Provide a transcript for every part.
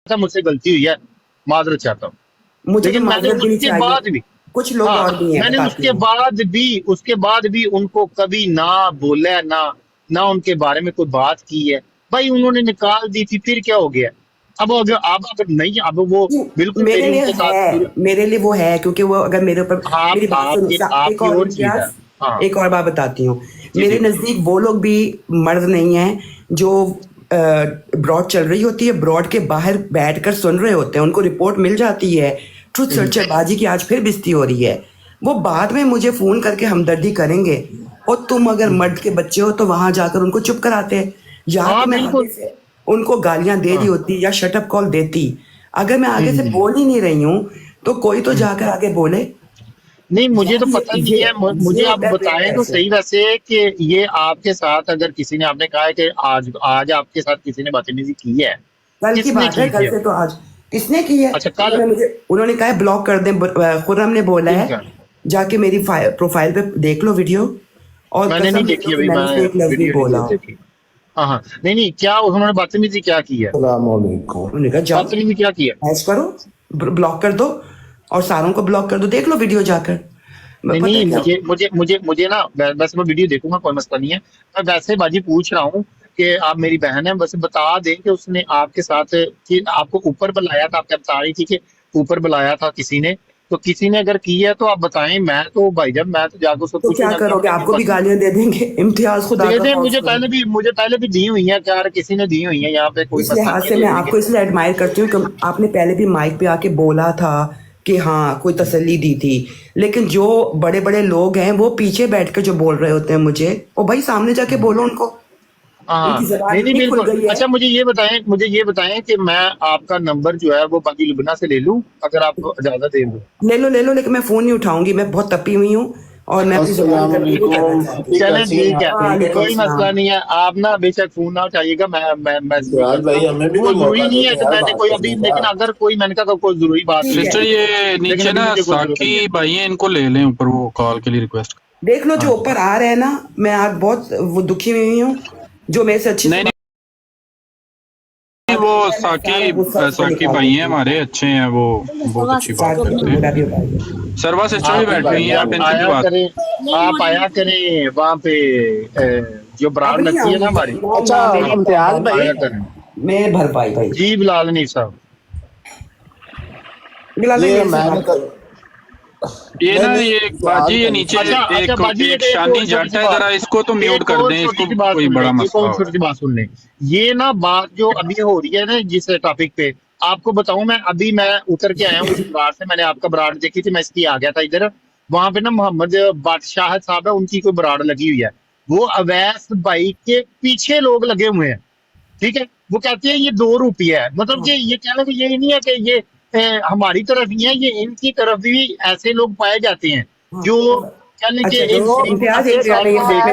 تھا مجھ سے غلطی ہوئی ہے, معذرت چاہتا ہوں, مجھے تو لیکن میں نے معذرت بھی نہیں اس کے چاہیے. بعد بھی کچھ لوگ ہاں اور بھی ہیں میں نے بتاتی ہوں. اس کے بعد بھی ان کو کبھی نہ بولا ہے, نہ ان کے بارے میں کوئی بات کی ہے. بھائی انہوں نے نکال دی تھی, پھر کیا ہو گیا؟ اب اگر نہیں, اب وہ بالکل میرے میری ان لیے کے ساتھ ہے, میرے لیے وہ ہے, کیونکہ وہ اگر میرے اوپر میری بات سنو, آپ ایک کی اور اور چیز ہے. امتیاز, ہاں ایک اور بات بتاتی ہوں. جی میرے جی نزدیک وہ لوگ بھی مرد نہیں ہیں جو براڈ چل رہی ہوتی ہے, براڈ کے باہر بیٹھ کر سن رہے ہوتے ہیں, ان کو رپورٹ مل جاتی ہے, ٹروتھ سرچر بازی کی آج پھر بستی ہو رہی ہے. وہ بعد میں مجھے فون کر کے ہمدردی کریں گے, اور تم اگر مرد کے بچے ہو تو وہاں جا کر ان کو چپ کراتے, یا ہاں تو میں بالکل. آگے سے ان کو گالیاں دے ہاں رہی ہوتی یا شٹ اپ کال دیتی. اگر میں آگے سے ہوں، بول ہی نہیں رہی ہوں تو کوئی تو ہوں. جا کر آگے بولے. نہیں مجھے تو یار پتہ نہیں یہ ہے, یہ مجھے آپ ہوتا ہے پیٹ بتائیں تو پریشر. صحیح ویسے کہ یہ آپ کے ساتھ اگر کسی نے, آپ نے کہا ہے کہ آج آپ کے ساتھ کسی نے بدتمیزی کی ہے, کل کی کس نے بات ہے, کی کل ہے؟ سے تو آج کس نے کی ہے؟ اچھا کل. انہوں نے کہا ہے بلاک کر دیں. خرم نے بولا ہے ٹھیک ہے, جا کے میری پروفائل پہ دیکھ لو ویڈیو, اور میں نے نہیں قسم لے لو دیکھی کہ ابھی, میں نے میں اس کو ایک لفظ بھی ویڈیو بولا نہیں ہو. دیکھی. ہاں ہاں, نہیں کیا انہوں نے بدتمیزی کیا کی ہے؟ السلام علیکم. انہوں نے کہا جاؤ بدتمیزی کیا کی ہے؟ ایش کرو, بلاک کر دو, اور ساروں کو بلاک کر دو, دیکھ لو ویڈیو جا کر. نہیں پتہ ہے نہیں, کیا, مجھے نا, ویسے میں ویڈیو دیکھوں گا, کوئی مسئلہ نہیں ہے. میں ویسے باجی پوچھ رہا ہوں کہ آپ میری بہن ہیں, بس بتا دیں کہ اس نے آپ کے ساتھ, کہ آپ کو اوپر بلایا تھا, آپ کیا بتا رہی تھی کہ اوپر بلایا تھا کسی نے, تو کسی نے اگر کی ہے تو آپ بتائیں. میں تو بھائی جب میں تو جا کے اس کو تو پوچھوں کیا گا کہ کرو ہم گے؟ نے آپ کس کو بھی بات گالیاں دے دیں گے. امتیاز خدا دے کا دیں. خوف. مجھے پہلے بھی دی ہوئی ہیں, کہ کسی نے دی ہوئی ہیں, یہاں پہ کوئی اس مسئلہ لحاظ نہیں ہے, سے دے میں دیں آپ گے. کو اس لیے ایڈمائر کرتی ہوں کہ آپ نے پہلے بھی مائک پہ آ کے بولا تھا کہ ہاں کوئی تسلی دی تھی. لیکن جو بڑے بڑے لوگ ہیں وہ پیچھے بیٹھ کے جو بول رہے ہوتے ہیں مجھے, اور بھائی سامنے جا کے بولو ان کو, ان ہاں کی زبان نہیں اتنی کھل بالکل. گئی ہے. اچھا مجھے یہ بتائیں کہ میں آپ کا نمبر جو ہے وہ باقی لبنہ سے لے لوں, اگر آپ اجازت دیں تو. لے لو, لیکن میں فون نہیں اٹھاؤں گی, میں بہت تپی ہوئی ہوں اور میں اپنی زبان السلام کنٹرول کرنا علیکم. چاہتی ہوں. چلیں کیسی ہیں ٹھیک ہے, آپ؟ ٹھیک وعلیکم ہیں کوئی مسئلہ السلام. نہیں ہے. آپ نا بے شک فون نہ اٹھائیے گا, میں ضرور سراج کرتا بھائی ہمیں بھی ہوں. وہ کوئی ضروری موقع نہیں ہے دیتے کہ یار میں نے بات کوئی ابھی, کرنے کا. لیکن اگر کوئی, میں نے کہا کوئی ضروری بات ٹھیک نہیں ہے, ہے, سسٹر یہ لیکن نیچے ابھی نا مجھے کوئی ضرورت نہیں ساکی ہے. بھائی ہیں, ان کو لے لیں اوپر, وہ کال کے لیے ریکویسٹ. دیکھ لو ہاں جو جی, اوپر آ رہے ہیں نا, میں آج بہت وہ دکھی ہوئی ہوں, جو میرے سے اچھی سے نہیں بات نہیں, کرتا وہ ہے, میں سارا غصہ اس پہ ساکی نکال بھائی ہیں دیتی ہوں. ہمارے, اچھے ہیں وہ, بہت اچھی بات ساتھ کرتے میرا بھی ہیں. بھائی ہے. سروا سسٹر بھی آپ ساقی بیٹھی بھائی ہوئی ہیں, کیا آپ ان سے بھی آیا بات. کریں, آپ آیا کریں وہاں پہ, جو اب براڑ نہیں لگتی آؤں ہے نا گی, ہماری, اچھا نہ میری امتیاز بھائی, آیا کریں. میں بھر پائی بھائی. جی بلال حنیف صاحب. بلال بھائی یہ میرے سے میں نے بات کرو. یہ نہیں نا, نہیں یہ سراج باجی یہ بھائی سے. نیچے اچھا باجی, ایک ایک اور شانی چھوٹی جٹ سی ہے, بات, ذرا اس کو تو میوٹ ایک کر اور دیں, اس چھوٹی کو سی بات کوئی سن لیں, بڑا ایک مسئلہ اور ہو چھوٹی رہا سی بات سن لیں. یہ نا بات جو ابھی ہو رہی ہے نا, جس ٹاپک پہ آپ کو بتاؤں, میں ابھی میں اتر کے آیا ہوں اس براڑ سے, میں نے آپ کا براڑ دیکھی تھی, میں اس کی آ گیا تھا ادھر. وہاں پہ نا محمد بادشاہ صاحب ہے, ان کی کوئی براڑ لگی ہوئی ہے, وہ اویس بھائی کے پیچھے لوگ لگے ہوئے ہیں. ٹھیک ہے, وہ کہتے ہیں یہ 2 روپیہ ہے, مطلب کہ یہ کہنا کہ یہ نہیں ہے کہ یہ ہماری طرف ہی ہے, یہ ان کی طرف بھی ایسے لوگ پائے جاتے ہیں جو کہہ لیں کہ اچھا جو ان امتیاز اپنے ایک منٹ ساتھ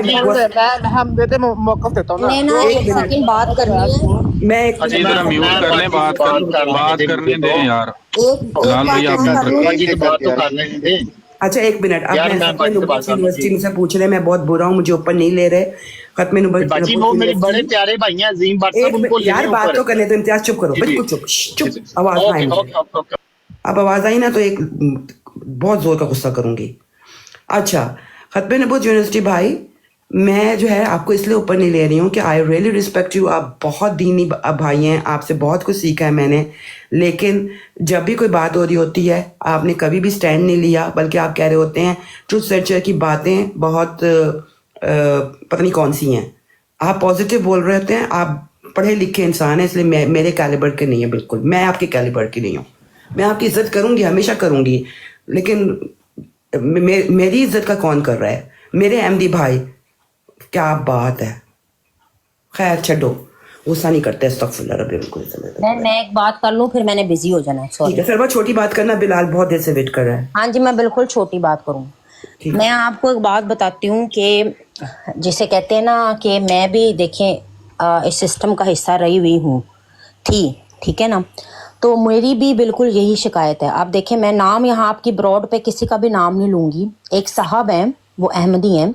نہیں کو ہے, دیکھتی ہیں. ہم دیتے موقف دیتا ہوں نا. لینا ایک ایک منٹ, سیکنڈ بات کرنی ہے. میں ایک اچھا ہے. منٹ ذرا بات میوٹ میں کر لیں, باجی سے بات کر لینے بات دیں مجھے کرنے تو. دیں یار. ایک بلال بھائی بات آپ میں میوٹ کروں. رکھیں. باجی سے بات تو کر لینے دیں اچھا ایک منٹ. اب یار, میں میں ختم باجی سے بات نبوت کر لوں. جی یونیورسٹی مجھ سے پوچھ رہے, میں بہت برا ہوں, مجھے اوپر نہیں لے رہے. ختم باجی نبوت وہ میرے بڑے یونیورسٹی. پیارے بھائی ہیں, عظیم بٹ صاحب, ان کو لے یار لیں بات اوپر. تو کرنے تو, امتیاز چپ کرو, جی جی بالکل چپ, جی چپ, جی, آواز نہ آئے اوکے مجھے. Okay okay. اب آواز آئی نا تو ایک بہت زور کا غصہ کروں گی. اچھا ختم نبوت یونیورسٹی بھائی, میں جو ہے آپ کو اس لیے اوپر نہیں لے رہی ہوں کہ آئی ریئلی رسپیکٹ یو, آپ بہت دینی بھائی ہیں, آپ سے بہت کچھ سیکھا ہے میں نے. لیکن جب بھی کوئی بات ہو رہی ہوتی ہے, آپ نے کبھی بھی سٹینڈ نہیں لیا, بلکہ آپ کہہ رہے ہوتے ہیں ٹروتھ سرچر کی باتیں بہت پتہ نہیں کون سی ہیں, آپ پازیٹیو بول رہے ہوتے ہیں. آپ پڑھے لکھے انسان ہیں, اس لیے میرے کیلیبر کے نہیں ہیں, بالکل میں آپ کے کیلیبر کی نہیں ہوں. میں آپ کی عزت کروں گی, ہمیشہ کروں گی, لیکن میری عزت کا کون کر رہا ہے؟ میرے احمدی بھائی, کیا بات ہے. خیر چھڈو, غصہ نہیں کرتے, استغفر اللہ رب العالمین. میں ایک بات کر لوں, پھر میں نے بزی ہو جانا ہے, ٹھیک سوری. ہے سر, بہت چھوٹی بات کرنا, بلال بہت دیر سے ویٹ کر رہا ہے. ہاں جی, میں بالکل چھوٹی بات کروں. ٹھیک میں آپ کو ایک بات بتاتی ہوں کہ جسے کہتے ہیں نا کہ میں بھی دیکھیں اس سسٹم کا حصہ رہی ہوئی ہوں تھی, ٹھیک ہے نا. تو میری بھی بالکل یہی شکایت ہے. آپ دیکھیں, میں نام یہاں آپ کی براڈ پہ کسی کا بھی نام نہیں لوں گی. ایک صاحب ہیں, وہ احمدی ہیں,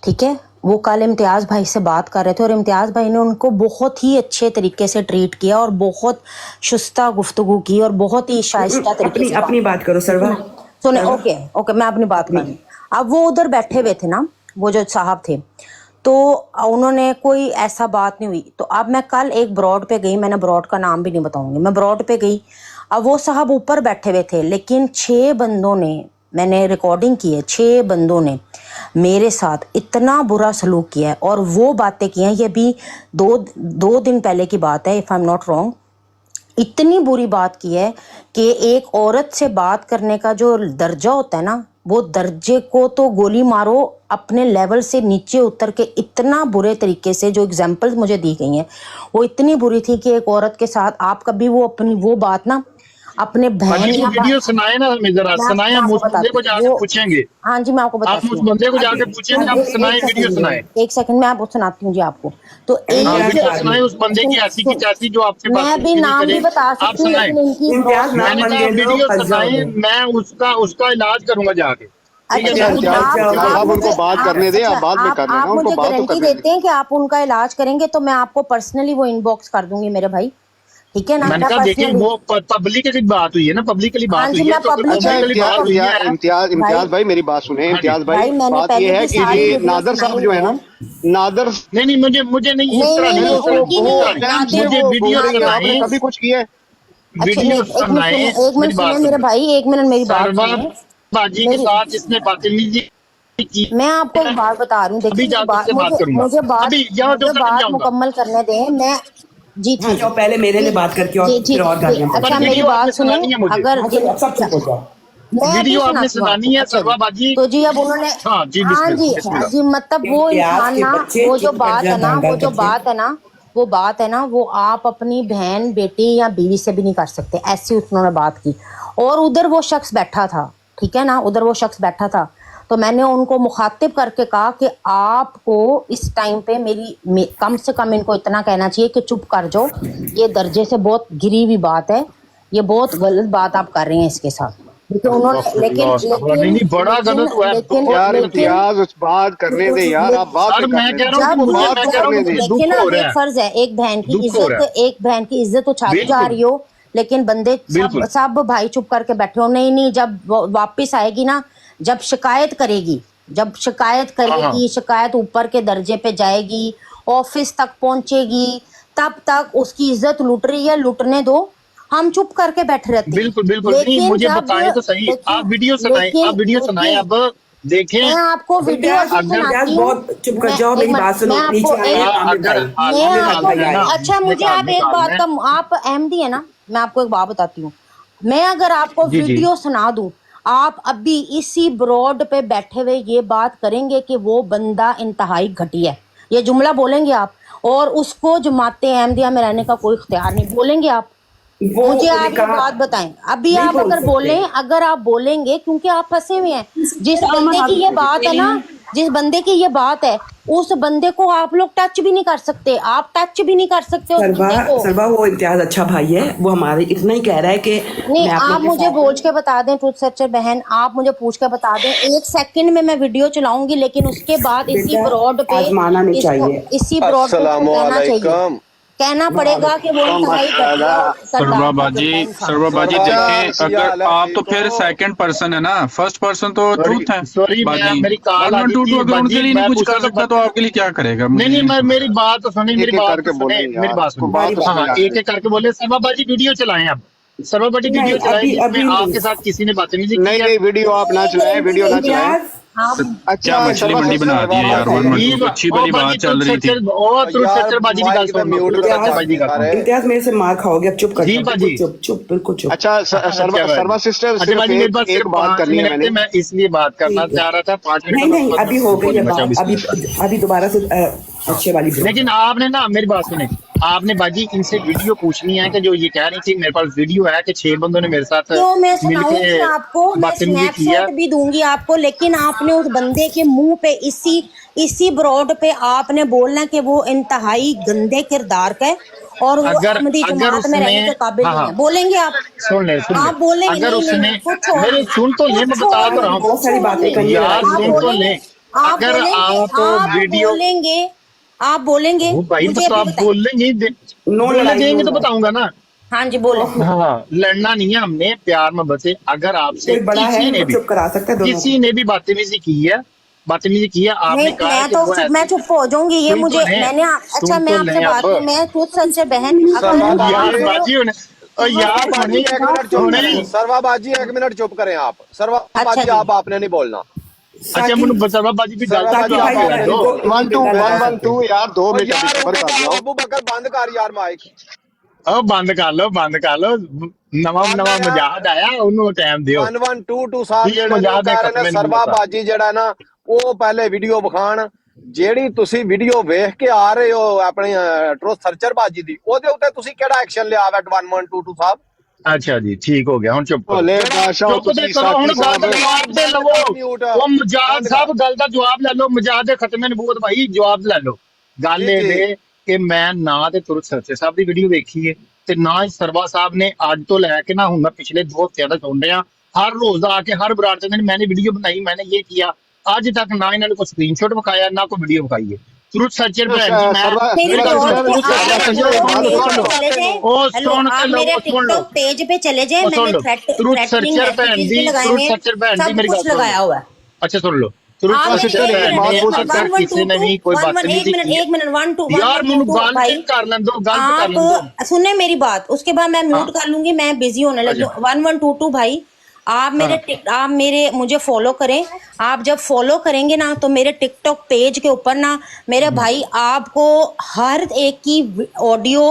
ٹھیک ہے, वो कल इम्तियाज़ भाई से बात कर रहे थे और इम्तियाज़ भाई ने उनको बहुत ही अच्छे तरीके से ट्रीट किया और बहुत शुस्ता गुफ्तगू की और बहुत ही शाइस्ता तरीके अपनी से अपनी बात करो सर्वा। सुने। ओके ओके, मैं अपनी बात कर रही हूँ। अब वो उधर बैठे हुए थे ना, वो जो साहब थे, तो उन्होंने कोई ऐसा बात नहीं हुई। तो अब मैं कल एक ब्रॉड पे गई, मैंने ब्रॉड का नाम भी नहीं बताऊंगी, मैं ब्रॉड पे गई। अब वो साहब ऊपर बैठे हुए थे, लेकिन 6 बंदों ने, मैंने रिकॉर्डिंग की है, 6 बंदों ने मेरे साथ इतना बुरा सलूक किया है और वो बातें की हैं। ये भी दो दिन पहले की बात है, if I am not wrong. इतनी बुरी बात की है कि एक औरत से बात करने का जो दर्जा होता है ना, वो दर्जे को तो गोली मारो, अपने लेवल से नीचे उतर के इतना बुरे तरीके से, जो एग्जाम्पल्स मुझे दी गई हैं वो इतनी बुरी थी कि एक औरत के साथ आप कभी वो अपनी वो बात ना अपने बहन बाजी या वीडियो सुनाए ना हमें, जरा सुनाए, हम उस बंदे को जाके पूछेंगे। हाँ जी, मैं आपको आप बताती उस हूँ। बंदे को जाके पूछेंगे, आप सुनाए, वीडियो सुनाए। एक सेकंड, मैं आपको सुनाती हूँ जी आपको। तो हाँ, एक वीडियो सुनाए उस बंदे की ऐसी की तैसी जो आपसे मैं भी बदतमीजी नाम करे, भी बता आप सकती हूँ, सुनाए। लेकिन इनकी इम्तियाज नाम मैंने बन कहा गए तो वीडियो फंस सुनाए, जाओगे। मैं उसका इलाज करूंगा जाके। ठीक है, अच्छा, मैं नहीं, खुद आप साहब उनको बात करने दें, आप बाद में कर लेना, आप उनको मुझे बात तो गारंटी करने दें। देते हैं कि आप उनका इलाज करेंगे, तो मैं आपको पर्सनली वो इनबॉक्स कर दूंगी मेरे भाई, ठीक है ना? मैंने मैं कहा देखिए पर्सनली, वो पब्लिकली बात हुई है ना, पब्लिकली हाँ बात जी, हुई है, मैं तो अगर अच्छा पब्लिकली पब्लिकली बात हुई है इम्तियाज भाई मेरी बात सुने। हाँ जी, इम्तियाज भाई, मैंने बात पहले ये है भी कि सारी ये वीडियो नादर साहब सुनाई जो है है। ना, नादर नहीं मुझे नहीं, इस नहीं तरह नहीं नहीं, नहीं, इस तरह उनकी नहीं, नहीं, नादिर मुझे वो वीडियो बोल रही है, आपने सुनाए, कभी कुछ किया है? अच्छा नहीं, वीडियो एक मिनट सुनाए, सुने, मेरी बात मेरे सुनो। भाई, एक मिनट मेरी बात सारवा सुने। बाजी के मेरी, साथ जिसने बदतमीजी की, मैं आपको एक बात बता रही हूँ, अभी देखिए जाकर उससे बात मुझे करूंगा, मुझे बात अभी यहाँ तो मुझे कर बात जाऊंगा। मुकम्मल करने दें। मैं जी हाँ ठीक जाओ, पहले मेरे लिए बात करके और जी फिर और जी, गालियां अच्छा पर पड़ेगी। मेरी वीडियो आपने बात सुने। सुनानी है मुझे, अगर हाँ चलो, अब सब चुप हो जाओ। मैं अभी वीडियो आपने सुनाती हूँ सुनानी आपको। है अच्छा सरवा जी, बाजी। तो जी अब उन्होंने, हाँ जी, हाँ जी, बिस्मिल्लाह। जी मतलब वो इम्तियाज इंसान के ना, बच्चे वो जो चुप कर बात जा, है ना, दांगल वो जो बच्चे। बात है ना, वो बात है ना, वो आप अपनी बहन, बेटी या बीवी से भी नहीं कर सकते, ऐसी उन्होंने बात की। और उधर वो शख्स बैठा था, ठीक है ना, उधर वो शख्स बैठा था, तो मैंने उनको मुखातिब करके कहा कि आपको इस टाइम पे कम से कम इनको इतना कहना चाहिए कि चुप कर जाओ, ये दर्जे से बहुत गिरी हुई बात है, ये बहुत गलत बात आप कर रही हैं इसके साथ। लेकिन उन्होंने नहीं, बड़ा गलत हुआ है, बहुत यार गलत हुआ है। इम्तियाज उस बात करने दे यार, आप बात सर तो मैं करने कह दें, रहा हूँ कि मुझे, बात मैं तो कह रहा हूँ करने कि दें। मुझे देखिए दुख ना, हो रहा एक है, फर्ज है, एक बहन की दुख हो रहा इज्जत, एक बहन की इज्जत उछाली जा बिल्कुल रही हो, लेकिन बंदे बिल्कुल। सब भाई चुप करके बैठे हो। नहीं नहीं, जब वापस आएगी ना, जब शिकायत करेगी, जब शिकायत हाँ करेगी, शिकायत ऊपर के दर्जे पे जाएगी, ऑफिस तक पहुंचेगी, तब तक उसकी इज्जत लुट रही है, लुटने दो, हम चुप करके बैठे रहते हैं। बिल्कुल नहीं, लेकिन मुझे जब, बताएं तो सही, लेकिन आप वीडियो सुनाएं, लेकिन आप वीडियो सुनाएं, लेकिन अब देखें। मैं आपको वीडियो इम्तियाज अभी अगर इम्तियाज सुनाती हूँ। बहुत चुप कर मैं जाओ, एक मेरी मिनट, बात सुनो। मैं आपको नीचे आए एक, आमिर अगर भाई, मैं आदमी आमिर हाथ आपको, लगाए। अच्छा मुझे आप एक बात का, आप अहमदी है ना, मैं आपको एक बात बताती हूँ। मैं अगर आपको जी जी वीडियो सुना दूं, आप अभी इसी ब्रॉड पे बैठे हुए ये बात करेंगे कि वो बंदा इंतहाई घटिया है, ये जुमला बोलेंगे आप, और उसको जमाते अहमदिया में रहने का कोई इख्तियार नहीं, बोलेंगे आप। वो मुझे आप ये निकाह बात बताएं, अभी नहीं आप बोल अगर सकते। बोलें, अगर आप बोलेंगे, क्योंकि आप फंसे हुए हैं, जिस बंदे की ये बात है ना, जिस बंदे की ये बात है, उस बंदे को आप लोग टच भी नहीं कर सकते, आप टच भी नहीं कर सकते उस सरवा बंदे को। सरवा वो इम्तियाज अच्छा भाई है, वो हमारे इतना ही कह रहा है कि नहीं, मैं आप आप लोग के मुझे साथ पूछ के बता दें, ट्रूथ सर्चर बहन, आप मुझे पूछ के बता दें, 1 सेकंड में मैं वीडियो चलाऊंगी, लेकिन उसके बाद इसी बेटा ब्रॉड पे आजमाना नहीं इसको, चाहिए। इसी ब्रॉड पे इसको कहना चाहिए, कहना पड़ेगा कि वो इंतहाई घटिया और सरवा सरदार का बाजी, गंदा इंसान। सरवा बाजी सरवा देखे, अगर आप तो फिर सेकंड पर्सन है ना, फर्स्ट पर्सन तो ट्रूथ है सॉरी बाजी। मेरी कॉल आ गई 112 थी अगर उनके बाजी, लिए नहीं मैं कुछ पूछा कर सकता तो आपके लिए क्या करेगा, मुझे नहीं ये मैं, समझ। मेरी बात तो सुने, मेरी एक एक बात करके तो सुने, बोलेंगे मेरी यार, बात उसको सुने। बात तो हाँ समझ एक एक करके बोले, सर्वा बाजी वीडियो चलाएं अब, सर्वा बाजी वीडियो नहीं चलाएं अभी जिसमें अभी आपके साथ किसी ने बदतमीजी की नहीं है। नहीं, वीडियो आप ना चलाएं, वीडियो ना चलाएं। इम्तियाज क्या अच्छा मछली सरवा मंडी बना दी है यार, भाई, 112 पे अच्छी वाली बात चल रही थी। ट्रूथ सर्चर बाजी की गल सुन लो, ट्रूथ सर्चर बाजी की गल सुन लो। इम्तियाज मेरे से मार खाओगे, अब चुप कर जी जाओ, बाजी। बिल्कुल चुप चुप, बिल्कुल चुप। अच्छा सरवा सिस्टर, अच्छा सिर्फ बाजी, मेरे पास एक सिर्फ बात 5 करनी है मिनट मैंने। थे, मैं इसलिए बात करना ठीक है। चाह रहा था, 5 मिनट नहीं नहीं, अभी हो गई है बात, अभी अभी दोबारा से अच्छे वाली बात। लेकिन आपने ना मेरी बात सुने, आपने बाजी इनसे वीडियो पूछनी है कि जो ये कह रही थी मेरे पास वीडियो है कि 6 बंदों ने मेरे साथ तो मैं मिलके सुनाऊंगी आपको, मैं बदतमीजी की है। स्नैपशॉट भी दूंगी आपको, लेकिन आपने उस बंदे के मुंह पे इसी ब्रॉड पे आपने बोलना कि वो इंतहाई गंदे किरदार का है और वो अगर अहमदी अगर जमात में उसने, रहने के काबिल हाँ नहीं हाँ है, बोलेंगे आप? सुन ले आप बोलेंगे? अगर नहीं नहीं उसने, नहीं, कुछ और मेरे नहीं, सुन तो ले, मैं कुछ बता और तो रहा नहीं, हूँ बहुत कुछ सारी और बातें नहीं। करनी है, यार, लड़ाई आप सुन तो करनी ले। बोलेंगे, आप अगर आप वीडियो आप बोलेंगे वो भाई मुझे तो अभी आप बताइए। बोलेंगे नो बोलने लड़ाई, देंगे नो तो लड़ाई। बताऊंगा ना। हाँ जी बोलो। हाँ, लड़ना नहीं है हमने, प्यार मोहब्बत से। अगर आपसे कोई बड़ा है वो चुप करा सकता है दोनों को। किसी ने भी बदतमीजी की है, आपने नहीं कहा है मैं कि तो वो मैं ऐसी, चुप हो जाऊंगी, ये सुन तो मुझे लें, मैंने अच्छा सुन मैं तो आपसे लें बात अब। करूं, मैं खुद सच से बहन अगर सर्वा मैं यार बाजी बाजी होने यार सर्वा बाजी होने एक मिनट चुप होने करें, सर्वा बाजी एक मिनट चुप करें आप। सर्वा अच्छा बाजी जी आप आपने नहीं बोलना। अच्छा साकिब, मैंने बता बाजी भी गल सर्वा का बाजी साकिब जवाब भाई आप दे जरा लैन आपने दो। नहीं बोलना। इनको इनको बिल्ला लगा सकते हैं। यार 2 और मिनट यार सबर उनको कर कहो लो। अबू बकर बंद कर यार माइक, बंद कर लो नवा बंद नवा यार। मजाक आया उन्होंने टाइम दियो 1122 ਸਾਹਿਬ की ਜਿਹੜੇ ਨੇ ਉਹ मजाक ਕਹਿ ਰਹੇ खत्म ਨੇ नहीं ਸਰਵਾ होता। ਬਾਜੀ ਜਿਹੜਾ ਨਾ ਉਹ ਪਹਿਲੇ ਵੀਡੀਓ ਵਿਖਾਣ, ਜਿਹੜੀ ਤੁਸੀਂ ਵੀਡੀਓ ਵੇਖ ਕੇ ਆ ਰਹੇ ਹੋ ਆਪਣੀ ਟਰੂਥ ਸਰਚਰ ਬਾਜੀ ਦੀ, ਉਹਦੇ ਉੱਤੇ ਤੁਸੀਂ ਕਿਹੜਾ ਐਕਸ਼ਨ ਲਿਆ ਵਾ 1122 ਸਾਹਿਬ? अच्छा जी ठीक हो गया हुन चुप करो ਭੋਲੇ ਬਾਦਸ਼ਾਹ चुप दे ਤੁਸੀਂ करो हुन ਸਾਕੀ गल दा ਸਾਹਿਬ जवाब दे ਬੰਦ लवो ਕਰ ਮਿਊਟ, ओ मजाक ਬੰਦ साहब ਕਰ। गल दा जवाब ले लो मजाक दे खत्म नबूत भाई जवाब ले लो गल ਜੀ ए ਜੀ वे कि मैं ना ते तुरत सरचे साहब दी वीडियो देखी है ते ना ही सरवा साहब ने आज तो लैके ना हुन मैं पिछले बहुत ज्यादा सुन रहा हर रोज दा आके हर ब्रांड से मैंने वीडियो बनाई मैंने ये किया आज तक ना इन्होंने कोई स्क्रीनशॉट दिखाया ना कोई वीडियो दिखाई है तुरत सर्चर भैन जी मैं ਸਰਵਾ मेरी मेरी ਸਰਵਾ गल जॉब सुनो पे तुरत आप सर्चर मेरे सुन लो टिकटॉक सुन लो पेज पे चले जाए। हेलो आप ओ सुन के लो मेरे सुन लो टिकटॉक पेज पे चले जाए, ओ सुन मैंने लो तुरत थ्रेटिंग सर्चर भैन मैसेजेस जी भी लगाए तुरत हुए हैं, सर्चर भैन जी सब मेरी कुछ गल सुन लगाया लो हुआ है। अच्छा सुन लो तुरत आप मेरे सर्चर सिस्टर एक एक भैन बात ने बोल मिनट सकते अगर हैं? 1122 किसी ने भी कोई 11 बदतमीजी की है एक मिनट 12 यार मैनू 1122 गल भाई ते कर लें दो गल ते कर आप लें दो सुने मेरी बात, उसके बाद मैं हाँ म्यूट कर लूंगी, मैं बिजी होने लगी अच्छा हूँ। 1122 भाई हाँ आप मेरे मुझे फॉलो करें। आप जब फॉलो करेंगे ना तो मेरे टिकटॉक पेज के ऊपर ना मेरे भाई आपको हर एक की ऑडियो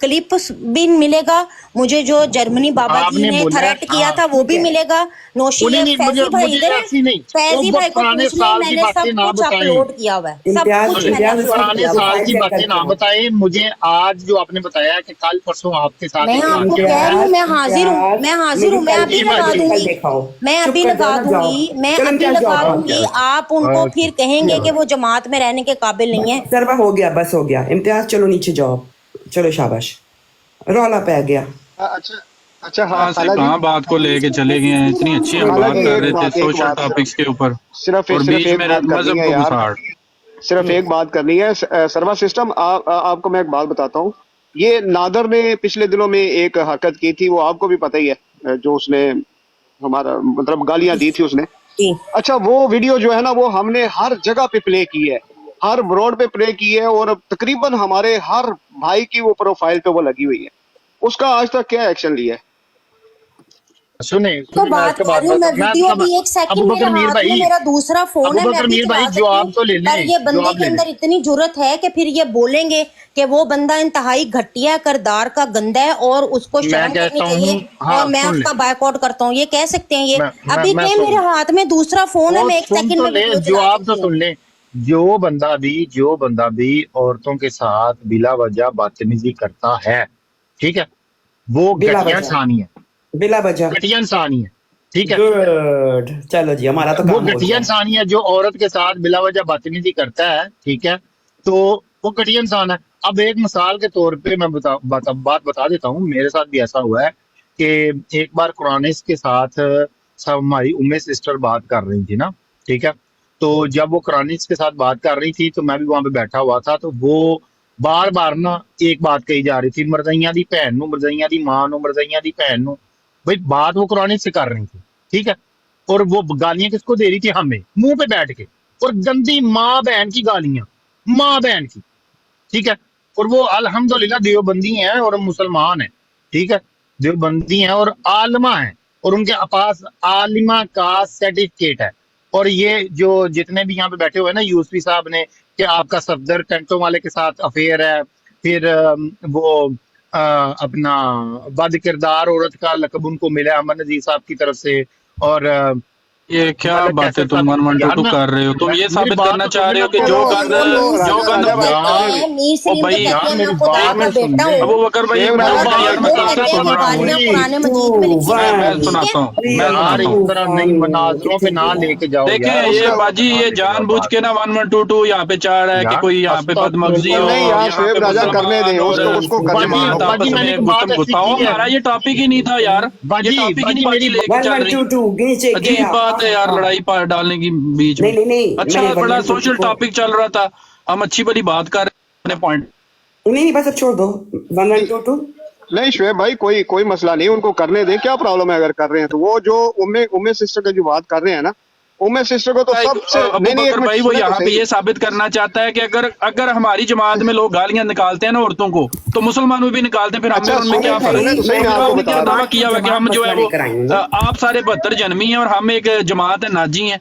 क्लिप भी मिलेगा, मुझे जो जर्मनी बाबा जी आपने ने बोला है थ्रेट किया हाँ था वो ठीक भी है। मिलेगा। नौशी उन्हें ये नहीं मुझे फैजी भाई मुझे इधर है, ऐसी नहीं फैजी वो भाई को पुराने पूछ ले, साल की मैंने बातें सब ना कुछ बताएं अपलोड किया हुआ है, सब इम्तियाज कुछ सुन ले मैंने इम्तियाज अपलोड पुराने किया हुआ है। साल फाइल की चेक बातें करके ना आओ। बताएं मुझे आज जो आपने बताया कि कल परसों आपके साथ मैं एक काम आपको किया कह रही हूँ, मैं हाजिर हूँ, इम्तियाज मैं हाजिर मेरी हूँ, मैं फाइल अभी जी लगा बाजी फाइल दूंगी, दिखाओ। मैं चुप अभी कर लगा जाओ ना, जाओ। दूंगी, मैं चलो अभी इम्तियाज जाओ लगा आप। ओके दूंगी। आप उनको ओके फिर कहेंगे कि वो जमात में रहने के काबिल नहीं है। सर्वा हो गया, बस हो गया। इम्तियाज चलो नीचे जाओ, चलो शाबाश। रौला पै गया। अच्छा अच्छा हाँ कहाँ से खाला जी, कहाँ बात को लेके चले गए हैं, इतनी अच्छी हम खाला बात जी कर एक रहे थे बात सोशल टॉपिक्स के ऊपर और सिर्फ बीच एक में बात करनी मजहब है को यार, घुसाड़। सिर्फ एक बात करनी है। सर्वा सिस्टम आपको मैं एक बात बताता हूँ। ये नादर ने पिछले दिनों में एक हरकत की थी, वो आपको भी पता ही है, जो उसने हमारा मतलब गालियां दी थी उसने। जी अच्छा वो वीडियो जो है ना वो हमने हर जगह पे प्ले की है, हर ब्रॉड पे प्ले की है, और तकरीबन हमारे हर भाई की वो प्रोफाइल पे वो लगी हुई है। उसका आज तक क्या एक्शन लिया है? सुने तो सुने मैं बात उसके कर बाद रही हूँ मैं, वीडियो मैं भी एक अबू सेकंड मेरे बकर मीर हाथ में, भाई मेरा दूसरा फोन अबू है, मैं बकर अभी मीर चला भाई सकती जवाब हूँ। तो ले पर लें ये बंदे जवाब के ले लें अंदर इतनी जुर्रत है कि फिर ये बोलेंगे कि वो बंदा इंतहाई घटिया किरदार का गंदा है और उसको मैं शर्म करनी कहता चाहिए हूँ हाँ और मैं सुन ले उसका बायकॉट करता हूँ, ये कह सकते हैं ये? अभी मैं के सुन मेरे हाथ में दूसरा फोन है, वो मैं एक सुन सेकंड तो में ले वीडियो चला जवाब तो सकती हूँ। सुन ले जो बंदा भी औरतों के साथ बिला वजह बदतमीजी करता है ठीक है वो बिला घटिया वजह, इंसान ही है बिला वजह। घटिया इंसान ही है ठीक है गुड, चलो जी हमारा तो वो काम हो घटिया गया। इंसान ही है जो औरत के साथ बिला वजह बदतमीजी करता है ठीक है तो वो घटिया इंसान है अब एक मिसाल के तौर पे मैं बात बता देता हूँ मेरे साथ भी ऐसा हुआ है कि एक बार कुरानिस के साथ सब हमारी उम्मे सिस्टर बात कर रही थी ना ठीक है तो जब वो कुरानिस के साथ बात कर रही थी तो मैं भी वहां पे बैठा हुआ था तो वो बार बार ना एक बात कही जा रही थी मरजाइयां दी भैन नू मरजाइयां दी मां नू मरजाइयां दी भैन नू भाई बात वो कुरानिस से कर रही थी ठीक है और वो गालियां किसको दे रही थी हमें मुंह पे बैठ के और गंदी माँ बहन की गालियां माँ बहन की ठीक है और वो अल्हम्दुलिल्लाह देवबंदी हैं और मुसलमान हैं ठीक है देवबंदी हैं और आलिमा हैं और उनके पास आलिमा का सर्टिफिकेट है और ये जो जितने भी यहाँ पे बैठे हुए हैं ना यूसुफी साहब ने कि आपका सफदर टेंटों वाले के साथ अफेयर है फिर वो अपना बद किरदार औरत का लकब उनको मिला है अमन नजीर साहब की तरफ से और ये क्या मलिक बातें कैसर तुम साहब यार 1122 कर रहे हो, तुम ये मेरी साबित बात करना तो चाह रहे हो कि सुनना जो तो गंद राजा जो गंद राजा यार मीर सलीम तो भाई कहते यार हैं मैं मेरी खुदा बात का में सुन बेटा ले हूँ अबू बकर भाई एक मैं मिनट और यार यार मैं वो मैं बात कहते तो हैं सुन रहा हूँ गालियां जी पुराने मजीद में लिखी मैं हुई मैं हैं, ठीक है? सुनाता हूँ मैं यार सुनाता इस हूँ। तरह नहीं मनाजरों पे ना लेके जाओ देखें यार ये उसका बाजी ना ये लेके जाओ जानबूझ बात के ना 1122 यहाँ पे चाह रहा है कि यार कोई यहाँ पे बदमगजी हो, नहीं यार यहाँ शोएब पे राजा करने दें, मुसलमान और उसको करने बाजी दें। जमात बाजी आपस मैंने में एक बात गुत्तम ऐसी गुत्ता हो। की है हमारा ये टॉपिक ही नहीं था यार, ये बाजी टॉपिक ही नहीं बाजी बाजी मेरी लेके चल रही। 1122 नीचे अजीब गया। बात बात है यार, लड़ाई डालने की बीच में? नहीं नहीं नहीं, अच्छा मैं बड़ा 112 सोशल को टॉपिक चल रहा था, हम अच्छी भली बात कर रहे हैं, पॉइंट नहीं नहीं बस अब छोड़ दो 112 नहीं शुएब भाई, कोई कोई मसला नहीं, उनको करने दें, क्या प्रॉब्लम है अगर कर रहे हैं तो। वो जो उम्मे सिस्टर की जो बात कर रहे हैं ना, उम्मे सिस्टर को तो सबसे अबू नहीं नहीं, एक बकर मिनट भाई वो सुने तो यहाँ पे सही। ये साबित करना चाहता है कि अगर अगर हमारी जमात में लोग गालियां निकालते हैं ना औरतों को, तो मुसलमानों भी निकालते हैं, फिर अच्छा, हमें उनमें क्या सुने फर्क सुने तो सही, मैं आपको आपने बता क्या रहा दावा हूँ। किया हुआ कि हम जो है वो आप सारे 72 जन्मी हैं और हम एक जमात है नाजी हैं,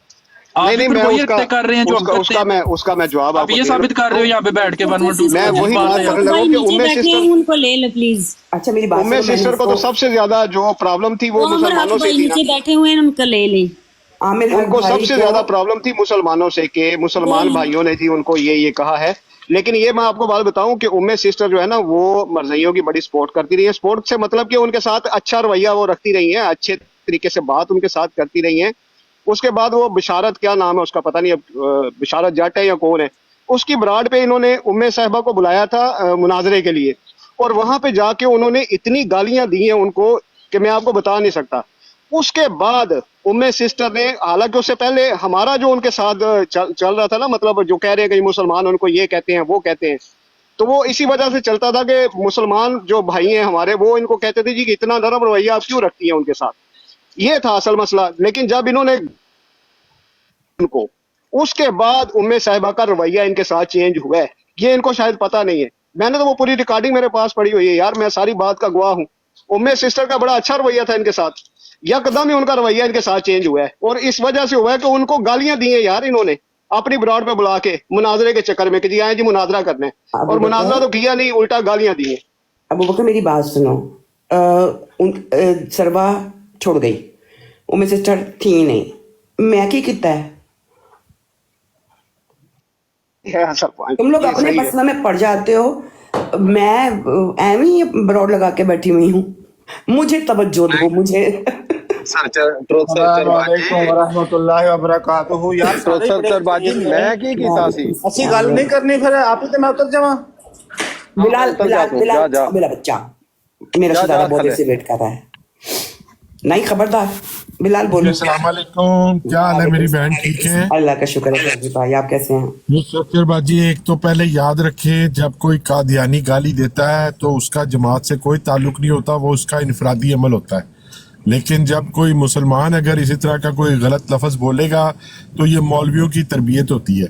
आप नहीं भी नहीं, फिर मैं वही उसका कर रहे हैं जो हम करते उसका मैं जवाब हैं। आप आपको ये दे रहा साबित कर रहे हो यहाँ पे बैठ के 112 मैं वही बात करने लगा कि उम्मे सिस्टर उनको ले लो प्लीज। अच्छा मेरी बात उम्मे सुनो, मैंने सिस्टर को तो इसको सबसे ज्यादा जो प्रॉब्लम थी वो अमर हक मुसलमानों से भाई थी ना। नीचे बैठे हुए हैं, उनको ले लें। आमिर हक उनको भाई सबसे ज्यादा प्रॉब्लम थी मुसलमानों से, कि मुसलमान भाइयों ने थी उनको ये कहा है। लेकिन ये मैं आपको बात बताऊं कि उम्मे सिस्टर जो है ना, वो मरज़इयों की बड़ी सपोर्ट करती रही है। सपोर्ट से मतलब कि उनके साथ अच्छा रवैया वो रखती रही है, अच्छे तरीके से बात उनके साथ करती रही है। उसके बाद वो बिशारत, क्या नाम है उसका पता नहीं, अब बिशारत जट है या कौन है, उसकी बराड पे इन्होंने उम्मे साहिबा को बुलाया था मुनाजरे के लिए, और वहां पे जाके उन्होंने इतनी गालियां दी हैं उनको कि मैं आपको बता नहीं सकता। उसके बाद उम्मे सिस्टर ने, हालांकि उससे पहले हमारा जो उनके साथ चल रहा था ना, मतलब जो कह रहे हैं कि मुसलमान उनको ये कहते हैं वो कहते हैं, तो वो इसी वजह से चलता था कि मुसलमान जो भाई हैं हमारे, वो इनको कहते थे जी कि इतना नरम रवैया आप क्यों रखती हैं उनके साथ। ये था असल मसला। लेकिन जब इन्होंने उनको, उसके बाद उम्मे साहिबा का रवैया इनके साथ चेंज हुआ है, ये इनको शायद पता नहीं है। मैंने तो वो पूरी रिकॉर्डिंग मेरे पास पड़ी हुई है यार, मैं सारी बात का गवाह हूँ। उम्मे सिस्टर का बड़ा अच्छा रवैया था इनके साथ, यकदम ही उनका रवैया इनके साथ चेंज हुआ है, और इस वजह से हुआ है कि उनको गालियां दी हैं यार इन्होंने अपनी ब्रॉड पे बुला के मुनाजरे के चक्कर में कि जी आए जी मुनाजरा करने, और मुनाजरा तो किया नहीं, उल्टा गालियां दी हैं। अबू बकर मेरी बात सुनो, सरवा छोड़ गई, उम्मे सिस्टर थी नहीं, मैं की कितना है, तुम लोग अपने मसला में पड़ जाते हो, मैं एवं ही ब्रॉड लगा के बैठी हुई हूँ, मुझे तवज्जो दो मुझे। रहमतुल्लाहि व बरकातहू। यार मैं की कीता सी ਅਸੀਂ ਗੱਲ ਨਹੀਂ ਕਰਨੀ, ਫਿਰ ਆਪ ਹੀ ਤੇ ਮੈਂ उतर जावां। बिलाल उतर बिलाल जा, बिलाल जा। मेरा बच्चा, मेरा जा, शहजादा जा, बहुत देर खले। से वेट कर रहा है। नहीं खबरदार बिलाल बोलो। अस्सलाम वालेकुम, क्या हाल है मेरी बहन, ठीक है? अल्लाह का शुक्र है जी भाई, आप कैसे हैं? नुसरत बाजी, एक तो पहले याद रखें, जब कोई कादियानी गाली देता है तो उसका जमात से कोई ताल्लुक नहीं होता, वो उसका इनफरादी अमल होता है। लेकिन जब कोई मुसलमान अगर इसी तरह का कोई गलत लफ्ज बोलेगा तो ये मौलवियों की तरबियत होती है,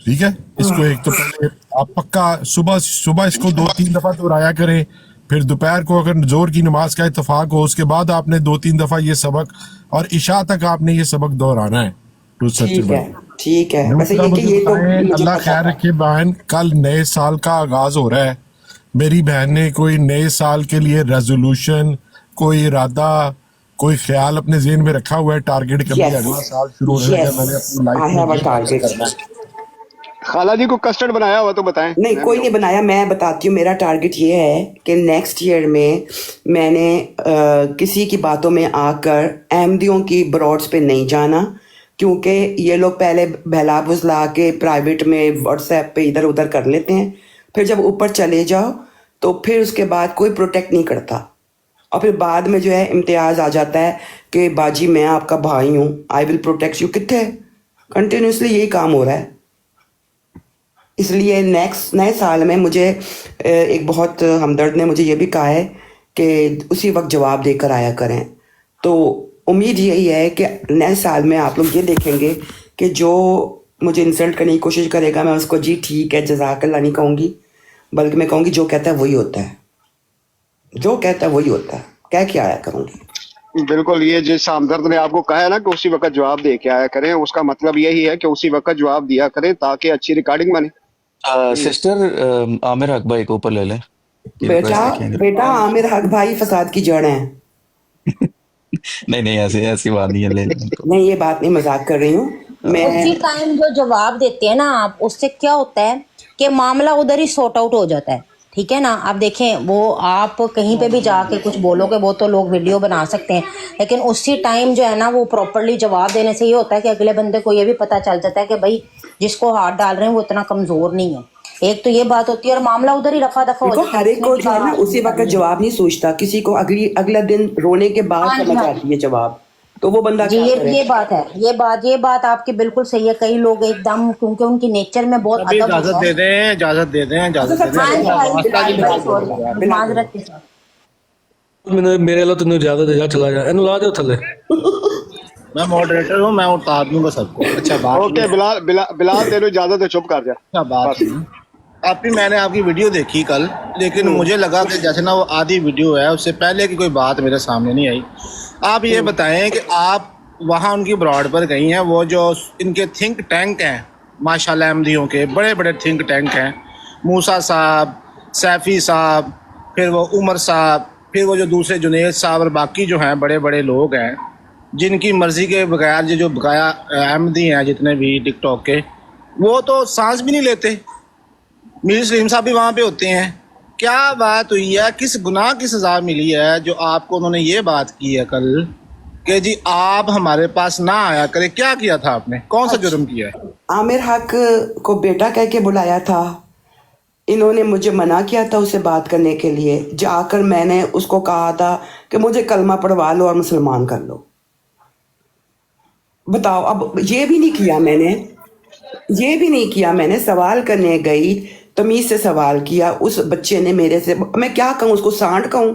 ठीक है? इसको एक तो पहले आप पक्का सुबह सुबह इसको 2-3 दफा दोहराया करें, फिर दोपहर को अगर जोर की नमाज का इत्तेफाक हो उसके बाद आपने 2-3 दफा ये सबक, और इशा तक आपने ये सबक दोहराना है। ठीक है वैसे ये तो अल्लाह खैर रखे बहन, कल नए साल का आगाज हो रहा है, मेरी बहन ने कोई नए साल के लिए रेजोल्यूशन, कोई इरादा, कोई ख्याल अपने ज़हन में रखा हुआ है, टारगेट कभी अगला साल शुरू होने लगा, मैंने अपनी लाइफ में खाला जी को कस्टर्ड बनाया हुआ तो बताएं। नहीं कोई नहीं बनाया, मैं बताती हूँ। मेरा टारगेट ये है कि नेक्स्ट ईयर में मैंने किसी की बातों में आकर अहमदियों की ब्रॉड्स पे नहीं जाना, क्योंकि ये लोग पहले बहला बुझला के प्राइवेट में व्हाट्सएप पे इधर उधर कर लेते हैं, फिर जब ऊपर चले जाओ तो फिर उसके बाद कोई प्रोटेक्ट नहीं करता, और फिर बाद में जो है इम्तियाज़ आ जाता है कि बाजी मैं आपका भाई हूँ, आई विल प्रोटेक्ट यू। कितने कंटिन्यूसली यही काम हो रहा है। इसलिए नए साल में मुझे एक बहुत हमदर्द ने मुझे ये भी कहा है कि उसी वक्त जवाब देकर आया करें। तो उम्मीद यही है कि नए साल में आप लोग ये देखेंगे कि जो मुझे इंसल्ट करने की कोशिश करेगा मैं उसको जी ठीक है जज़ाकल्लाह नहीं कहूँगी, बल्कि मैं कहूँगी जो कहता है वही होता है, जो कहता है वही होता है, कह के आया करूँगी। बिल्कुल, ये जिस हमदर्द ने आपको कहा है ना कि उसी वक्त जवाब दे के आया करें, उसका मतलब यही है कि उसी वक्त जवाब दिया करें ताकि अच्छी रिकॉर्डिंग बने। सिस्टर आमिर हक भाई को ऊपर ले लें। बेटा आमिर हक भाई फसाद की जड़ है। नहीं ऐसी बात नहीं है, ले लें। नहीं ये बात नहीं, मजाक कर रही हूँ मैं। उसी टाइम जो जवाब देते हैं ना आप, उससे क्या होता है कि मामला उधर ही सॉर्ट आउट हो जाता है, ठीक है ना। आप देखें, वो आप कहीं पे भी जाके कुछ बोलोगे वो तो लोग वीडियो बना सकते हैं, लेकिन उसी टाइम जो है ना वो प्रॉपर्ली जवाब देने से ये होता है कि अगले बंदे को ये भी पता चल जाता है कि भाई जिसको हाथ डाल रहे हैं वो इतना कमजोर नहीं है। एक तो ये बात होती है, और मामला उधर ही रफा दफा हो जाता है। हर एक को जो है ना उसी वक्त जवाब नहीं सोचता, किसी को अगला दिन रोने के बाद समझ आती है जवाब। तो वो बंदा जी, क्या करे? ये बात है, ये बात आपकी बिल्कुल सही है। कई लोग एकदम, क्योंकि उनकी नेचर में बहुत अभी अदब इजाजत होता दे है। दें, इजाजत दे दें, इजाजत दे दें। हाँ जी, हाँ जी, रास्ता जी भाई निकाल सॉरी, दो यार। माजरत के साथ। मैंने मेरे लो तेन इजाजत है, जा चला जा, इन्हू ला दो थले। मैं मॉडरेटर हूँ, मैं उतार दूंगा सबको। अच्छा बात ओके नहीं है। बिलाल बिलाल बिलाल तेरे इजाजत है, चुप कर जा अच्छा बात बस। नहीं। आपकी मैंने आपकी वीडियो देखी कल, लेकिन मुझे लगा कि जैसे ना वो आधी वीडियो है, उससे पहले की कोई बात मेरे सामने नहीं आई। आप ये बताएं कि आप वहाँ उनकी ब्रॉड पर गई हैं, वो जो इनके थिंक टैंक हैं माशाल्लाह अहमदियों के बड़े बड़े थिंक टैंक हैं, मूसा साहब, सैफी साहब, फिर वो उमर साहब, फिर वो जो दूसरे जुनेद साहब और बाकी जो हैं बड़े बड़े लोग हैं जिनकी मर्जी के बगैर ये जो बकाया अहमदी हैं जितने भी टिकटॉक के, वो तो सांस भी नहीं लेते। मीर सलीम साहब भी वहाँ पे होते हैं। क्या बात हुई है, किस गुनाह की सज़ा मिली है जो आपको उन्होंने ये बात की है कल कि जी आप हमारे पास ना आया करें? क्या किया था आपने, कौन सा जुर्म किया है? आमिर हक को बेटा कह के बुलाया था, इन्होंने मुझे मना किया था उससे बात करने के लिए। जाकर मैंने उसको कहा था कि मुझे कलमा पढ़वा लो और मुसलमान कर लो। बताओ, अब ये भी नहीं किया मैंने, ये भी नहीं किया मैंने। सवाल करने गई, तमीज से सवाल किया, उस बच्चे ने मेरे से, मैं क्या कहूँ उसको, सांड कहूँ?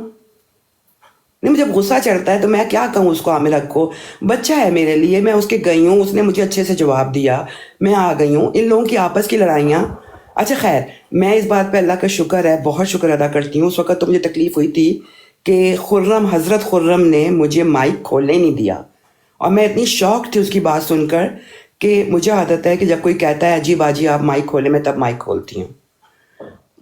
नहीं, मुझे गुस्सा चढ़ता है तो मैं क्या कहूँ उसको, आमिर हक को। बच्चा है मेरे लिए, मैं उसके गई हूँ, उसने मुझे अच्छे से जवाब दिया, मैं आ गई हूँ। इन लोगों की आपस की लड़ाइयाँ, अच्छा खैर, मैं इस बात पे अल्लाह का शुक्र है, बहुत शुक्र अदा करती हूँ। उस वक्त तो मुझे तकलीफ हुई थी कि खुर्रम, हज़रत खुर्रम ने मुझे माइक खोलने ही नहीं दिया, और मैं इतनी शौक थी उसकी बात सुनकर कि मुझे आदत है कि जब कोई कहता है जी बाजी आप माइक खोलें, मैं तब माइक खोलती हूँ।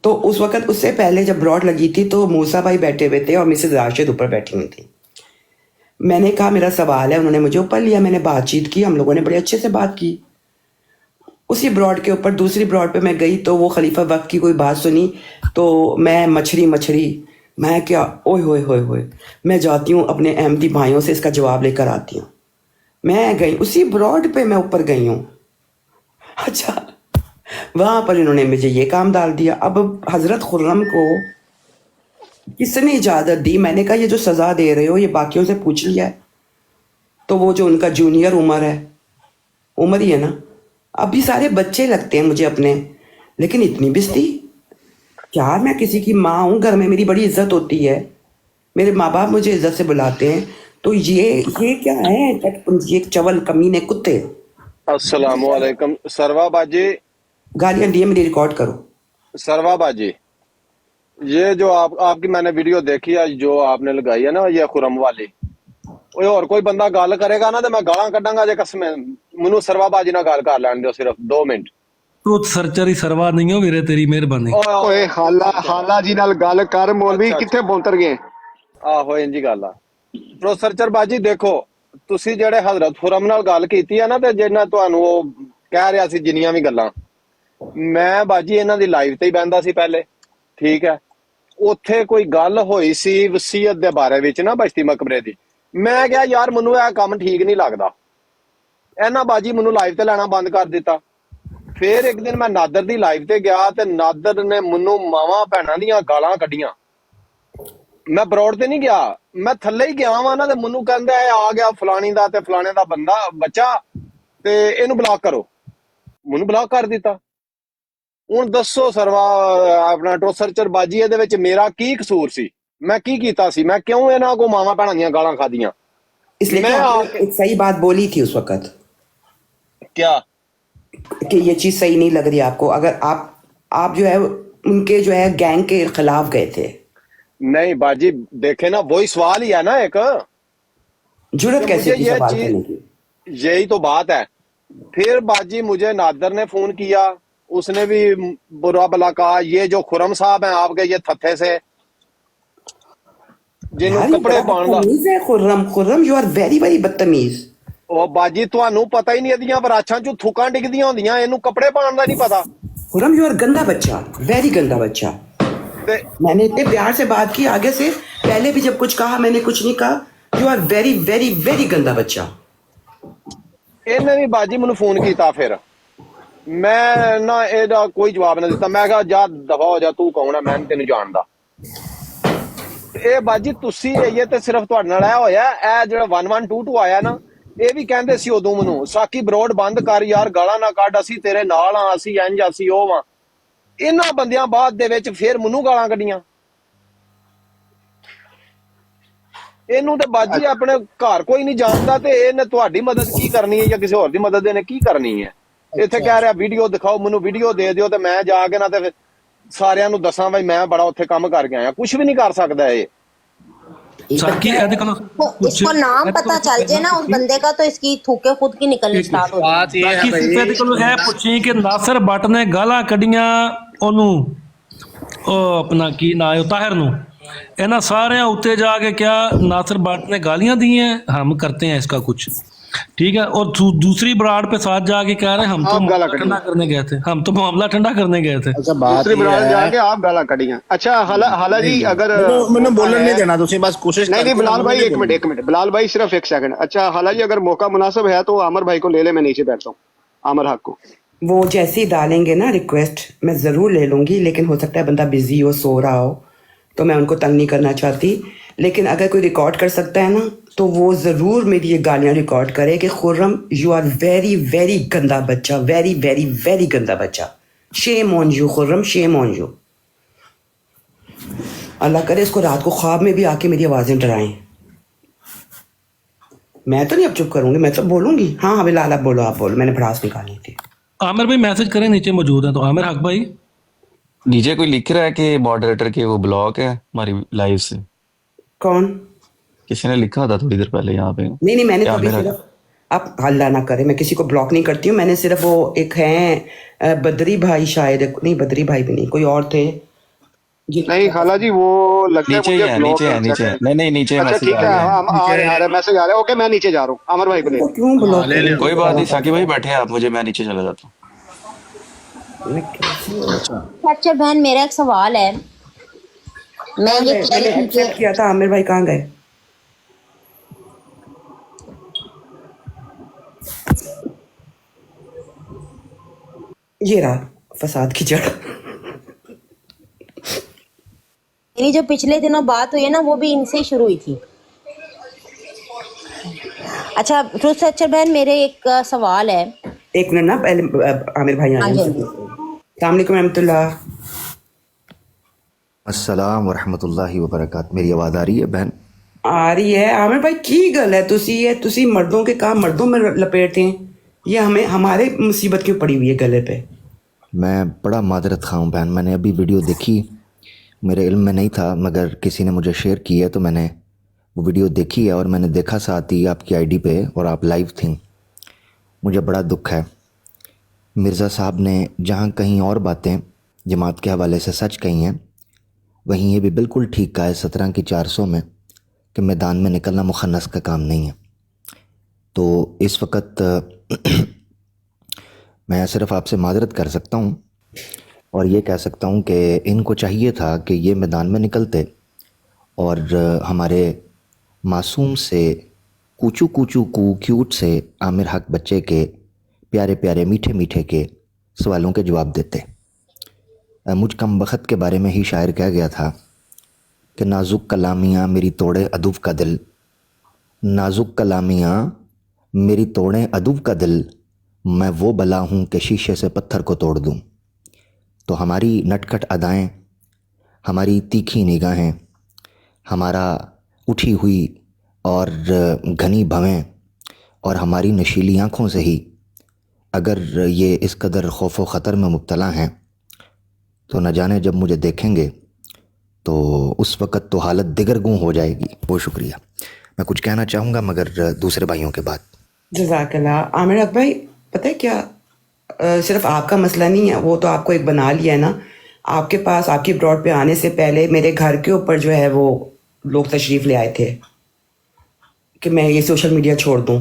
तो उस वक्त, उससे पहले जब ब्रॉड लगी थी तो मूसा भाई बैठे हुए थे और मिसेज राशिद ऊपर बैठी हुई थी। मैंने कहा मेरा सवाल है, उन्होंने मुझे ऊपर लिया, मैंने बातचीत की, हम लोगों ने बड़े अच्छे से बात की। उसी ब्रॉड के ऊपर दूसरी ब्रॉड पे मैं गई तो वो खलीफा वक्त की कोई बात सुनी तो मैं मछली, मैं क्या, ओए होए होए होए, मैं जाती हूँ अपने अहमदी भाइयों से इसका जवाब लेकर आती हूँ। मैं गई उसी ब्रॉड पे, मैं ऊपर गई हूँ। अच्छा, वहां पर इन्होंने मुझे ये काम डाल दिया। अब हजरत खुर्रम को किसने इजाजत दी? मैंने कहा ये जो सजा दे रहे हो ये बाकियों से पूछ लिया है? तो वो जो उनका जूनियर उमर है, उमर ही है ना, अभी सारे बच्चे लगते हैं मुझे अपने, लेकिन इतनी बिस्ती क्या? मैं किसी की माँ हूँ, घर में मेरी बड़ी इज्जत होती है, मेरे माँ बाप मुझे इज्जत से बुलाते हैं, तो ये क्या है? ये चवल कमीने कुत्ते। अस्सलामुअलैकुम सरवा बाजी, गालियां दिए मेरी, रिकॉर्ड करो। सरवा बाजी, ये जो आपकी मैंने वीडियो देखी है जो आपने लगाई है ना, ये खुरम वाली, ओए और कोई बंदा गल करेगा ना तो मैं गालां कड्डांगा जे कसम। मैनू सरवा बाजी ना गल कर लैन दो सिर्फ 2 मिनट। तू सर्चर ही सरवा नहीं हो वीरे, तेरी मेहरबानी। ओए खाला जी नाल गल कर, मौलवी किथे बोंतर गए? आहो इंजी गल आ। प्रो सर्चर बाजी देखो, ਤੁਸੀਂ ਜਿਹੜੇ ਹਜ਼ਰਤ ਖੁਰਮ ਨਾਲ ਗੱਲ ਕੀਤੀ ਆ ਨਾ, ਤੇ ਜਿਹਨਾਂ ਤੁਹਾਨੂੰ ਉਹ ਕਹਿ ਰਿਹਾ ਸੀ ਜਿੰਨੀਆਂ ਵੀ ਗੱਲਾਂ, ਮੈਂ ਬਾਜੀ ਇਹਨਾਂ ਦੀ ਲਾਈਵ ਤੇ ਹੀ ਬਹਿੰਦਾ ਸੀ ਪਹਿਲੇ, ਠੀਕ ਹੈ। ਉੱਥੇ ਕੋਈ ਗੱਲ ਹੋਈ ਸੀ ਵਸੀਅਤ ਦੇ ਬਾਰੇ ਵਿੱਚ ਨਾ, ਬਸ਼ਤੀ ਮਕਬਰੇ ਦੀ। ਮੈਂ ਕਿਹਾ ਯਾਰ ਮੈਨੂੰ ਇਹ ਕੰਮ ਠੀਕ ਨਹੀਂ ਲੱਗਦਾ, ਇਹਨਾਂ ਬਾਜੀ ਮੈਨੂੰ ਲਾਈਵ ਤੇ ਲੈਣਾ ਬੰਦ ਕਰ ਦਿੱਤਾ। ਫਿਰ ਇੱਕ ਦਿਨ ਮੈਂ ਨਾਦਰ ਦੀ ਲਾਈਵ ਤੇ ਗਿਆ ਤੇ ਨਾਦਰ ਨੇ ਮੈਨੂੰ ਮਾਵਾਂ ਭੈਣਾਂ ਦੀਆਂ ਗਾਲਾਂ ਕੱਢੀਆਂ। ਮੈਂ ਬਰੋਡ ਤੇ ਨਹੀਂ ਗਿਆ, ਮੈਂ ਥੱਲੇ ਹੀ ਗਿਆ ਵਾਂ ਨਾ, ਤੇ ਮੈਨੂੰ ਕਹਿੰਦਾ ਆ ਗਿਆ ਫਲਾਣੀ ਦਾ ਤੇ ਫਲਾਣੇ ਦਾ ਬੰਦਾ ਬੱਚਾ, ਤੇ ਇਹਨੂੰ ਬਲੌਕ ਕਰੋ। ਮੈਨੂੰ ਬਲੌਕ ਕਰ ਦਿੱਤਾ। ਹੁਣ ਦੱਸੋ ਸਰਵਾ ਆਪਣਾ ਟੋ ਸਰਚਰ ਬਾਜੀ, ਇਹਦੇ ਵਿੱਚ ਮੇਰਾ ਕੀ ਕਸੂਰ ਸੀ? मैं की कीता सी? मैं क्यों इन्हां को मावा भैणां दियां गालां खादियां? इसलिए मैं कि आपने आके एक सही बात बोली थी उस वक्त क्या कि ये चीज सही नहीं लग रही आपको। अगर आप जो है उनके जो है गैंग के खिलाफ गए थे। नहीं बाजी, देखे ना, वही सवाल ही है ना एक, जुर्रत कि कैसे मुझे थी ये सवाल चीज, करने की? यही तो बात है। फिर बाजी मुझे नादर ने फोन किया, उसने भी बुरा भला कहा, ये जो खुरम साहब हैं आपके, ये थत्थे से जिन्हों यार ये कपड़े बड़ा पाउण दा, बदतमीज है Khurram, you are very very बदतमीज। ਉਹ ਬਾਜੀ ਤੁਹਾਨੂੰ ਪਤਾ ਹੀ ਨਹੀਂ ਇਹਦੀਆਂ ਬਰਾਛਾਂ ਚੋਂ ਥੁੱਕਾਂ ਡਿੱਗਦੀਆਂ ਹੁੰਦੀਆਂ, ਇਹਨੂੰ ਕੱਪੜੇ ਪਾਉਣ ਦਾ ਨਹੀਂ ਪਤਾ। खुर्रम यू आर गंदा बच्चा, वेरी गंदा बच्चा। ਤੇ मैंने इतने प्यार से बात की आगे से, पहले भी जब कुछ कहा मैंने कुछ नहीं कहा। You are very very very गंदा बच्चा। ਇਹਨੇ ਵੀ ਬਾਜੀ ਮੈਨੂੰ ਫੋਨ ਕੀਤਾ, ਫਿਰ ਮੈਂ ਨਾ ਇਹਦਾ ਕੋਈ ਜਵਾਬ ਨਾ ਦਿੱਤਾ। ਮੈਂ ਕਿਹਾ ਜਾ ਦਫਾ ਹੋ ਜਾ, ਤੂੰ ਕੌਣ ਹੈ? ਮੈਂ ਨੀ ਤੈਨੂੰ ਜਾਣਦਾ। ਇਹ ਬਾਜੀ ਤੁਸੀਂ ਇਹ ਤੇ ਸਿਰਫ ਤੁਹਾਡੇ ਨਾਲ ਆਇਆ ਹੋਇਆ। ਇਹ ਜਿਹੜਾ 1122 ਆਇਆ ਨਾ, ਇਹ ਵੀ ਕਹਿੰਦੇ ਸੀ ਉਦੋਂ ਮੈਨੂੰ, ਸਾਕੀ ਬਰੋਡ ਬੰਦ ਕਰ ਯਾਰ, ਗਾਲਾਂ ਨਾ ਕੱਢ, ਅਸੀਂ ਤੇਰੇ ਨਾਲ ਆ, ਅਸੀਂ ਇੰਜ, ਅਸੀਂ ਉਹ ਵਾਂ। ਇਹਨਾਂ ਬੰਦਿਆਂ ਬਾਅਦ ਦੇ ਵਿੱਚ ਫਿਰ ਮੈਨੂੰ ਗਾਲਾਂ ਕੱਢੀਆਂ। ਇਹਨੂੰ ਤੇ ਬਾਜੀ ਆਪਣੇ ਘਰ ਕੋਈ ਨਹੀਂ ਜਾਣਦਾ, ਤੇ ਇਹਨੇ ਤੁਹਾਡੀ ਮਦਦ ਕੀ ਕਰਨੀ ਹੈ ਜਾਂ ਕਿਸੇ ਹੋਰ ਦੀ ਮਦਦ ਇਹਨੇ ਕੀ ਕਰਨੀ ਹੈ। ਇੱਥੇ ਕਹਿ ਰਿਹਾ ਵੀਡੀਓ ਦਿਖਾਓ, ਮੈਨੂੰ ਵੀਡੀਓ ਦੇ ਦਿਓ ਤੇ ਮੈਂ ਜਾ ਕੇ ਨਾ ਤੇ ਫਿਰ ਸਾਰਿਆਂ ਨੂੰ ਦੱਸਾਂ ਬਈ ਮੈਂ ਬੜਾ ਉੱਥੇ ਕੰਮ ਕਰਕੇ ਆਇਆ। ਕੁਝ ਵੀ ਨਹੀਂ ਕਰ ਸਕਦਾ ਇਹ। साकी ऐसे करो इसको नाम पता चल जाए ना उस बंदे का, तो इसकी थूके खुद की निकलनी स्टार्ट हो जाए। ਸਾਕੀ ਸਿੱਧੇ ਕੋਲ ਇਹ ਪੁੱਛੀ ਕਿ ਨਾਸਰ ਬੱਟ ਨੇ ਗਾਲਾਂ ਕੱਢੀਆਂ ਉਹਨੂੰ, ਉਹ ਆਪਣਾ ਕੀ ਨਾਂ ਹੈ ਤਾਹਿਰ ਨੂੰ, ਇਹਨਾਂ ਸਾਰਿਆਂ ਉੱਤੇ ਜਾ ਕੇ ਕਿਹਾ नासिर भट्ट ने गालियां दी हैं, हम करते हैं इसका कुछ, ठीक है। और दूसरी बराड़ पे साथ जाके कह रहे हैं हम तो मामला ठंडा करने गए थे, हम तो मामला ठंडा करने गए थे। अच्छा बात दूसरी ये बराड़ है जाके आप गाला कटियां। अच्छा हाला जी, अगर मैंने बोलने नहीं देना, तुसी बस कोशिश नहीं करके बिलाल ना भाई, बोलने एक मिनट बिलाल भाई सिर्फ एक सेकंड। अच्छा हाला जी, अगर मौका मुनासिब है तो आमिर भाई को ले ले, मैं नीचे बैठता हूँ, आमिर हक को। वो जैसे ही डालेंगे ना रिक्वेस्ट, मैं ज़रूर ले लूँगी, लेकिन हो सकता है बंदा बिजी हो, सो रहा हो, तो मैं उनको तंग नहीं करना चाहती। लेकिन अगर कोई रिकॉर्ड कर सकता है ना, तो वो ज़रूर मेरी ये गालियाँ रिकॉर्ड करे कि Khurram you are very very गंदा बच्चा, वेरी वेरी वेरी गंदा बच्चा, shame on you Khurram, shame on you. अल्लाह करे इसको रात को ख्वाब में भी आके मेरी आवाज़ें डराएं। मैं तो नहीं अब चुप करूँगी, मैं तो बोलूँगी। हाँ हाँ बिलाल आप बोलो, आप बोलो, मैंने भड़ास निकालनी थी। आमिर भाई मैसेज करें, नीचे मौजूद है तो आमिर हक भाई। नीचे कोई लिख रहा है कि मॉडरेटर के वो ब्लॉक है हमारी लाइव से। कौन? किसी ने लिखा था थोड़ी देर पहले यहाँ पे। नहीं मैंने तो क्या अभी मेरा- सिर्फ, आप हल्ला ना करें, मैं किसी को ब्लॉक नहीं करती हूँ। मैंने सिर्फ वो एक हैं बद्री भाई, शायद नहीं बद्री भाई भी नहीं, कोई और थे नहीं खाला जी, वो लगता है नीचे ही मुझे है, ब्लॉक नीचे है, कर नीचे है। सकते नहीं नहीं नीचे हैं। अच्छा मैसेज ठीक आ है, रहा है। हम आ रहे हैं, मैसेज आ रहा है। ओके मैं नीचे जा रहा हूँ, आमिर भाई को ले तो क्यों ब्लॉक करें? कोई बात नहीं साकी भाई, बैठे आप, मुझे मैं नीचे चला जाता हूँ। अच्छा बहन, मेरा एक सवाल है। मैं ये कह मैंने रही थी एक्सेप्ट कि किया था, आमिर भाई कहाँ गए? ये रहा फसाद की जड़। मेरी जो पिछले दिनों बात हुई है ना, वो भी इनसे ही शुरू हुई थी। अच्छा ट्रूथ सर्चर बहन, मेरे एक सवाल है। एक मिनट ना, पहले आमिर भाई हाँ आए जी, हैं। हाँ जी। अस्सलाम वालेकुम रहमतुल्लाह। अस्सलाम वरहमतुल्लाहि वबरकात। मेरी आवाज़ आ रही है बहन? आ रही है। आमिर भाई की गल है, तुसी मर्दों के काम मर्दों में लपेटते हैं, ये हमें हमारे मुसीबत क्यों पड़ी हुई है गले पे? मैं बड़ा माजरत खा हूँ बहन, मैंने अभी वीडियो देखी, मेरे इल्म में नहीं था, मगर किसी ने मुझे शेयर की है तो मैंने वो वीडियो देखी है और मैंने देखा साथ ही आपकी आईडी पे और आप लाइव थी। मुझे बड़ा दुख है, मिर्ज़ा साहब ने जहाँ कहीं और बातें जमात के हवाले से सच कही हैं, वहीं ये भी बिल्कुल ठीक कहा है 17 की 400 में कि मैदान में निकलना मुखन्नस का काम नहीं है। तो इस वक्त मैं सिर्फ आपसे माजरत कर सकता हूँ और ये कह सकता हूँ कि इनको चाहिए था कि ये मैदान में निकलते और हमारे मासूम से कूचू कूचू कू क्यूट से आमिर हक बच्चे के प्यारे प्यारे मीठे मीठे के सवालों के जवाब देते। मुझ कम बख़त के बारे में ही शायर कह गया था कि नाजुक कलामियाँ मेरी तोड़े अदब का दिल, नाजुक कलामियाँ मेरी तोड़े अदब का दिल, मैं वो बला हूँ कि शीशे से पत्थर को तोड़ दूँ। तो हमारी नटखट अदाएँ, हमारी तीखी निगाहें, हमारा उठी हुई और घनी भवें और हमारी नशीली आँखों से ही अगर ये इस कदर खौफ व ख़तर में मुब्तला हैं तो न जाने जब मुझे देखेंगे तो उस वक़्त तो हालत दिगरगूं हो जाएगी। बहुत शुक्रिया। मैं कुछ कहना चाहूँगा मगर दूसरे भाइयों के बाद। जज़ाकल्लाह। आमिर हक भाई, पता है क्या, सिर्फ आपका मसला नहीं है, वो तो आपको एक बना लिया है ना। आपके पास आपकी ब्रॉड पे आने से पहले मेरे घर के ऊपर जो है वो लोग तशरीफ़ ले आए थे कि मैं ये सोशल मीडिया छोड़ दूँ।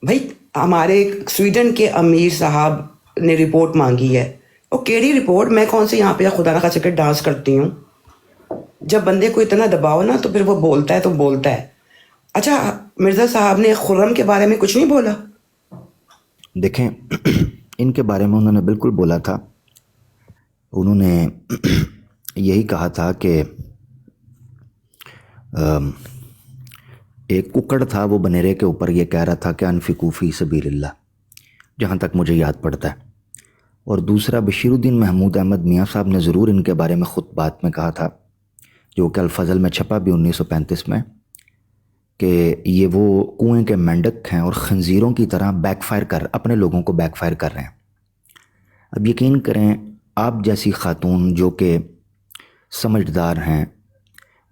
भाई हमारे स्वीडन के अमीर साहब ने रिपोर्ट मांगी है, वो केड़ी रिपोर्ट, मैं कौन से यहाँ पे खुदा ना खासा के डांस करती हूँ। जब बंदे को इतना दबाओ ना तो फिर वो बोलता है तो बोलता है। अच्छा मिर्ज़ा साहब ने खुर्रम के बारे में कुछ नहीं बोला? देखें इनके बारे में उन्होंने बिल्कुल बोला था। उन्होंने यही कहा था कि एक कुक्कड़ था, वो बनेरे के ऊपर ये कह रहा था कि अनफिकू फी सबीलिल्लाह, जहाँ तक मुझे याद पड़ता है। और दूसरा बशीरुद्दीन महमूद अहमद मियाँ साहब ने ज़रूर इनके बारे में ख़ुद बात में कहा था, जो कि अल-फज़ल में छपा भी 1935 में, कि ये वो कुएं के मेंढक हैं और खंजीरों की तरह बैकफायर कर अपने लोगों को बैकफायर कर रहे हैं। अब यकीन करें, आप जैसी खातून जो कि समझदार हैं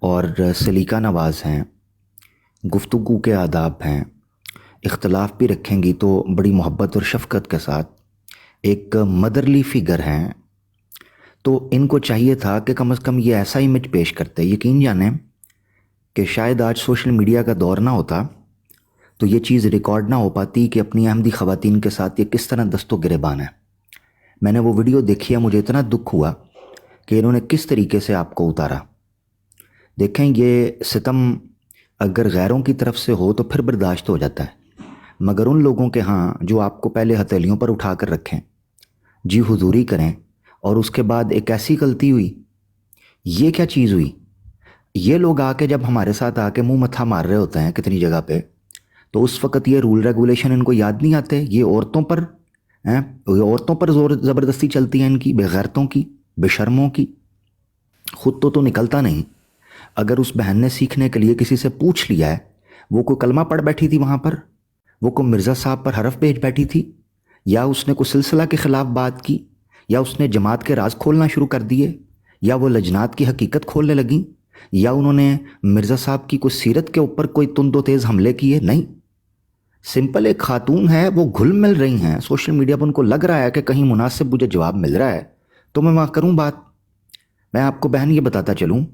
और सलीका नवाज़ हैं, गुफ्तगू के आदाब हैं, इख्तलाफ भी रखेंगी तो बड़ी मोहब्बत और शफ़क़त के साथ, एक मदरली फ़िगर हैं, तो इनको चाहिए था कि कम से कम ये ऐसा इमेज पेश करते। यकीन जाने कि शायद आज सोशल मीडिया का दौर ना होता तो ये चीज़ रिकॉर्ड ना हो पाती कि अपनी अहमदी ख़वातीन के साथ ये किस तरह दस्तो गिरेबान है। मैंने वो वीडियो देखी है, मुझे इतना दुख हुआ कि इन्होंने किस तरीके से आपको उतारा। देखें, ये सितम अगर गैरों की तरफ से हो तो फिर बर्दाश्त हो जाता है, मगर उन लोगों के यहाँ जो आपको पहले हथेलियों पर उठा कर रखें, जी हुजूरी करें, और उसके बाद एक ऐसी गलती हुई, ये क्या चीज़ हुई। ये लोग आके जब हमारे साथ आके मुंह मत्था मार रहे होते हैं कितनी जगह पे, तो उस वक़्त ये रूल रेगुलेशन इनको याद नहीं आते। ये औरतों पर हैं, औरतों पर ज़ोर ज़बरदस्ती चलती है इनकी, बेगैरतों की, बेशर्मों की। ख़ुद तो निकलता नहीं। अगर उस बहन ने सीखने के लिए किसी से पूछ लिया है, वो कोई कलमा पढ़ बैठी थी वहाँ पर, वो कोई मिर्ज़ा साहब पर हरफ भेज बैठी थी, या उसने कोई सिलसिला के ख़िलाफ़ बात की, या उसने जमात के राज खोलना शुरू कर दिए, या वो लजनात की हकीकत खोलने लगी, या उन्होंने मिर्ज़ा साहब की कोई सीरत के ऊपर कोई तुंदो तेज़ हमले किए। नहीं, सिंपल एक खातून है, वो घुल मिल रही हैं सोशल मीडिया पर, उनको लग रहा है कि कहीं मुनासिब मुझे जवाब मिल रहा है तो मैं वहाँ करूँ बात। मैं आपको बहन ये बताता चलूँ,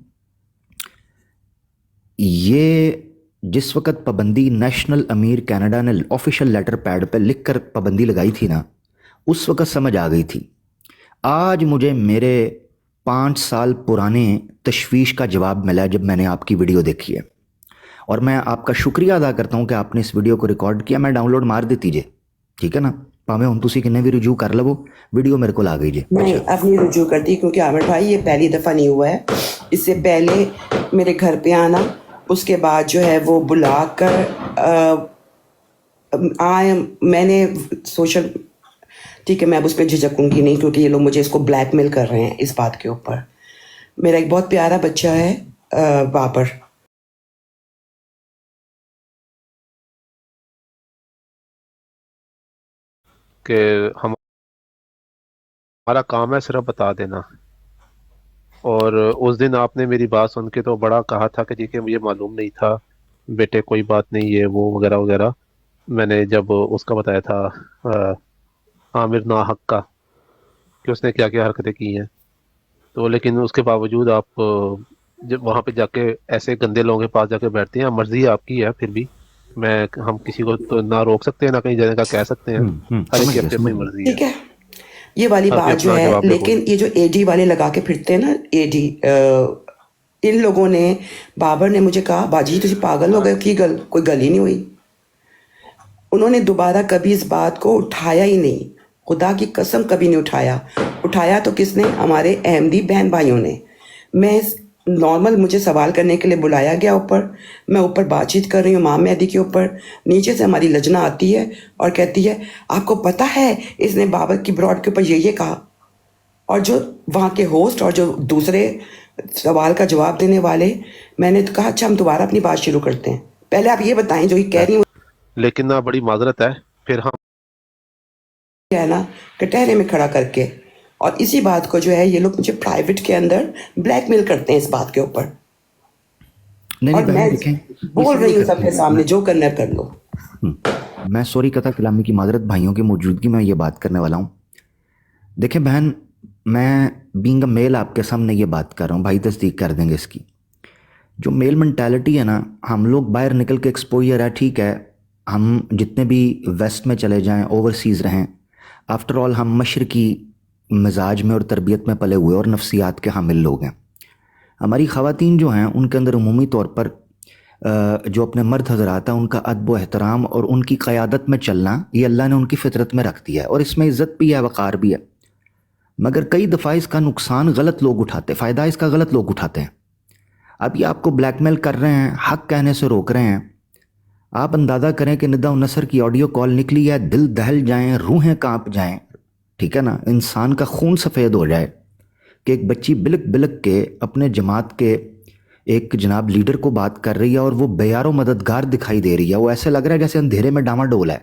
ये जिस वक़्त पाबंदी नेशनल अमीर कनाडा ने ऑफिशियल लेटर पैड पे लिख कर पाबंदी लगाई थी ना, उस वक़्त समझ आ गई थी। आज मुझे मेरे 5 साल पुराने तशवीश का जवाब मिला जब मैंने आपकी वीडियो देखी है, और मैं आपका शुक्रिया अदा करता हूँ कि आपने इस वीडियो को रिकॉर्ड किया। मैं डाउनलोड मार देती जे, ठीक है ना, भावें हुण तुसीं किन्ने भी रुजू कर लवो, वीडियो मेरे को आ गई जे। नहीं, अब नहीं रुजू करती, क्योंकि आमिर भाई ये पहली दफ़ा नहीं हुआ है। इससे पहले मेरे घर पे आना, उसके बाद जो है वो बुला कर आए, मैंने सोशल, ठीक है, मैं अब उस पर झिझकूंगी नहीं, क्योंकि ये लोग मुझे इसको ब्लैकमेल कर रहे हैं इस बात के ऊपर। मेरा एक बहुत प्यारा बच्चा है बाबर, कि हमारा काम है सिर्फ बता देना। और उस दिन आपने मेरी बात सुन के तो बड़ा कहा था कि जी कि मुझे मालूम नहीं था बेटे, कोई बात नहीं, ये वो वगैरह वगैरह। मैंने जब उसका बताया था आमिर नाहक का कि उसने क्या क्या हरकतें की हैं, तो लेकिन उसके बावजूद आप जब वहाँ पे जाके ऐसे गंदे लोगों के पास जाके बैठते हैं, मर्जी आपकी है, फिर भी हम किसी को तो ना रोक सकते हैं ना कहीं जाने का कह सकते हैं। हर एक की अपनी अपनी मर्जी है। ठीक है, ये वाली आप बात जो अपना है। जवाब दे लेकिन ये जो एडी वाले लगा के फिरते हैं ना, एडी, इन लोगों ने, बाबर ने मुझे कहा, बाजी तुझे पागल हो गए की गल, कोई गल ही नहीं हुई। उन्होंने दोबारा कभी इस बात को उठाया ही नहीं, खुदा की कसम कभी नहीं उठाया। उठाया तो किसने? हमारे अहमदी बहन भाइयों ने। मैं नॉर्मल, मुझे सवाल करने के लिए बुलाया गया ऊपर, मैं ऊपर बातचीत कर रही हूँ इमाम मेहदी के ऊपर, नीचे से हमारी लजना आती है और कहती है आपको पता है इसने बाबर की ब्रॉड के ऊपर ये कहा। और जो वहाँ के होस्ट और जो दूसरे सवाल का जवाब देने वाले, मैंने तो कहा अच्छा हम दोबारा अपनी बात शुरू करते हैं, पहले आप ये बताएं जो ये कह रही हूँ लेकिन ना बड़ी माजरत है, फिर हम है ना, कटहरे में खड़ा करके। और इसी बात को जो है ये लोग मुझे प्राइवेट के अंदर ब्लैकमेल करते हैं इस बात के ऊपर। और मैं बोल रही हूँ सबके सामने जो करना है कर लो। मैं सॉरी कथा कलामी की माजरत, भाइयों की मौजूदगी में ये बात करने वाला हूँ। देखें बहन, मैं बीइंग अ मेल आपके सामने ये बात कर रहा हूँ, भाई तस्दीक कर देंगे इसकी। जो मेल मेंटालिटी है ना, हम लोग बाहर निकल के एक्सपोजर है, ठीक है, हम जितने भी वेस्ट में चले जाएं, ओवरसीज़ रहें, आफ्टर ऑल हम मशरकी मिजाज में और तरबियत में पले हुए और नफ्सियात के हामिल लोग हैं। हमारी ख़वातीन जो हैं उनके अंदर उमूमी तौर पर जो अपने मर्द हज़रात हैं उनका अदब व एहतराम और उनकी क़यादत में चलना, ये अल्लाह ने उनकी फितरत में रख दिया है, और इसमें इज़्ज़त भी है, वक़ार भी है। मगर कई दफ़ा इसका नुकसान गलत लोग उठाते, फ़ायदा इसका गलत लोग उठाते हैं। اب یہ آپ کو بلیک میل کر رہے ہیں, حق کہنے سے روک رہے ہیں. آپ اندازہ کریں کہ ندا النصر کی آڈیو کال نکلی ہے, دل دہل جائیں, روحیں کانپ جائیں, ٹھیک ہے نا, انسان کا خون سفید ہو جائے کہ ایک بچی بلک بلک کے اپنے جماعت کے ایک جناب لیڈر کو بات کر رہی ہے اور وہ بیار و مددگار دکھائی دے رہی ہے. وہ ایسے لگ رہا ہے جیسے اندھیرے میں ڈاما ڈول ہے.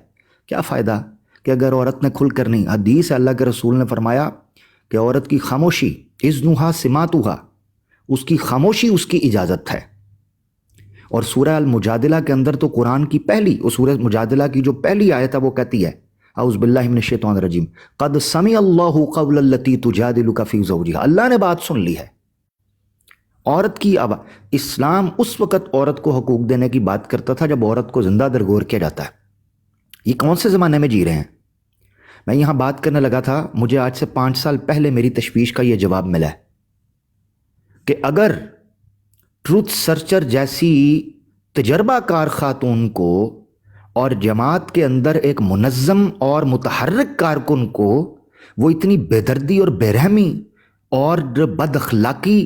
کیا فائدہ کہ اگر عورت نے کھل کر نہیں, حدیث ہے اللہ کے رسول نے فرمایا کہ عورت کی خاموشی اذنھا سماطھا, اس کی خاموشی اس کی اجازت ہے. اور سورہ المجادلہ کے اندر تو قرآن کی پہلی, اور سورہ مجادلہ کی جو پہلی آیت ہے وہ کہتی ہے اعوذ باللہ من الشیطان الرجیم قد سمع اللہ قول التی تجادلک فی زوجہا, اللہ نے بات سن لی ہے. عورت کی اسلام اس وقت عورت کو حقوق دینے کی بات کرتا تھا جب عورت کو زندہ درگور کیا جاتا ہے. یہ کون سے زمانے میں جی رہے ہیں؟ میں یہاں بات کرنے لگا تھا, مجھے آج سے 5 سال پہلے میری تشویش کا یہ جواب ملا ہے کہ اگر ٹروتھ سرچر جیسی تجربہ کار خاتون کو اور جماعت کے اندر ایک منظم اور متحرک کارکن کو وہ اتنی بے دردی اور بے رحمی اور بد اخلاقی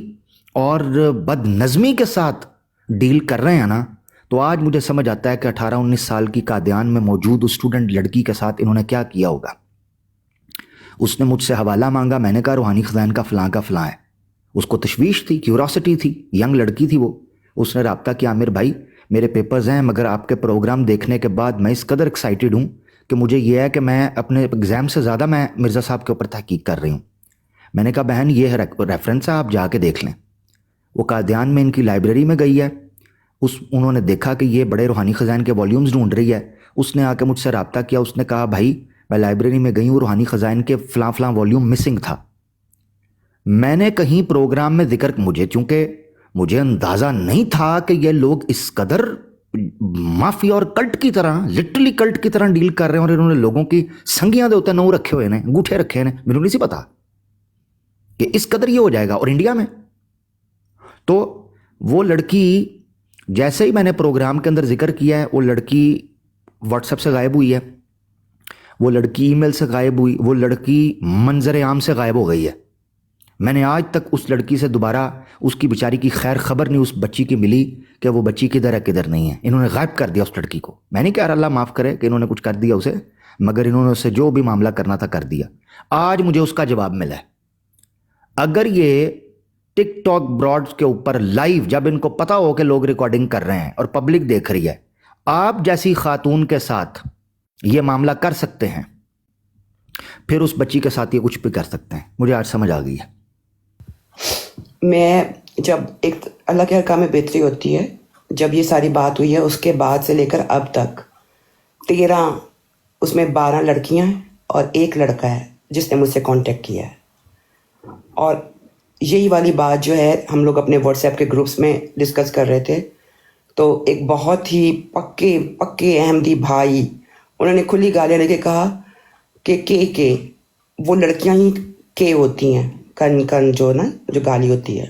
اور بد نظمی کے ساتھ ڈیل کر رہے ہیں نا, تو آج مجھے سمجھ آتا ہے کہ 18-19 سال کی قادیان میں موجود اسٹوڈنٹ لڑکی کے ساتھ انہوں نے کیا کیا ہوگا. اس نے مجھ سے حوالہ مانگا, میں نے کہا روحانی خزائن کا فلاں ہے. اس کو تشویش تھی, کیوراسٹی تھی, ینگ لڑکی تھی وہ. اس نے رابطہ کیا, عامر بھائی میرے پیپرز ہیں مگر آپ کے پروگرام دیکھنے کے بعد میں اس قدر ایکسائٹیڈ ہوں کہ مجھے یہ ہے کہ میں اپنے ایگزام سے زیادہ میں مرزا صاحب کے اوپر تحقیق کر رہی ہوں. میں نے کہا بہن یہ ریفرنس ہے, آپ جا کے دیکھ لیں. وہ قادیان میں ان کی لائبریری میں گئی ہے, انہوں نے دیکھا کہ یہ بڑے روحانی خزائن کے والیومز ڈھونڈ رہی ہے. اس نے آ کے مجھ سے رابطہ کیا, اس نے کہا بھائی میں لائبریری میں گئی ہوں, روحانی خزائن کے فلاں والیوم مسنگ تھا. میں نے کہیں پروگرام میں ذکر, چونکہ مجھے اندازہ نہیں تھا کہ یہ لوگ اس قدر مافیا اور کلٹ کی طرح, لٹرلی کلٹ کی طرح ڈیل کر رہے ہیں, اور انہوں نے لوگوں کی سنگیاں دے ہوتے نو رکھے ہوئے ہیں, انگوٹھے رکھے ہیں, میرے نہیں سی پتا کہ اس قدر یہ ہو جائے گا. اور انڈیا میں تو وہ لڑکی, جیسے ہی میں نے پروگرام کے اندر ذکر کیا ہے, وہ لڑکی واٹس ایپ سے غائب ہوئی ہے, وہ لڑکی ای میل سے غائب ہوئی, وہ لڑکی منظر عام سے غائب ہو گئی ہے. میں نے آج تک اس لڑکی سے دوبارہ اس کی بیچاری کی خیر خبر نہیں اس بچی کی ملی کہ وہ بچی کدھر ہے کدھر نہیں ہے. انہوں نے غائب کر دیا اس لڑکی کو. میں نہیں کہہ رہا اللہ معاف کرے کہ انہوں نے کچھ کر دیا اسے, مگر انہوں نے اسے جو بھی معاملہ کرنا تھا کر دیا. آج مجھے اس کا جواب ملا ہے. اگر یہ ٹک ٹاک براڈز کے اوپر لائیو, جب ان کو پتا ہو کہ لوگ ریکارڈنگ کر رہے ہیں اور پبلک دیکھ رہی ہے, آپ جیسی خاتون کے ساتھ یہ معاملہ کر سکتے ہیں, پھر اس بچی کے ساتھ یہ کچھ بھی کر سکتے ہیں. مجھے آج سمجھ آ گئی ہے. میں جب ایک اللہ کے ہر کام میں بہتری ہوتی ہے, جب یہ ساری بات ہوئی ہے اس کے بعد سے لے کر اب تک 13, اس میں 12 لڑکیاں ہیں اور 1 لڑکا ہے جس نے مجھ سے کانٹیکٹ کیا ہے. اور یہی والی بات جو ہے ہم لوگ اپنے واٹس ایپ کے گروپس میں ڈسکس کر رہے تھے, تو ایک بہت ہی پکے احمدی بھائی, انہوں نے کھلی گالیاں لے کے کہا کہ وہ لڑکیاں ہی کے ہوتی ہیں, کن جو نا جو گالی ہوتی ہے.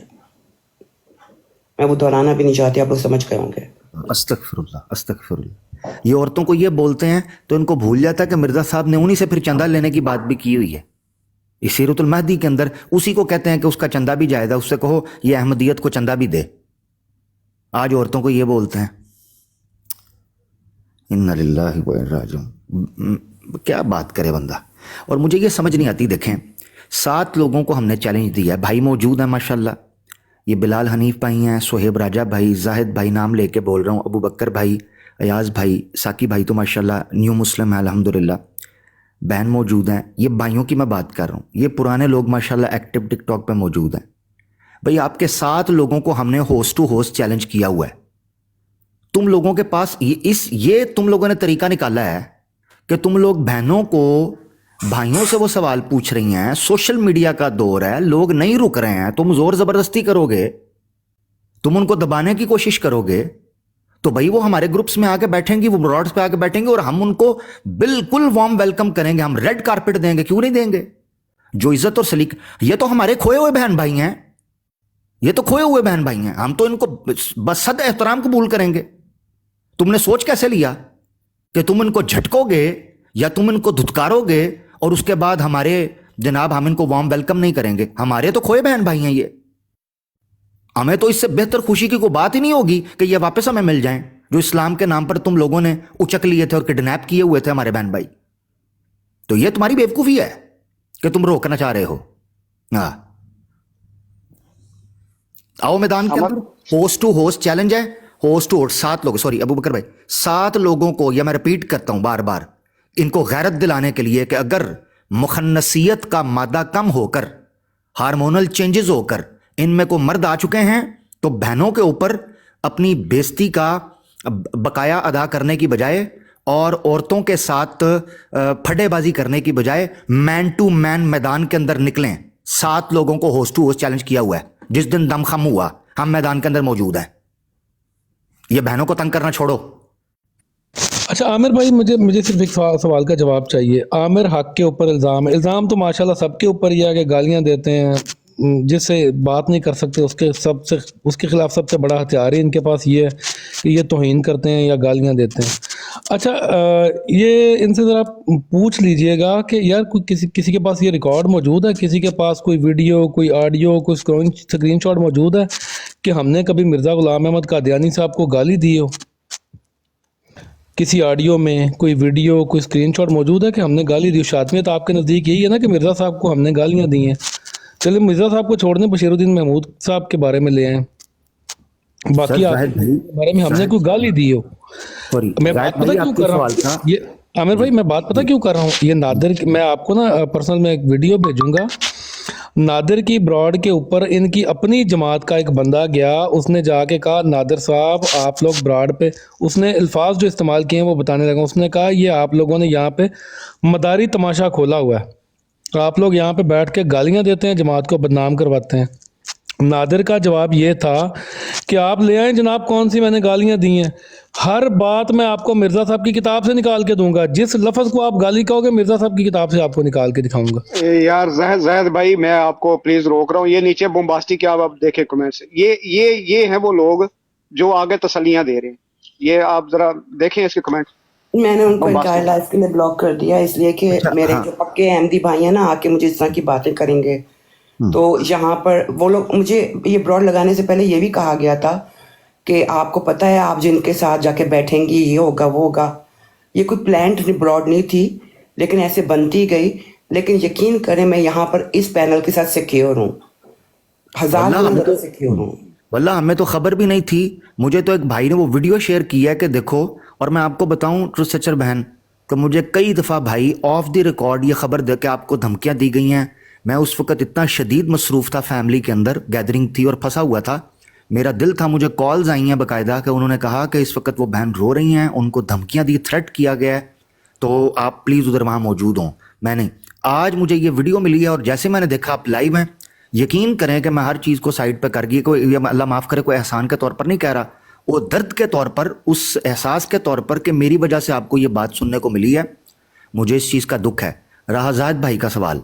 میں وہ دہرانا بھی نہیں چاہتی, آپ لوگ سمجھ گئے ہوں گے. استغفر اللہ. یہ عورتوں کو یہ بولتے ہیں تو ان کو بھول جاتا ہے کہ مرزا صاحب نے انہی سے پھر چندہ لینے کی بات بھی کی ہوئی ہے. اس سیرت المہدی کے اندر اسی کو کہتے ہیں کہ اس کا چندہ بھی جائز ہے, اس سے کہو یہ احمدیت کو چندہ بھی دے. آج عورتوں کو یہ بولتے ہیں. انا للہ و انا راجعون. کیا بات کرے بندہ. اور مجھے یہ سمجھ نہیں آتی, دیکھیں 7 لوگوں کو ہم نے چیلنج دیا ہے, بھائی موجود ہیں ماشاءاللہ, یہ بلال حنیف بھائی ہیں, سہیب راجہ بھائی, زاہد بھائی, نام لے کے بول رہا ہوں, ابو بکر بھائی, ایاز بھائی, ساکی بھائی تو ماشاءاللہ نیو مسلم ہے الحمدللہ, بہن موجود ہیں. یہ بھائیوں کی میں بات کر رہا ہوں. یہ پرانے لوگ ماشاءاللہ ایکٹیو ٹک ٹاک پہ موجود ہیں. بھائی آپ کے 7 لوگوں کو ہم نے ہوسٹ ٹو ہوسٹ چیلنج کیا ہوا ہے. تم لوگوں کے پاس یہ تم لوگوں نے طریقہ نکالا ہے کہ تم لوگ بہنوں کو بھائیوں سے وہ سوال پوچھ رہی ہیں. سوشل میڈیا کا دور ہے, لوگ نہیں رک رہے ہیں, تم زور زبردستی کرو گے, تم ان کو دبانے کی کوشش کرو گے, تو بھائی وہ ہمارے گروپس میں آ کے بیٹھیں گی, وہ براڈس پہ آ کے بیٹھیں گے, اور ہم ان کو بالکل وارم ویلکم کریں گے, ہم ریڈ کارپٹ دیں گے. کیوں نہیں دیں گے؟ جو عزت اور سلیق, یہ تو ہمارے کھوئے ہوئے بہن بھائی ہیں, یہ تو کھوئے ہوئے بہن بھائی ہیں, ہم تو ان کو بس صد احترام قبول کریں گے. تم نے سوچ کیسے لیا کہ تم ان کو جھٹکو گے یا تم ان کو دھتکارو گے اور اس کے بعد ہمارے جناب ہم ان کو وارم ویلکم نہیں کریں گے؟ ہمارے تو کھوئے بہن بھائی ہیں یہ. हमें तो इससे बेहतर खुशी की कोई बात ही नहीं होगी कि ये वापस हमें मिल जाएं, जो इस्लाम के नाम पर तुम लोगों ने उचक लिए थे और किडनैप किए हुए थे हमारे बहन भाई। तो ये तुम्हारी बेवकूफ़ी है कि तुम रोकना चाह रहे हो। हाँ, आओ मैदान के अंदर। होस्ट टू होस्ट चैलेंज है, होस्ट टू होस्ट 7 लोग, सॉरी अबू बकर भाई, 7 लोगों को, या मैं रिपीट करता हूं बार बार, इनको गैरत दिलाने के लिए कि अगर मुखन्नसियत का मादा कम होकर, हार्मोनल चेंजेस होकर इनमें को मर्द आ चुके हैं, तो बहनों के ऊपर अपनी बेइज्जती का बकाया अदा करने की बजाय और औरतों के साथ फटेबाजी करने की बजाय मैन टू मैन मैदान के अंदर निकलें। 7 लोगों को होस्ट टू होस्ट चैलेंज किया हुआ है। जिस दिन दम खम हुआ हम मैदान के अंदर मौजूद हैं। ये बहनों को तंग करना छोड़ो। अच्छा आमिर भाई, मुझे सिर्फ एक सवाल का जवाब चाहिए। आमिर हक के ऊपर इल्ज़ाम है, इल्ज़ाम तो माशाल्लाह सबके ऊपर ही है कि गालियां देते हैं, जिससे बात नहीं कर सकते उसके खिलाफ सबसे बड़ा हथियार ही इनके पास ये है कि ये तौहीन करते हैं या गालियां देते हैं। अच्छा ये इनसे ज़रा पूछ लीजिएगा कि यार कोई किसी के पास ये रिकॉर्ड मौजूद है, किसी के पास कोई वीडियो, कोई ऑडियो, कोई स्क्रीनशॉट मौजूद है कि हमने कभी मिर्ज़ा ग़ुलाम अहमद कादियानी साहब को गाली दी हो? किसी ऑडियो में कोई वीडियो, कोई स्क्रीनशॉट मौजूद है कि हमने गाली दी? शातिमियत आपके नज़दीक यही है ना कि मिर्ज़ा साहब को हमने गालियाँ दी हैं। चलिए मिर्ज़ा साहब को छोड़ने बशीरुद्दीन महमूद साहब के बारे में ले आए, बाकी आपके बारे में हमने कोई गाली दी हो। मैं बात पता क्यों कर रहा हूँ ये आमिर भाई, मैं बात पता क्यों कर रहा हूँ ये नादिर, मैं आपको ना पर्सनल में एक वीडियो भेजूंगा। नादिर की ब्रॉड के ऊपर इनकी अपनी जमात का एक बंदा गया, उसने जाके कहा नादिर साहब आप लोग ब्रॉड पे, उसने अल्फाज जो इस्तेमाल किए हैं वो बताने लगा। उसने कहा ये आप लोगों ने यहाँ पे मदारी तमाशा खोला हुआ है, आप लोग यहाँ पे बैठ के गालियाँ देते हैं, जमात को बदनाम करवाते हैं। नादिर का जवाब ये था कि आप ले आए जनाब, कौन सी मैंने गालियाँ दी हैं? हर बात मैं आपको मिर्ज़ा साहब की किताब से निकाल के दूंगा, जिस लफ्ज़ को आप गाली कहोगे मिर्ज़ा साहब की किताब से आपको निकाल के दिखाऊंगा। यार ज़ाहिद भाई मैं आपको प्लीज रोक रहा हूँ, ये नीचे बोम्बास्टिक क्या आप देखें कमेंट्स, ये हैं वो लोग जो आगे तसल्लियां दे रहे हैं। ये आप जरा देखें इसके कमेंट। मैंने उनको इंटायर लाइफ के लिए ब्लॉक कर दिया, इसलिए कि मेरे जो पक्के अहमदी भाई हैं ना आके मुझे इस तरह की बातें करेंगे। तो यहाँ पर वो लोग, मुझे ये ब्रॉड लगाने से पहले ये भी कहा गया था कि आपको पता है आप जिनके साथ जाके बैठेंगी ये होगा वो होगा। ये कोई प्लान्ड ब्रॉड नहीं थी, लेकिन ऐसे बनती गई। लेकिन यकीन करें मैं यहाँ पर इस पैनल के साथ सिक्योर हूँ, 1000 सिक्योर हूँ। वल्लाह हमें तो खबर भी नहीं थी। मुझे तो एक भाई ने वो वीडियो शेयर किया है कि देखो, और मैं आपको बताऊं ट्रू सचर बहन, तो मुझे कई दफ़ा भाई ऑफ द रिकॉर्ड ये खबर दे के आपको धमकियां दी गई हैं। मैं उस वक्त इतना शदीद मसरूफ़ था, फैमिली के अंदर गैदरिंग थी और फंसा हुआ था। मेरा दिल था, मुझे कॉल्स आई हैं बाकायदा कि उन्होंने कहा कि इस वक्त वो बहन रो रही हैं, उनको धमकियां दी, थ्रेट किया गया है, तो आप प्लीज़ उधर वहाँ मौजूद हों। मैंने आज मुझे ये वीडियो मिली है और जैसे मैंने देखा आप लाइव हैं, यकीन करें कि मैं हर चीज़ को साइड पर कर गई। कोई अल्लाह माफ़ करे, कोई एहसान के तौर पर नहीं कह रहा, वो दर्द के तौर पर, उस एहसास के तौर पर कि मेरी वजह से आपको ये बात सुनने को मिली है, मुझे इस चीज़ का दुख है। रहा जाहिद भाई का सवाल,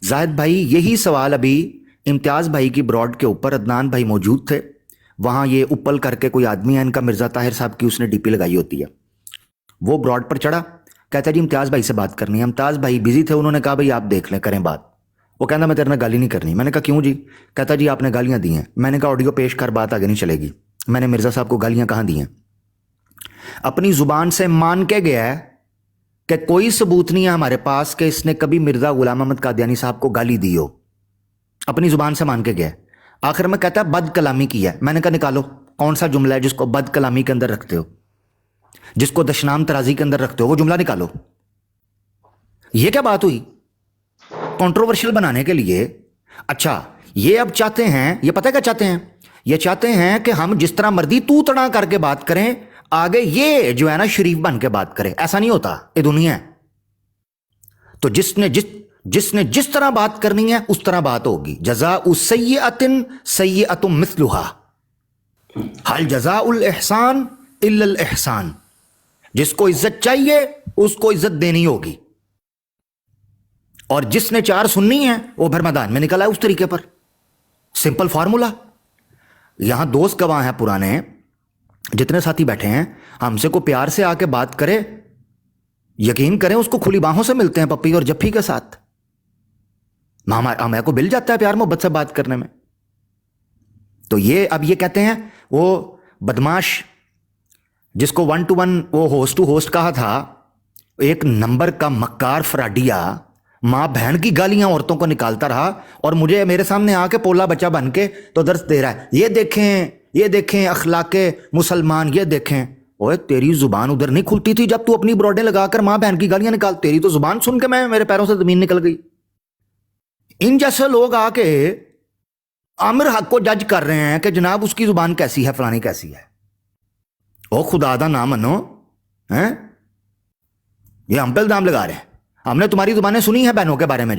जाहिद भाई यही सवाल अभी इम्तियाज़ भाई की ब्रॉड के ऊपर अदनान भाई मौजूद थे, वहाँ ये उपल करके कोई आदमी है इनका, मिर्ज़ा ताहिर साहब की उसने डीपी लगाई होती है, वो ब्रॉड पर चढ़ा, कहता जी इम्तियाज़ भाई से बात करनी है। इम्तियाज़ भाई बिजी थे, उन्होंने कहा भाई आप देख लें, करें बात। वो कहता मैं तेरे ने गाली नहीं करनी। मैंने कहा क्यों जी? कहता जी आपने गालियाँ दी हैं। मैंने कहा ऑडियो पेश कर, बात आगे नहीं चलेगी। मैंने मिर्ज़ा साहब को गालियाँ कहाँ दी हैं? अपनी ज़ुबान से मान के गया है कि कोई सबूत नहीं है हमारे पास कि इसने कभी मिर्ज़ा ग़ुलाम अहमद कादियानी साहब को गाली दी हो। अपनी ज़ुबान से मान के गया। आखिर में कहता है बद कलामी की है। मैंने कहा निकालो कौन सा जुमला है जिसको बद कलामी के अंदर रखते हो, जिसको दशनाम तराजी के अंदर रखते हो, वो जुमला निकालो। ये क्या बात हुई कंट्रोवर्शियल बनाने के लिए? अच्छा ये अब चाहते हैं, ये पता है क्या चाहते हैं? ये चाहते हैं कि हम जिस तरह मर्जी तू तड़ा करके बात करें, आगे ये जो है ना शरीफ बन के बात करे। ऐसा नहीं होता, ये दुनिया है। तो जिसने जिस तरह बात करनी है उस तरह बात होगी। जज़ाउ सय्यअतिन सय्यअतुम मिस्लुहा, हल जज़ाउल इहसान इल्लल इहसान। जिसको इज्जत चाहिए उसको इज्जत देनी होगी, और जिसने 4 सुननी है वो भर मैदान में निकला है उस तरीके पर। Simple formula. यहां दोस्त गवाह हैं पुराने, जितने साथी बैठे हैं, हमसे को प्यार से आके बात करे, यकीन करें उसको खुली बाहों से मिलते हैं पप्पी और जफ्फी के साथ। हमें को मिल जाता है प्यार मोहब्बत से बात करने में। تو یہ اب یہ کہتے ہیں وہ بدماش جس کو 1 to 1 وہ ہوسٹ ٹو ہوسٹ کہا تھا، ایک نمبر کا مکار فراڈیا ماں بہن کی گالیاں عورتوں کو نکالتا رہا، اور مجھے میرے سامنے آ کے پولا بچہ بن کے تو درس دے رہا ہے، یہ دیکھیں اخلاق مسلمان، یہ دیکھیں۔ اوے تیری زبان ادھر نہیں کھلتی تھی جب تو اپنی بروڈیں لگا کر ماں بہن کی گالیاں نکال، تیری تو زبان سن کے میرے پیروں سے زمین نکل گئی۔ ان جیسے لوگ آ کے عامر حق کو جج کر رہے ہیں کہ جناب اس کی زبان کیسی ہے، فلانی کیسی ہے۔ او خدا دا نام منو، ہیں یہ ہم پہ الزام لگا رہے ہیں۔ ہم نے تمہاری زبانیں سنی ہیں بہنوں کے بارے میں،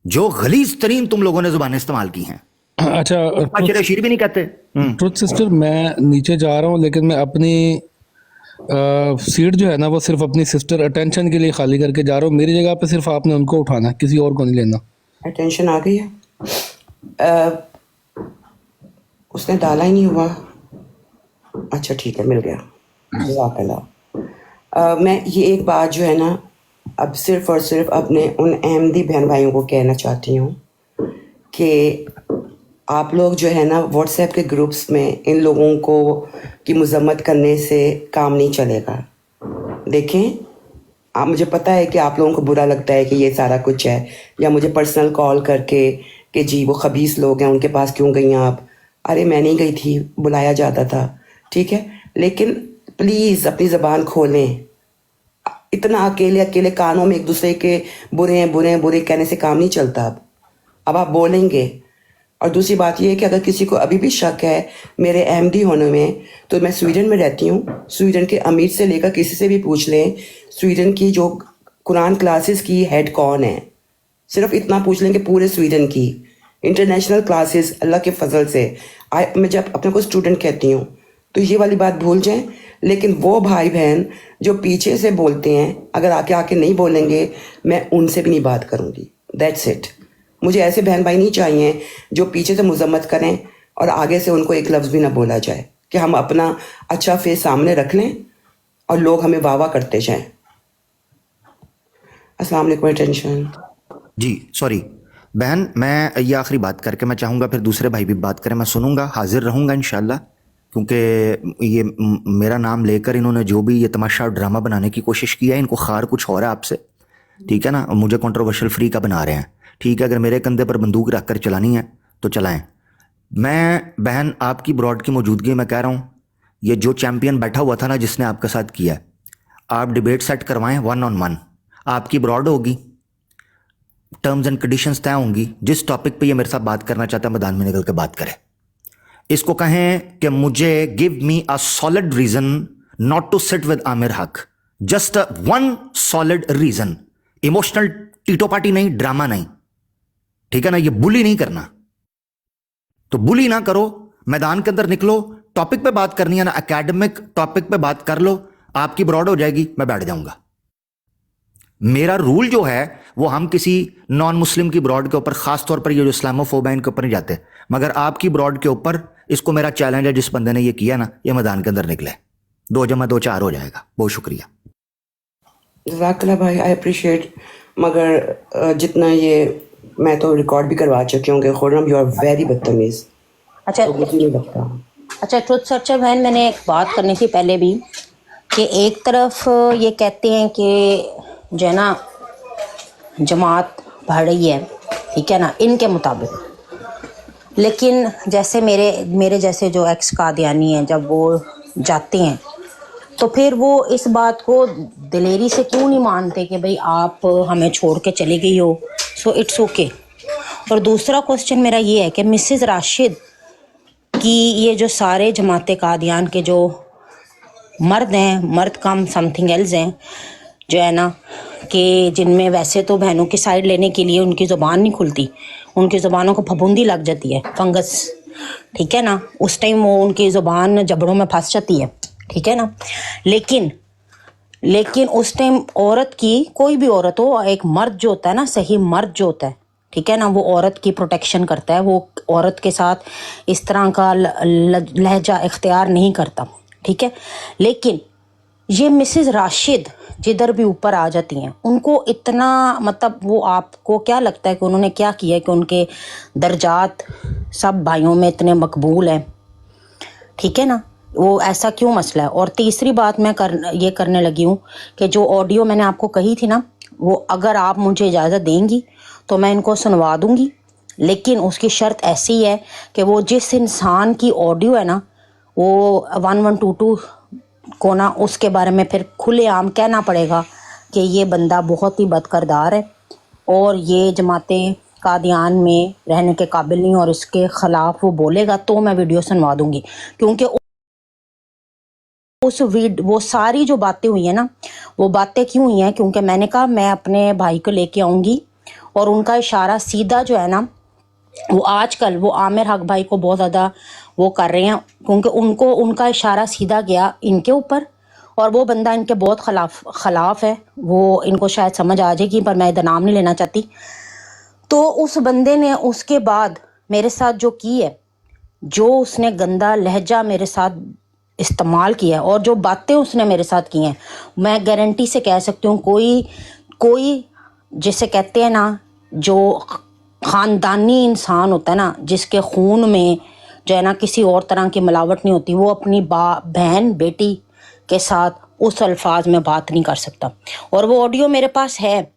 جو غلیظ ترین تم لوگوں نے زبانیں استعمال کی ہیں۔ اچھا شیر بھی نہیں کہتے۔ ٹروتھ سسٹر، میں نیچے جا رہا ہوں لیکن میں اپنی سیٹ جو ہے نا وہ صرف اپنی سسٹر اٹینشن کے لیے خالی کر کے جا رہا ہوں۔ میری جگہ پہ صرف آپ نے ان کو اٹھانا ہے، کسی اور کو نہیں لینا۔ اٹینشن آ گئی ہے، اس نے ڈالا ہی نہیں ہوا۔ اچھا ٹھیک ہے، مل گیا، جزاک اللہ۔ میں یہ ایک بات جو ہے نا اب صرف اور صرف اپنے ان احمدی بہن بھائیوں کو کہنا چاہتی ہوں کہ آپ لوگ جو ہے نا واٹس ایپ کے گروپس میں ان لوگوں کو کی مذمت کرنے سے کام نہیں چلے گا۔ دیکھیں، آپ مجھے پتہ ہے کہ آپ لوگوں کو برا لگتا ہے کہ یہ سارا کچھ ہے، یا مجھے پرسنل کال کر کے کہ جی وہ خبیث لوگ ہیں ان کے پاس کیوں گئی ہیں آپ۔ ارے میں نہیں گئی تھی، بلایا جاتا تھا، ٹھیک ہے، لیکن پلیز اپنی زبان کھولیں۔ اتنا اکیلے کانوں میں ایک دوسرے کے برے کہنے سے کام نہیں چلتا۔ اب آپ بولیں گے۔ اور دوسری بات یہ ہے کہ اگر کسی کو ابھی بھی شک ہے میرے احمدی ہونے میں، تو میں سویڈن میں رہتی ہوں، سویڈن کے امیر سے لے کر کسی سے بھی پوچھ لیں سویڈن کی جو قرآن کلاسز کی ہیڈ کون ہے، صرف اتنا پوچھ لیں کہ پورے سویڈن کی انٹرنیشنل کلاسز اللہ کے فضل سے۔ میں جب اپنے کو اسٹوڈنٹ کہتی ہوں تو یہ والی بات بھول جائیں، لیکن وہ بھائی بہن جو پیچھے سے بولتے ہیں اگر آ کے نہیں بولیں گے، میں ان سے بھی نہیں بات کروں گی۔ That's it. مجھے ایسے بہن بھائی نہیں چاہیے جو پیچھے سے مذمت کریں اور آگے سے ان کو ایک لفظ بھی نہ بولا جائے، کہ ہم اپنا اچھا فیس سامنے رکھ لیں اور لوگ ہمیں واہ واہ کرتے جائیں۔ السلام علیکم۔ اٹینشن جی سوری بہن، میں یہ آخری بات کر کے میں چاہوں گا پھر دوسرے بھائی بھی بات کریں، میں سنوں گا، حاضر رہوں گا انشاءاللہ، کیونکہ یہ میرا نام لے کر انہوں نے جو بھی یہ تماشا اور ڈرامہ بنانے کی کوشش کی ہے، ان کو خار کچھ اور ہے آپ سے، ٹھیک ہے نا، مجھے کنٹروورشل فری کا بنا رہے ہیں، ٹھیک ہے، اگر میرے کندھے پر بندوق رکھ کر چلانی ہے تو چلائیں۔ میں بہن آپ کی براڈ کی موجودگی میں کہہ رہا ہوں، یہ جو چیمپئن بیٹھا ہوا تھا نا جس نے آپ کے ساتھ کیا ہے، آپ ڈیبیٹ سیٹ کروائیں 1 on 1، آپ کی براڈ ہوگی، ٹرمز اینڈ کنڈیشنز طے ہوں گی، جس ٹاپک پہ یہ میرے ساتھ بات کرنا چاہتا ہے میدان میں نکل کے بات کرے۔ اس کو کہیں کہ مجھے give me a solid reason not to sit with Aamir Haq, just 1 solid reason, emotional tattoo party نہیں، ڈرامہ نہیں، ٹھیک ہے نا، یہ بلی نہیں کرنا، تو بلی نہ کرو، میدان کے اندر نکلو، ٹاپک پہ بات کرنی ہے نا، اکیڈمک ٹاپک پہ بات کر لو، آپ کی براڈ ہو جائے گی، میں بیٹھ جاؤں گا۔ میرا رول جو ہے وہ ہم کسی نان مسلم کی براڈ کے اوپر، خاص طور پر یہ جو اسلامو فوب ہے ان کے اوپر نہیں جاتے، مگر آپ کی براڈ کے اوپر اس کو میرا چیلنج ہے، جس بندے نے یہ کیا نا یہ میدان کے اندر نکلے، 2 × 2 = 4 ہو جائے گا۔ بہت شکریہ۔ جزاک اللہ بھائی، آئی اپریشیٹ، مگر جتنا یہ میں تو ریکارڈ بھی کروا چکی ہوں کہ خرم یو آر ویری بدتمیز۔ اچھا تو مجھے نہیں لگتا۔ اچھا ٹروتھ سرچر بہن، میں نے ایک بات کرنی تھی پہلے بھی، کہ ایک طرف یہ کہتے ہیں کہ جو ہے نا جماعت بڑھ رہی ہے، ٹھیک ہے نا، ان کے مطابق، لیکن جیسے میرے جیسے جو ایکس قادیانی ہیں جب وہ جاتے ہیں تو پھر وہ اس بات کو دلیری سے کیوں نہیں مانتے کہ بھئی آپ ہمیں چھوڑ کے چلی گئی ہو، سو اٹس اوکے۔ اور دوسرا کوسچن میرا یہ ہے کہ مسز راشد کی یہ جو سارے جماعت قادیان کے جو مرد ہیں، مرد کم سم تھنگ ایلز ہیں، جو ہے نا کہ جن میں ویسے تو بہنوں کی سائڈ لینے کے لیے ان کی زبان نہیں کھلتی، ان کی زبانوں کو پھپھوندی لگ جاتی ہے، فنگس، ٹھیک ہے نا، اس ٹائم وہ ان کی زبان جبڑوں میں پھنس جاتی ہے، ٹھیک ہے نا، لیکن اس ٹائم عورت کی، کوئی بھی عورت ہو، ایک مرد جو ہوتا ہے نا، صحیح مرد جو ہوتا ہے، ٹھیک ہے نا، وہ عورت کی پروٹیکشن کرتا ہے، وہ عورت کے ساتھ اس طرح کا لہجہ اختیار نہیں کرتا، ٹھیک ہے، لیکن ये मिसेस राशिद जिधर भी ऊपर आ जाती हैं उनको इतना मतलब वो आपको क्या लगता है कि उन्होंने क्या किया है कि उनके दर्जात सब भाइयों में इतने मकबूल हैं, ठीक है ना, वो ऐसा क्यों मसला है। और तीसरी बात मैं ये करने लगी हूँ कि जो ऑडियो मैंने आपको कही थी ना, वो अगर आप मुझे इजाज़त देंगी तो मैं इनको सुनवा दूंगी, लेकिन उसकी शर्त ऐसी है कि वो जिस इंसान की ऑडियो है ना, वो 1122 को ना उसके बारे में फिर खुलेआम कहना पड़ेगा कि ये बंदा बहुत ही बदकिरदार है और ये जमातें कादियान में रहने के काबिल नहीं, और इसके ख़िलाफ़ वो बोलेगा तो मैं वीडियो सुनवा दूंगी। क्योंकि वो सारी जो बातें हुई हैं ना, वो बातें क्यों हुई हैं, क्योंकि मैंने कहा मैं अपने भाई को लेके आऊँगी, और उनका इशारा सीधा जो है ना, वो आजकल वो आमिर हक भाई को बहुत ज़्यादा वो कर रहे हैं, क्योंकि उनका इशारा सीधा गया इनके ऊपर, और वो बंदा इनके बहुत खिलाफ है। वो इनको शायद समझ आ जाएगी, पर मैं इधर नाम नहीं लेना चाहती। तो उस बंदे ने उसके बाद मेरे साथ जो की है, जो उसने गंदा लहजा मेरे साथ इस्तेमाल किया है और जो बातें उसने मेरे साथ की हैं, मैं गारंटी से कह सकती हूँ कोई जिसे कहते हैं ना, जो ख़ानदानी इंसान होता है ना, जिसके खून में जो है ना किसी और तरह की मिलावट नहीं होती, वो अपनी बहन बेटी के साथ उस अल्फाज में बात नहीं कर सकता। और वो ऑडियो मेरे पास है,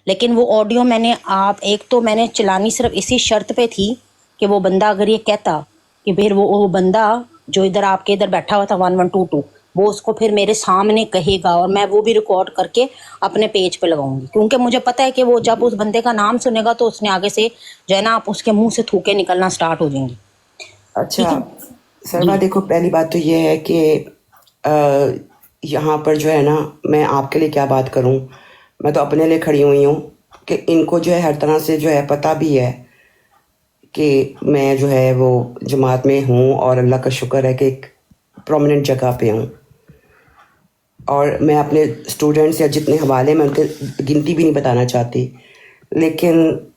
लेकिन वो ऑडियो मैंने चलानी सिर्फ इसी शर्त पे थी कि वो बंदा अगर ये कहता कि फिर वो बंदा जो इधर आपके इधर बैठा हुआ था 1122, वो उसको फिर मेरे सामने कहेगा और मैं वो भी रिकॉर्ड करके अपने पेज पे लगाऊंगी, क्योंकि मुझे पता है कि वो जब उस बंदे का नाम सुनेगा तो उसने आगे से जो है ना, आप उसके मुंह से थूके निकलना स्टार्ट हो जाएंगी। अच्छा सरवा, देखो पहली बात तो ये है कि यहाँ पर जो है ना, मैं आपके लिए क्या बात करूँ, मैं तो अपने लिए खड़ी हुई हूँ कि इनको जो है हर तरह से जो है पता भी है कि मैं जो है वो जमात में हूँ, और अल्लाह का शुक्र है कि एक प्रोमिनेंट जगह पे हूँ, और मैं अपने स्टूडेंट्स या जितने हवाले में उनके गिनती भी नहीं बताना चाहती, लेकिन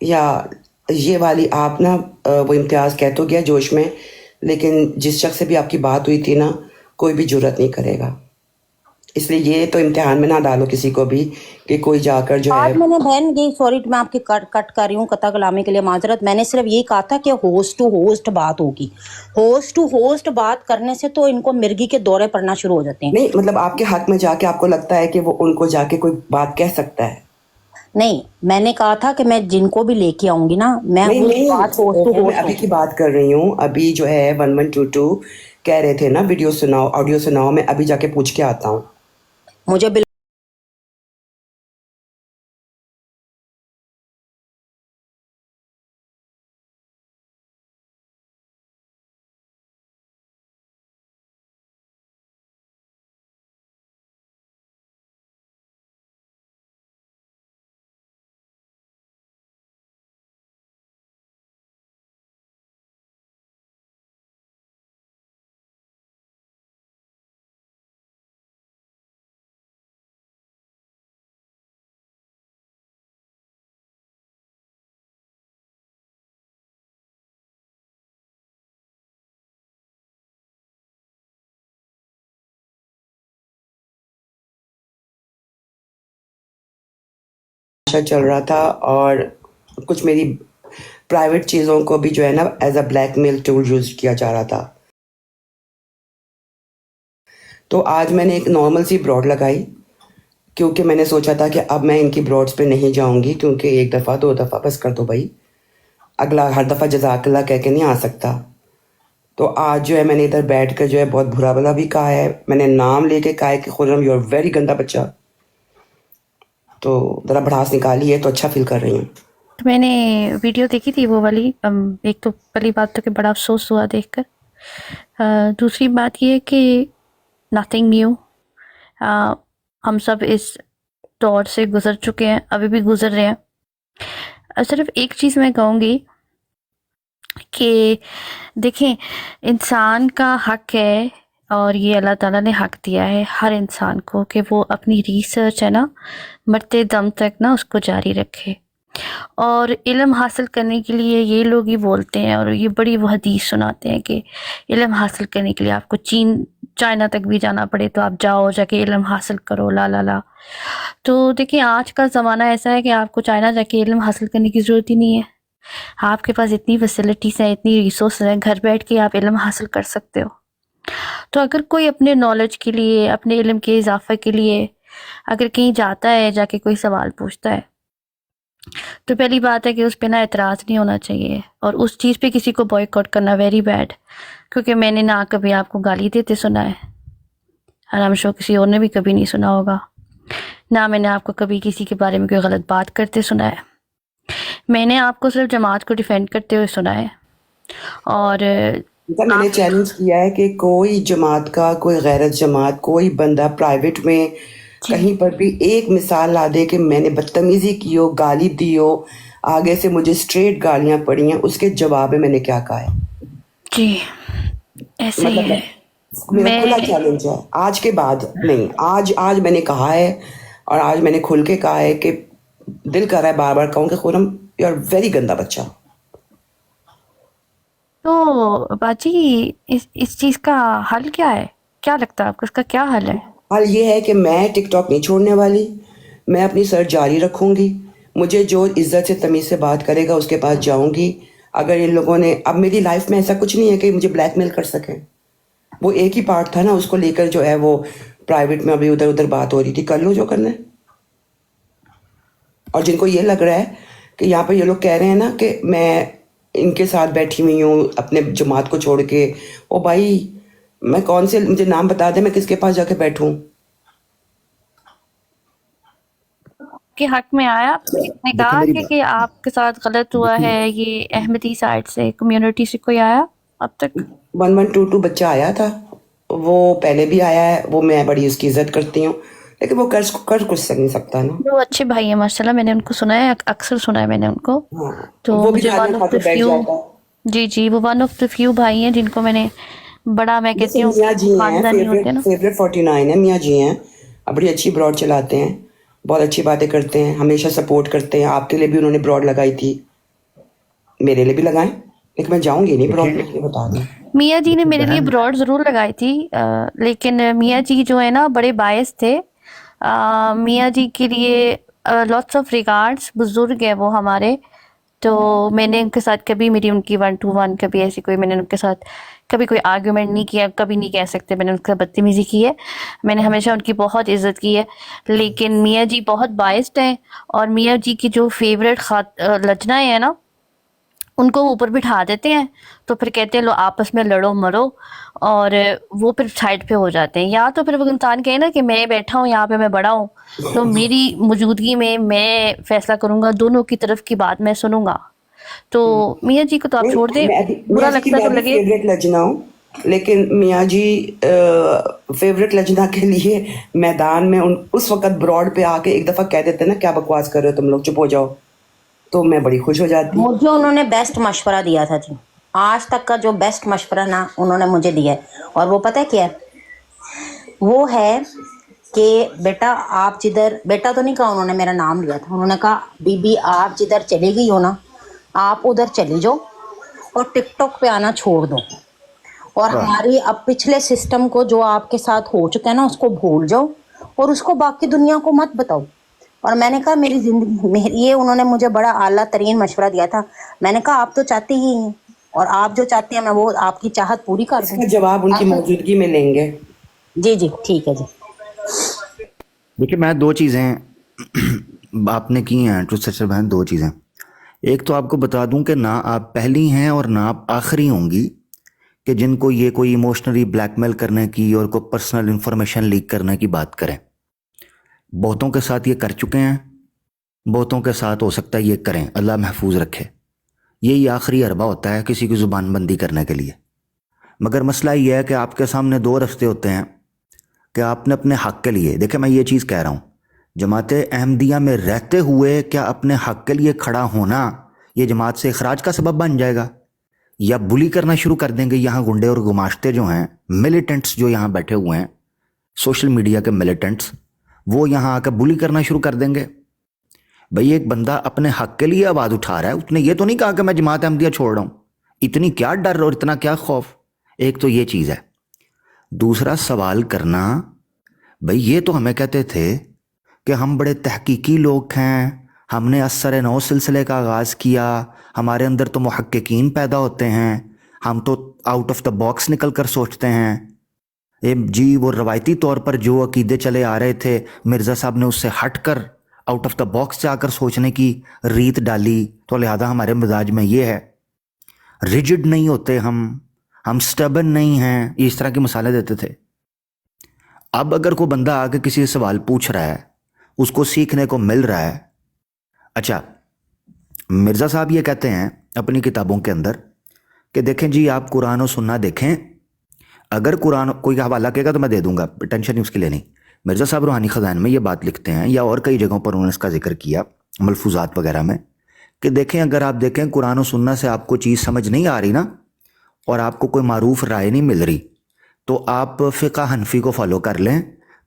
ये वाली आप ना वो इम्तियाज़ कह तो गया जोश में, लेकिन जिस शख्स से भी आपकी बात हुई थी ना, कोई भी जुर्रत नहीं करेगा। इसलिए ये तो इम्तिहान में ना डालो किसी को भी कि कोई जाकर जो है। आज मैंने बहन ये, सॉरी मैं आपकी कट कर रही हूँ, कता कलामी के लिए माजरत, मैंने सिर्फ यही कहा था कि होस्ट टू होस्ट बात होगी। होस्ट टू होस्ट बात करने से तो इनको मिर्गी के दौरे पड़ना शुरू हो जाते हैं। नहीं मतलब आपके हक में जाके आपको लगता है कि वो उनको जाके कोई बात कह सकता है? नहीं, मैंने कहा था कि मैं जिनको भी लेके आऊंगी ना, मैं नहीं, बात होस्ट टू मैं होस्ट अभी की बात कर रही हूँ। अभी जो है 1122 कह रहे थे ना वीडियो सुनाओ, ऑडियो सुनाओ, मैं अभी जाके पूछ के आता हूँ। मुझे चल रहा था, और कुछ मेरी प्राइवेट चीज़ों को भी जो है ना as a blackmail tool use किया जा रहा था। तो आज मैंने एक नॉर्मल सी ब्रॉड लगाई, क्योंकि मैंने सोचा था कि अब मैं इनकी ब्रॉड्स पे नहीं जाऊंगी, क्योंकि एक दफ़ा दो दफ़ा बस कर दो भाई, अगला हर दफ़ा जज़ाकल्लाह कह के नहीं आ सकता। तो आज जो है मैंने इधर बैठ कर जो है बहुत बुरा भला भी कहा है, मैंने नाम लेके कहा है कि खुर्रम यू आर वेरी गंदा बच्चा। तो ज़रा भड़ास निकाली है तो अच्छा फील कर रही हूँ। तो मैंने वीडियो देखी थी वो वाली। एक तो पहली बात तो कि बड़ा अफसोस हुआ देखकर। दूसरी बात ये है कि नथिंग न्यू, हम सब इस दौर से गुजर चुके हैं, अभी भी गुजर रहे हैं। सिर्फ एक चीज़ मैं कहूँगी कि देखें, इंसान का हक है, और ये अल्लाह ताला ने हक दिया है हर इंसान को कि वो अपनी रिसर्च है ना, मरते दम तक ना उसको जारी रखे। اور علم حاصل کرنے کے لیے یہ لوگ ہی بولتے ہیں اور یہ بڑی وہ حدیث سناتے ہیں کہ علم حاصل کرنے کے لیے آپ کو چائنا تک بھی جانا پڑے تو آپ جاؤ، جا کے علم حاصل کرو، لا لا لا۔ تو دیکھیں آج کا زمانہ ایسا ہے کہ آپ کو چائنا جا کے علم حاصل کرنے کی ضرورت ہی نہیں ہے، آپ کے پاس اتنی فیسلٹیز ہیں، اتنی ریسورسز ہیں، گھر بیٹھ کے آپ علم حاصل کر سکتے ہو۔ تو اگر کوئی اپنے نالج کے لیے، اپنے علم کے اضافے کے لیے اگر کہیں جاتا ہے، جا کے کوئی سوال پوچھتا ہے، تو پہلی بات ہے کہ اس پہ نہ اعتراض نہیں ہونا چاہیے، اور اس چیز پہ کسی کو بوائیکاٹ کاٹ کرنا ویری بیڈ، کیونکہ میں نے نہ کبھی آپ کو گالی دیتے سنا ہے، اور ہم شو کسی اور نے بھی کبھی نہیں سنا ہوگا، نہ میں نے آپ کو کبھی کسی کے بارے میں کوئی غلط بات کرتے سنا ہے۔ میں نے آپ کو صرف جماعت کو ڈیفینڈ کرتے ہوئے سنا ہے، اور میں نے چیلنج کیا ہے کہ کوئی جماعت کا، کوئی غیرت جماعت، کوئی بندہ پرائیویٹ میں کہیں پر بھی ایک مثال لا دے کہ میں نے بدتمیزی کی ہو، گالی دی ہو، آگے سے مجھے اسٹریٹ گالیاں پڑی ہیں، اس کے جواب میں نے کیا کہا ہے؟ جی ایسے ہی ہے۔ میرا کھلا چیلنج ہے، آج کے بعد نہیں، آج میں نے کہا ہے، اور آج میں نے کھل کے کہا ہے کہ دل کر رہا ہے بار بار کہوں کہ خورم یو آر ویری گندا بچہ۔ تو باجی اس چیز کا حل کیا ہے؟ کیا لگتا ہے آپ کو اس کا کیا حل ہے؟ حل یہ ہے کہ میں ٹک ٹاک نہیں چھوڑنے والی، میں اپنی سرچ جاری رکھوں گی، مجھے جو عزت سے تمیز سے بات کرے گا اس کے پاس جاؤں گی۔ اگر ان لوگوں نے، اب میری لائف میں ایسا کچھ نہیں ہے کہ مجھے بلیک میل کر سکیں، وہ ایک ہی پارٹ تھا نا، اس کو لے کر جو ہے وہ پرائیویٹ میں ابھی ادھر ادھر بات ہو رہی تھی، کر لو جو کرنا ہے۔ اور جن کو یہ لگ رہا ہے کہ یہاں پہ یہ لوگ کہہ رہے ہیں نا کہ میں ان کے ساتھ بیٹھی ہوئی ہوں اپنے جماعت کو چھوڑ کے، او بھائی میں کون سے، مجھے نام بتا دیں میں کس کے پاس جا کے بیٹھوں؟ کے حق میں آیا، اس نے کہا کہ آپ کے ساتھ غلط ہوا ہے، یہ احمدی سائڈ سے، کمیونٹی سے کوئی آیا اب تک؟ 1122 بچہ آیا تھا، وہ پہلے بھی آیا ہے، وہ میں بڑی اس کی عزت کرتی ہوں، لیکن وہ کر کچھ نہیں سکتا نا۔ وہ اچھے بھائی ہیں ماشاءاللہ، میں نے ان کو سنا ہے، اکثر سنا ہے میں نے ان کو، تو وہ بھی مجھے کھانا ون کھا آف کے دا بیٹھ فیو، جاتا ہے۔ جی وہ ون آف دا فیو بھائی ہیں جن کو میں نے بڑا، میں کہتی ہوں میاں جی ہیں، خاندانی ہوتے ہیں نا۔ فیوریٹ 49 ہے، میاں جی ہیں، بڑی اچھی براڈ چلاتے ہیں، بہت اچھی باتیں کرتے ہیں، ہمیشہ سپورٹ کرتے ہیں۔ آپ کے لیے بھی انہوں نے براڈ لگائی تھی، میرے لیے بھی لگائیں، لیکن میں جاؤں گی نہیں براڈ میں، یہ بتا دیں۔ میاں جی نے میرے لیے براڈ ضرور لگائی تھی، لیکن میاں جی جو ہے نا بڑے باعث تھے، میاں جی کے لیے لاٹس آف ریگارڈس، بزرگ ہے وہ ہمارے، تو میں نے ان کے ساتھ کبھی میری ان کی 1-to-1 کبھی ایسی کوئی، میں نے ان کے ساتھ کبھی کوئی آرگیومنٹ نہیں کیا، کبھی نہیں کہہ سکتے میں نے ان کے ساتھ بدتمیزی کی ہے، میں نے ہمیشہ ان کی بہت عزت کی ہے، لیکن میاں جی بہت باعث ہیں، اور میاں جی کی جو فیوریٹ لجنائیں ہیں نا، ان کو اوپر بٹھا دیتے ہیں، تو پھر کہتے ہیں لو آپس میں لڑو مرو، اور وہ پھر سائڈ پہ ہو جاتے ہیں، یا تو پھر وہ انسان کہے نا کہ میں بیٹھا ہوں یہاں پہ، میں بڑا ہوں، تو میری موجودگی میں میں فیصلہ کروں گا، دونوں کی طرف کی بات میں سنوں گا۔ تو میاں جی کو تو آپ چھوڑ دیں، برا میاں جی کی لگتا میں تو بھی لگے۔ فیوریٹ لجنا ہوں، لیکن میاں جی فیوریٹ لجنا کے لیے میدان میں اس وقت براڈ پہ آ کے ایک دفعہ کہہ دیتے نا کیا بکواس کر رہے ہو تم لوگ، چپ ہو جاؤ، تو میں بڑی خوش ہو جاتی۔ مجھے انہوں نے بیسٹ مشورہ دیا تھا جی، آج تک کا جو بیسٹ مشورہ نا انہوں نے مجھے دیا ہے، اور وہ پتہ کیا ہے، وہ ہے کہ بیٹا آپ جدھر، بیٹا تو نہیں کہا انہوں نے، میرا نام لیا تھا، انہوں نے کہا بی بی آپ جدھر چلی گئی ہو نا، آپ ادھر چلی جاؤ اور ٹک ٹاک پہ آنا چھوڑ دو، اور ہماری اب پچھلے سسٹم کو جو آپ کے ساتھ ہو چکا ہے نا اس کو بھول جاؤ، اور اس کو باقی دنیا کو مت بتاؤ۔ اور میں نے کہا میری زندگی، یہ انہوں نے مجھے بڑا اعلیٰ ترین مشورہ دیا تھا، میں نے کہا آپ تو چاہتی ہی ہیں، اور آپ جو چاہتی ہیں میں وہ آپ کی چاہت پوری کر اس دوں۔ کا جواب ان کی موجودگی میں لیں گے۔ جی ٹھیک ہے جی۔ دیکھیے میں دو چیزیں آپ نے کی ہیں ٹروتھ سرچر بہن، دو چیزیں، ایک تو آپ کو بتا دوں کہ نہ آپ پہلی ہیں اور نہ آپ آخری ہوں گی کہ جن کو یہ کوئی ایموشنلی بلیک میل کرنے کی اور کوئی پرسنل انفارمیشن لیک کرنے کی بات کریں۔ بہتوں کے ساتھ یہ کر چکے ہیں، بہتوں کے ساتھ ہو سکتا ہے یہ کریں، اللہ محفوظ رکھے، یہی آخری حربہ ہوتا ہے کسی کی زبان بندی کرنے کے لیے۔ مگر مسئلہ یہ ہے کہ آپ کے سامنے دو رستے ہوتے ہیں کہ آپ نے اپنے حق کے لیے، دیکھیں میں یہ چیز کہہ رہا ہوں، جماعت احمدیہ میں رہتے ہوئے کیا اپنے حق کے لیے کھڑا ہونا یہ جماعت سے اخراج کا سبب بن جائے گا، یا بلی کرنا شروع کر دیں گے یہاں گنڈے اور گماشتے جو ہیں، ملیٹنٹس جو یہاں بیٹھے ہوئے ہیں، سوشل میڈیا کے ملیٹنٹس، وہ یہاں آ کے بلی کرنا شروع کر دیں گے؟ भाई एक बंदा अपने हक के लिए आवाज़ उठा रहा है, उसने ये तो नहीं कहा कि मैं जमात अहमदिया छोड़ रहा हूँ। इतनी क्या डर और इतना क्या खौफ, एक तो ये चीज़ है। दूसरा सवाल करना, भाई ये तो हमें कहते थे कि हम बड़े तहकीकी लोग हैं, हमने असर नौ सिलसिले का आगाज़ किया, हमारे अंदर तो मुहक्किकीन पैदा होते हैं, हम तो आउट ऑफ द बॉक्स निकल कर सोचते हैं। जी वो रवायती तौर पर जो अकीदे चले आ रहे थे, मिर्ज़ा साहब ने उससे हट कर आउट ऑफ द बॉक्स जाकर सोचने की रीत डाली, तो लिहाजा हमारे मिजाज में ये है, रिजिड नहीं होते हम स्टबन नहीं हैं, इस तरह की मिसालें देते थे। अब अगर कोई बंदा आके किसी से सवाल पूछ रहा है, उसको सीखने को मिल रहा है। अच्छा, मिर्ज़ा साहब ये कहते हैं अपनी किताबों के अंदर कि देखें जी आप कुरान और सुन्ना देखें, अगर कुरान कोई हवाला कहेगा तो मैं दे दूंगा, टेंशन नहीं उसके लिए नहीं। मिर्ज़ा साहब रूहानी ख़ज़ाइन में ये बात लिखते हैं, या और कई जगहों पर उन्होंने इसका जिक्र किया मलफूजात वगैरह में, कि देखें अगर आप देखें कुरान और सुन्ना से आपको चीज़ समझ नहीं आ रही ना, और आपको कोई मारूफ राय नहीं मिल रही, तो आप फ़िक़्ह हनफी को फॉलो कर लें,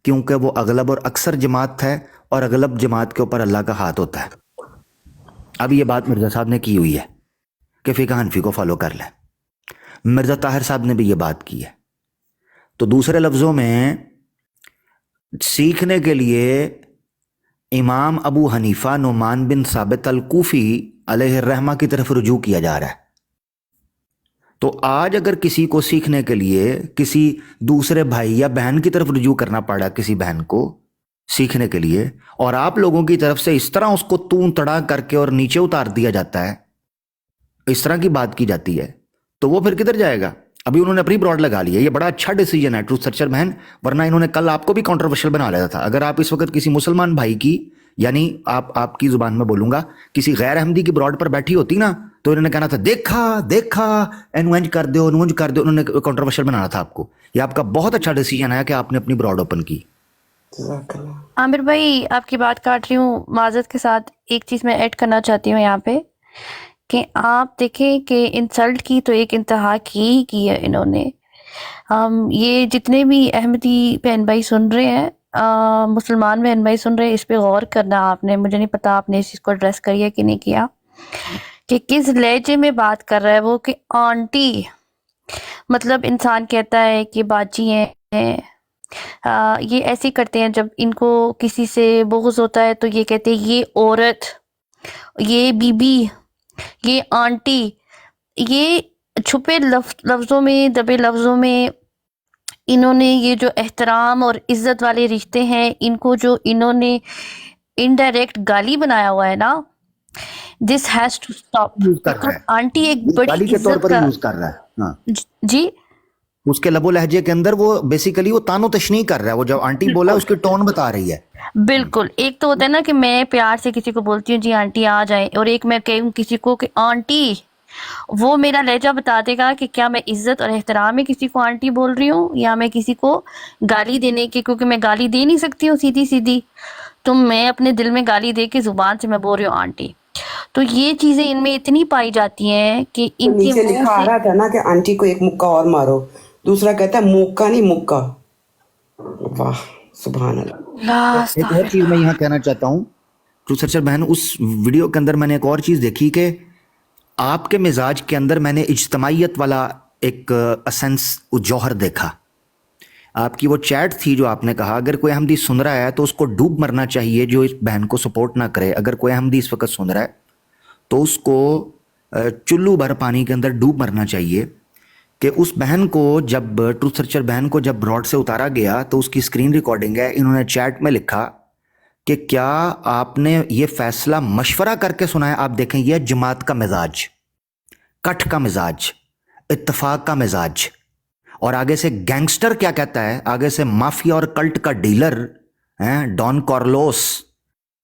क्योंकि वो अगलब और अक्सर जमात है, और अगलब जमात के ऊपर अल्लाह का हाथ होता है। अब ये बात मिर्ज़ा साहब ने की हुई है कि फ़िक़्ह हनफी को फॉलो कर लें। मिर्ज़ा ताहिर साहब ने भी ये बात की है। तो दूसरे लफ्ज़ों में सीखने के लिए इमाम अबू हनीफ़ा नुमान बिन साबित अल-कूफ़ी अलैहिर्रहमा की तरफ रुजू किया जा रहा है। तो आज अगर किसी को सीखने के लिए किसी दूसरे भाई या बहन की तरफ रुजू करना पड़ा, किसी बहन को सीखने के लिए, और आप लोगों की तरफ से इस तरह उसको तूं तड़ा करके और नीचे उतार दिया जाता है, इस तरह की बात की जाती है, तो वो फिर किधर जाएगा? अभी उन्होंने अपनी ब्रॉड लगा ली है, ये बड़ा अच्छा डिसीजन है ट्रूथ सर्चर बहन, वरना इन्होंने कल आपको भी कंट्रोवर्शियल बना लिया था। अगर आप इस वक्त किसी मुसलमान भाई की, यानी आपकी जुबान में बोलूंगा, किसी गैर अहमदी की ब्रॉड पर बैठी होती ना, तो इन्होंने कहना था देखा एनवेंज कर दो, उन्होंने कंट्रोवर्शियल बनाना था आपको। ये आपका बहुत अच्छा डिसीजन है कि आपने अपनी ब्रॉड ओपन की। आमिर भाई आपकी बात काट रही हूँ माजरत के साथ, एक चीज़ मैं ऐड करना चाहती हूँ यहाँ पे कि आप देखें कि इंसल्ट की तो एक इंतहा की है इन्होंने। ये जितने भी अहमदी बहन भाई सुन रहे हैं, मुसलमान बहन भाई सुन रहे हैं, इस पे गौर करना आपने, मुझे नहीं पता आपने इस चीज़ को एड्रेस करी कि नहीं किया, कि किस लहजे में बात कर रहा है वो, कि आंटी मतलब इंसान कहता है कि बाजी हैं, ये ऐसे करते हैं जब इनको किसी से बुग़्ज़ होता है तो ये कहते हैं ये औरत, ये बीबी, ये आंटी, ये छुपे लफ्ज़ों में, दबे लफ्ज़ों में इन्होंने ये जो एहतराम और इज़्ज़त वाले रिश्ते हैं, इनको जो इन्होंने इनडायरेक्ट गाली बनाया हुआ है ना, this has to stop. Aunty एक बड़ी गाली के तौर इज्जत पर का यूज कर रहा है। हाँ। जी, उसके लबो लहजे के अंदर वो बेसिकली वो तानो तशनी कर रहा है, वो जब आंटी बोला उसकी टोन बता रही है। बिल्कुल। एक तो होता है ना कि मैं प्यार से किसी को बोलती हूँ जी आंटी आ जाए, और एक मैं कहूँ किसी को कि आंटी, वो मेरा लहजा बता देगा कि क्या मैं इज्जत और एहतराम में किसी को आंटी बोल रही हूँ, या मैं किसी को गाली देने की, क्योंकि मैं गाली दे नहीं सकती हूँ सीधी सीधी, तो मैं अपने दिल में गाली दे के जुबान से मैं बोल रही हूँ आंटी। तो ये चीजें इनमें इतनी पाई जाती हैं कि तो इनके नीचे मुंह लिखा आ से रहा था ना कि आंटी को एक मुक्का और मारो, दूसरा कहता है मुक्का नहीं मुक्का। वाह सुभान अल्लाह। एक और चीज मैं यहाँ कहना चाहता हूँ ट्रूथ सर्चर बहन, उस वीडियो के अंदर मैंने एक और चीज देखी कि आपके मिजाज के अंदर मैंने इज्तमाइयत वाला एक असेंस जौहर देखा। आपकी वो चैट थी जो आपने कहा अगर कोई अहमदी सुन रहा है तो उसको डूब मरना चाहिए जो इस बहन को सपोर्ट ना करे। अगर कोई अहमदी इस वक्त सुन रहा है तो उसको चुल्लू भर पानी के अंदर डूब मरना चाहिए। कि उस बहन को जब ट्रूथ सर्चर बहन को जब ब्रॉड से उतारा गया तो उसकी स्क्रीन रिकॉर्डिंग है, इन्होंने चैट में लिखा कि क्या आपने ये फैसला मशवरा करके सुना है। आप देखें यह जमात का मिजाज, कठ का मिजाज, इत्तफाक का मिजाज। और आगे से गैंगस्टर क्या कहता है, आगे से माफिया और कल्ट का डीलर हैं डॉन कार्लोस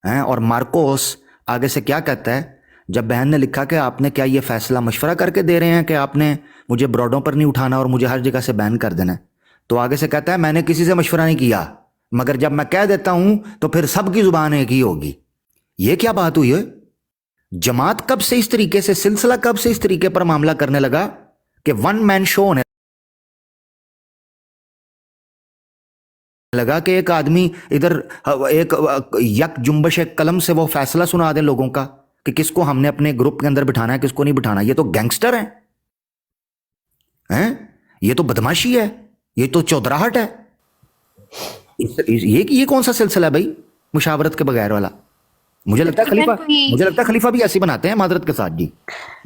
हैं और मार्कोस आगे से क्या कहता है। जब बहन ने लिखा कि आपने क्या ये फैसला मशवरा करके दे रहे हैं कि आपने मुझे ब्रॉडों पर नहीं उठाना और मुझे हर जगह से बैन कर देना है, तो आगे से कहता है मैंने किसी से मशवरा नहीं किया, मगर जब मैं कह देता हूं तो फिर सबकी जुबान एक ही होगी। ये क्या बात हुई है? जमात कब से इस तरीके से, सिलसिला कब से इस तरीके पर मामला करने लगा कि वन मैन शो लगा कि एक आदमी इधर एक यक जुम्बश कलम से वो फैसला सुना दे लोगों का कि किसको हमने अपने ग्रुप के अंदर बिठाना है, किसको नहीं बिठाना। ये तो गैंगस्टर हैं, ये तो बदमाशी है, ये तो चौधराहट है। ये कौन सा सिलसिला है भाई, मुशावरत के बगैर वाला? मुझे लगता है खलीफा भी ऐसे बनाते हैं माजरत के साथ।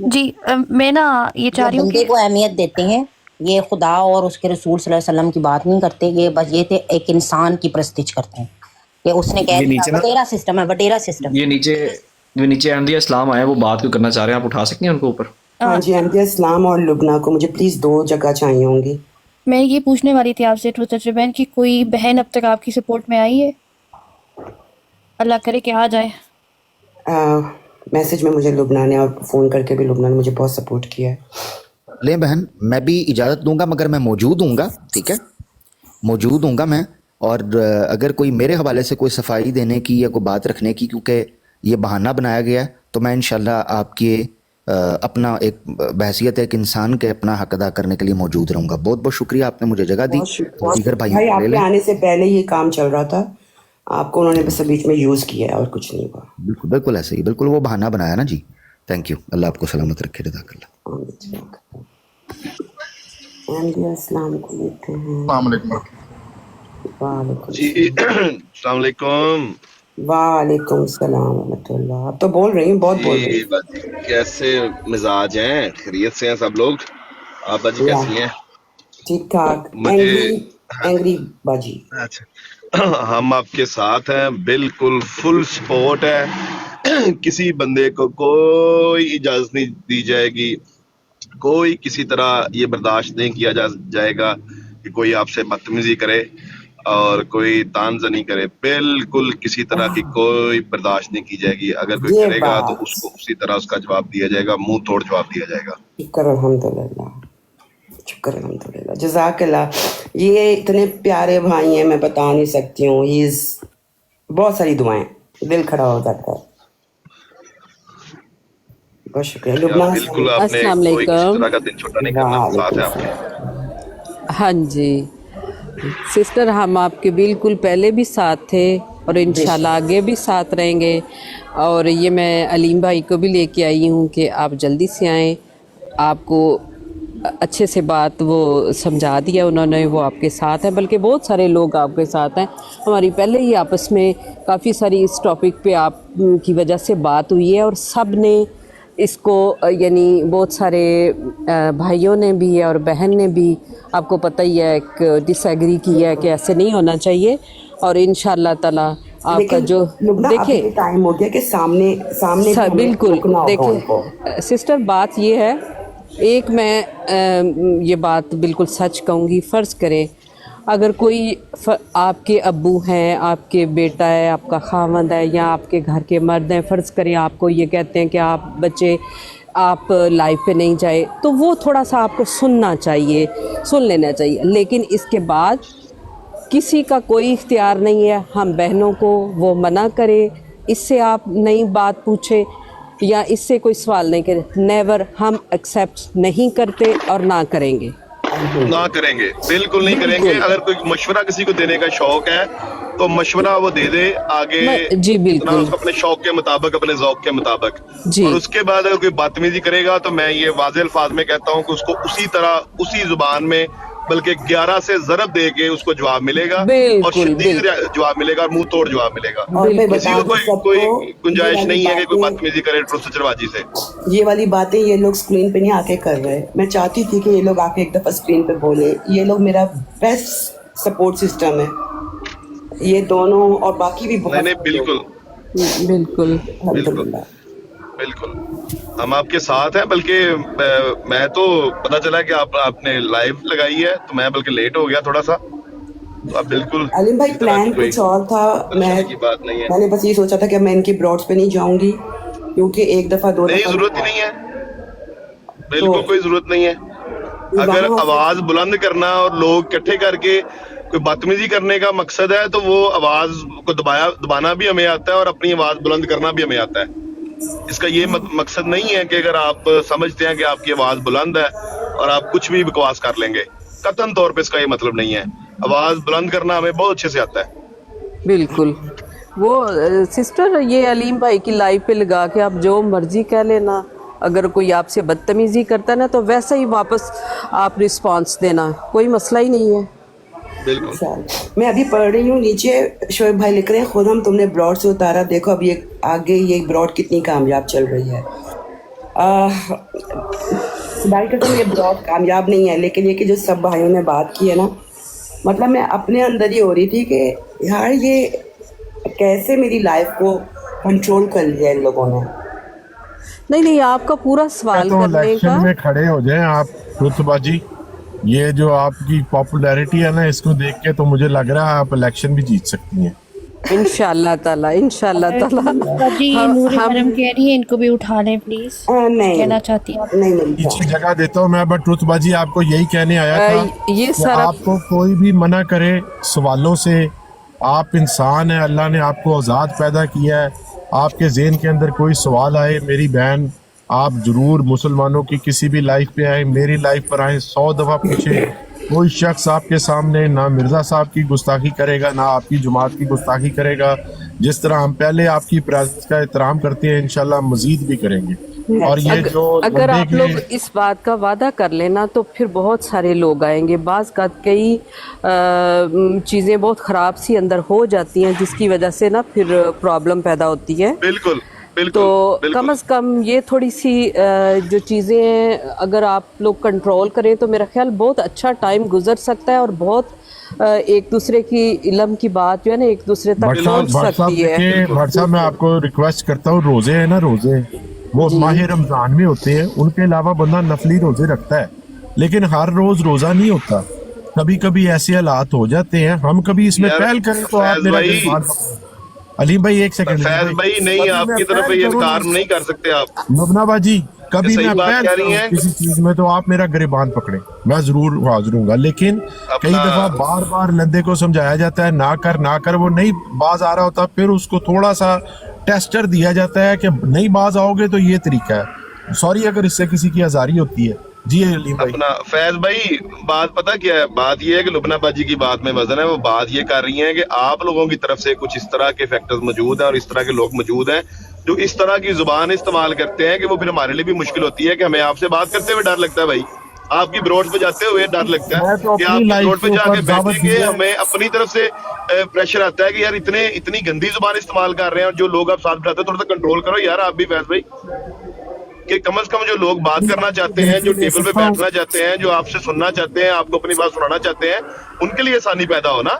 जी मैं ना ये चाह रही हूँ बंदे को अहमियत देते हैं, ये खुदा और उसके रसूल सल्लल्लाहु अलैहि वसल्लम की बात नहीं करते, ये बस ये एक इंसान की प्रस्तिश करते हैं कि उसने कह दिया बटेरा सिस्टम है, बटेरा सिस्टम। ये नीचे अहमदिया इस्लाम आए, वो बात क्यों करना चाह रहे हैं, आप उठा सकते हैं उनको ऊपर? हाँ जी, अहमदिया इस्लाम और लुबना को मुझे प्लीज 2 जगह चाहिए होंगी। मैं ये पूछने वाली थी आपसे ट्रूथ टेलर बहन कि कोई बहन अब तक आपकी सपोर्ट में आई है? अल्लाह करे कि आ जाए। मैसेज में मुझे लुबना ने और फ़ोन करके भी लुबना ने मुझे बहुत सपोर्ट किया है। ले बहन, मैं भी इजाज़त दूंगा मगर मैं मौजूद हूँगा, ठीक है, मौजूद हूँगा मैं। और अगर कोई मेरे हवाले से कोई सफाई देने की या कोई बात रखने की, क्योंकि ये बहाना बनाया गया है, तो मैं इंशाल्लाह आपके अपना एक बहसियत एक इंसान के अपना हक अदा करने के लिए मौजूद रहूँगा। बहुत बहुत शुक्रिया, आपने मुझे जगह दी। दीगर भाई आपके आने से पहले ये काम चल रहा था, आपको उन्होंने बस बीच में यूज़ किया है और कुछ नहीं हुआ। बिल्कुल बिल्कुल ऐसे ही, बिल्कुल वो बहाना बनाया ना जी। थैंक यू, अल्लाह आपको सलामत रखे, जज़ाकल्लाह। अस्सलाम वालेकुम। वालेकुम सलाम रहमतुल्लाह। आप तो बोल रही हूँ, बहुत बोल रही हूँ। कैसे मिजाज हैं, खैरियत से हैं सब लोग? आप बाजी कैसी हैं? ठीक ठाक। एंग्री बाजी। अच्छा, हम आपके साथ हैं, बिल्कुल फुल सपोर्ट है। किसी बंदे को कोई इजाजत नहीं दी जाएगी, कोई किसी तरह ये बर्दाश्त नहीं किया जाएगा कि कोई आपसे बदतमीजी करे और कोई तानजनी करे। बिल्कुल किसी तरह की कोई बर्दाश्त नहीं की जाएगी। अगर कोई करेगा तो उसको उसी तरह उसका जवाब दिया जाएगा, मुंह तोड़ जवाब दिया जाएगा। शुक्र अल्हम्दुलिल्लाह, शुक्र अल्हम्दुलिल्लाह, जज़ाकल्लाह। ये इतने प्यारे भाई हैं, मैं बता नहीं सकती हूँ। बहुत सारी दुआएं, दिल खड़ा हो जाता है। बहुत शुक्रिया। बिल्कुल, आपने कोई किसी तरह का दिन छोटा नहीं करना, साथ है आपके। हाँ जी सिस्टर, हम आपके बिल्कुल पहले भी साथ थे और इंशाल्लाह आगे भी साथ रहेंगे। और ये मैं अलीम भाई को भी लेके आई हूँ कि आप जल्दी से आएँ। आपको अच्छे से बात वो समझा दिया उन्होंने, वो आपके साथ हैं, बल्कि बहुत सारे लोग आपके साथ हैं। हमारी पहले ही आपस में काफ़ी सारी इस टॉपिक पे आप की वजह से बात हुई है और सब ने इसको यानी बहुत सारे भाइयों ने भी है और बहन ने भी, आपको पता ही है, एक डिसएग्री किया है कि ऐसे नहीं होना चाहिए। और इंशाल्लाह ताला आपका जो देखिए टाइम हो गया कि सामने बिल्कुल देखिए सिस्टर, बात ये है, एक मैं ये बात बिल्कुल सच कहूँगी। फ़र्ज़ करें अगर कोई आपके अब्बू हैं, आपके बेटा है, आपका खावंद है या आपके घर के मर्द हैं, फ़र्ज़ करें आपको ये कहते हैं कि आप बच्चे आप लाइफ पे नहीं जाए, तो वो थोड़ा सा आपको सुनना चाहिए, सुन लेना चाहिए। लेकिन इसके बाद किसी का कोई इख्तियार नहीं है हम बहनों को वो मना करे, इससे आप नई बात पूछे या इससे कोई सवाल नहीं करे। नेवर, हम एक्सेप्ट नहीं करते और ना करेंगे, बिल्कुल नहीं करेंगे। अगर कोई मशवरा किसी को देने का शौक है तो मशवरा वो दे दे आगे जी, बिल्कुल उसको अपने शौक के मुताबिक, अपने ज़ौक के मुताबिक जी। और उसके बाद अगर कोई बदतमीजी करेगा तो मैं ये वाज़ेह अल्फाज में कहता हूँ कि उसको उसी तरह, उसी जुबान में, बल्कि 11 से ज़रब दे के उसको जवाब मिलेगा और शदीद जवाब मिलेगा और मुंह तोड़ जवाब मिलेगा। किसी को कोई गुंजाइश नहीं है कि कोई बदतमीजी करे ट्रुसचरबाजी से। ये वाली बातें ये लोग स्क्रीन पे नहीं आके कर रहे। मैं चाहती थी कि ये लोग आके एक दफा स्क्रीन पे बोले। ये लोग मेरा बेस्ट सपोर्ट सिस्टम है, ये दोनों, और बाकी भी बहुत। बिल्कुल बिल्कुल बिल्कुल हम आपके साथ हैं। बल्कि मैं तो पता चला कि आपने लाइव लगाई है तो मैं बल्कि लेट हो गया थोड़ा सा, तो आप बिल्कुल। अलीम भाई प्लान कुछ और था, मैंने बस ये सोचा था कि मैं इनकी ब्रॉड्स पे नहीं जाऊंगी क्योंकि एक दफा दो नहीं, जरूरत ही नहीं है, बिल्कुल कोई जरूरत नहीं है। अगर आवाज बुलंद करना और लोग इकट्ठे करके कोई बदतमीजी करने का मकसद है तो वो आवाज को दबाना भी हमें आता है और अपनी आवाज बुलंद करना भी हमें आता है। इसका ये मकसद नहीं है कि अगर आप समझते हैं कि आपकी आवाज बुलंद है और आप कुछ भी बकवास कर लेंगे, कतन तौर पे इसका ये मतलब नहीं है। आवाज बुलंद करना हमें बहुत अच्छे से आता है। बिल्कुल। वो सिस्टर, ये अलीम भाई की लाइव पे लगा के आप जो मर्जी कह लेना, अगर कोई आपसे बदतमीजी करता है ना तो वैसा ही वापस आप रिस्पांस देना, कोई मसला ही नहीं है। बिल्कुल। मैं अभी पढ़ रही हूँ नीचे, शोएब भाई लिख रहे हैं, खुद हम तुमने ब्रॉड से उतारा, देखो अब ये आगे ये ब्रॉड कितनी कामयाब चल रही है। डायरेक्टर तो ये ब्रॉड कामयाब नहीं है, लेकिन ये कि जो सब भाइयों ने बात की है ना, मतलब मैं अपने अंदर ही हो रही थी कि यार ये कैसे मेरी लाइफ को कंट्रोल कर लिया इन लोगों ने। नहीं, आपका पूरा सवाल तो करने इलेक्शन का में खड़े हो जाएं आप रुतबाजी, ये जो आपकी पॉपुलैरिटी है ना, इसको देख के तो मुझे लग रहा है आप इलेक्शन भी जीत सकती हैं। इंशाल्लाह ताला। जी नूर हरम कह रही है इनको भी उठा लें प्लीज, नहीं कहना चाहती हूँ। पीछे जगह देता हूँ मैं, बट रुतबाजी आपको यही कहने आया था ये कि सारा आपको कोई भी मना करे सवालों से, आप इंसान है, अल्लाह ने आपको आज़ाद पैदा किया है, आपके ज़हन के अंदर कोई सवाल आए, मेरी बहन आप ज़रूर मुसलमानों की किसी भी लाइफ पे आए, मेरी लाइफ पर आए, 100 दफ़ा पूछे, कोई शख्स आपके सामने ना मिर्ज़ा साहब की गुस्ताखी करेगा ना आपकी जमात की गुस्ताखी करेगा। जिस तरह हम पहले आपकी प्रेजेंस का एहतराम करते हैं, इंशाल्लाह मजीद भी करेंगे। और ये जो अगर आप लोग इस बात का वादा कर लेना तो फिर बहुत सारे लोग आएंगे। बाज़ का कई चीज़ें बहुत ख़राब सी अंदर हो जाती हैं जिसकी वजह से ना फिर प्रॉब्लम पैदा होती है। बिल्कुल। तो कम से कम ये थोड़ी सी जो चीज़ें अगर आप लोग कंट्रोल करें तो मेरा ख्याल बहुत अच्छा टाइम गुजर सकता है और बहुत एक दूसरे की इल्म की बात जो है ना एक दूसरे तक पहुंच सकती है। भट्ट साहब मैं आपको रिक्वेस्ट करता हूँ, रोजे है ना, रोजे वो माह रमजान में होते हैं, उनके अलावा बंदा नफली रोजे रखता है, लेकिन हर रोज रोजा नहीं होता, कभी कभी ऐसे हालात हो जाते हैं। हम कभी इसमें पहल करें तो आप मेरा अलीम भाई एक सेकंड, फैज भाई नहीं, आपकी तरफ ये काम नहीं कर सकते आप लुबना बाजी, कभी मैं बात कह रही हैं किसी चीज में तो आप मेरा गिरबान पकड़े, मैं जरूर हाजिर हूँगा, लेकिन कई दफा बार बार लंदे को समझाया जाता है ना कर, वो नहीं बाज आ रहा होता, फिर उसको थोड़ा सा टेस्टर दिया जाता है कि नहीं बाज आओगे तो ये तरीका है। सॉरी अगर इससे किसी की आजारी होती है। जी अलीम भाई। अपना फैज भाई बात पता क्या है, बात ये है कि लुबना बाजी की बात में वजन है, वो बात ये कर रही हैं कि आप लोगों की तरफ से कुछ इस तरह के फैक्टर्स मौजूद हैं और इस तरह के लोग मौजूद हैं जो इस तरह की जुबान इस्तेमाल करते हैं कि वो फिर हमारे लिए भी मुश्किल होती है कि हमें आपसे बात करते हुए डर लगता है भाई, आपकी ब्रॉड पे जाते हुए डर लगता है कि आपकी ब्रॉड पे जाके बैठेंगे, हमें अपनी तरफ से प्रेशर आता है कि यार इतनी गंदी जुबान इस्तेमाल कर रहे हैं और जो लोग आप साथ बिठाते हैं थोड़ा सा कंट्रोल करो यार आप भी फैज भाई, कि कम से कम जो लोग बात करना चाहते हैं, जो टेबल पे बैठना चाहते हैं, जो आपसे सुनना चाहते हैं, आपको अपनी बात सुनाना चाहते हैं, उनके लिए आसानी पैदा हो ना।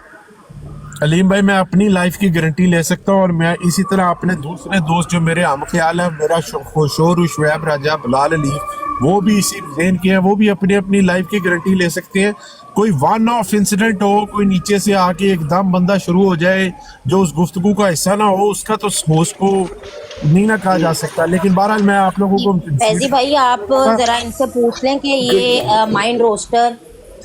अलीम भाई मैं अपनी लाइफ की गारंटी ले सकता हूँ और मैं इसी तरह अपने दूसरे दोस्त जो मेरे हम ख्याल है, मेरा शोर शुएब राजा, बिलाल अली, वो भी इसी ज़हन के हैं, वो भी अपनी अपनी लाइफ की गारंटी ले सकते हैं। कोई वन ऑफ इंसिडेंट हो, कोई नीचे से आके एकदम बंदा शुरू हो जाए जो उस गुफ्तगू का हिस्सा ना हो, उसका तो होस्ट को नहीं ना कहा जा सकता। लेकिन बहरहाल मैं आप लोगों को फैजी भाई आप जरा इनसे पूछ लें कि ये माइंड रोस्टर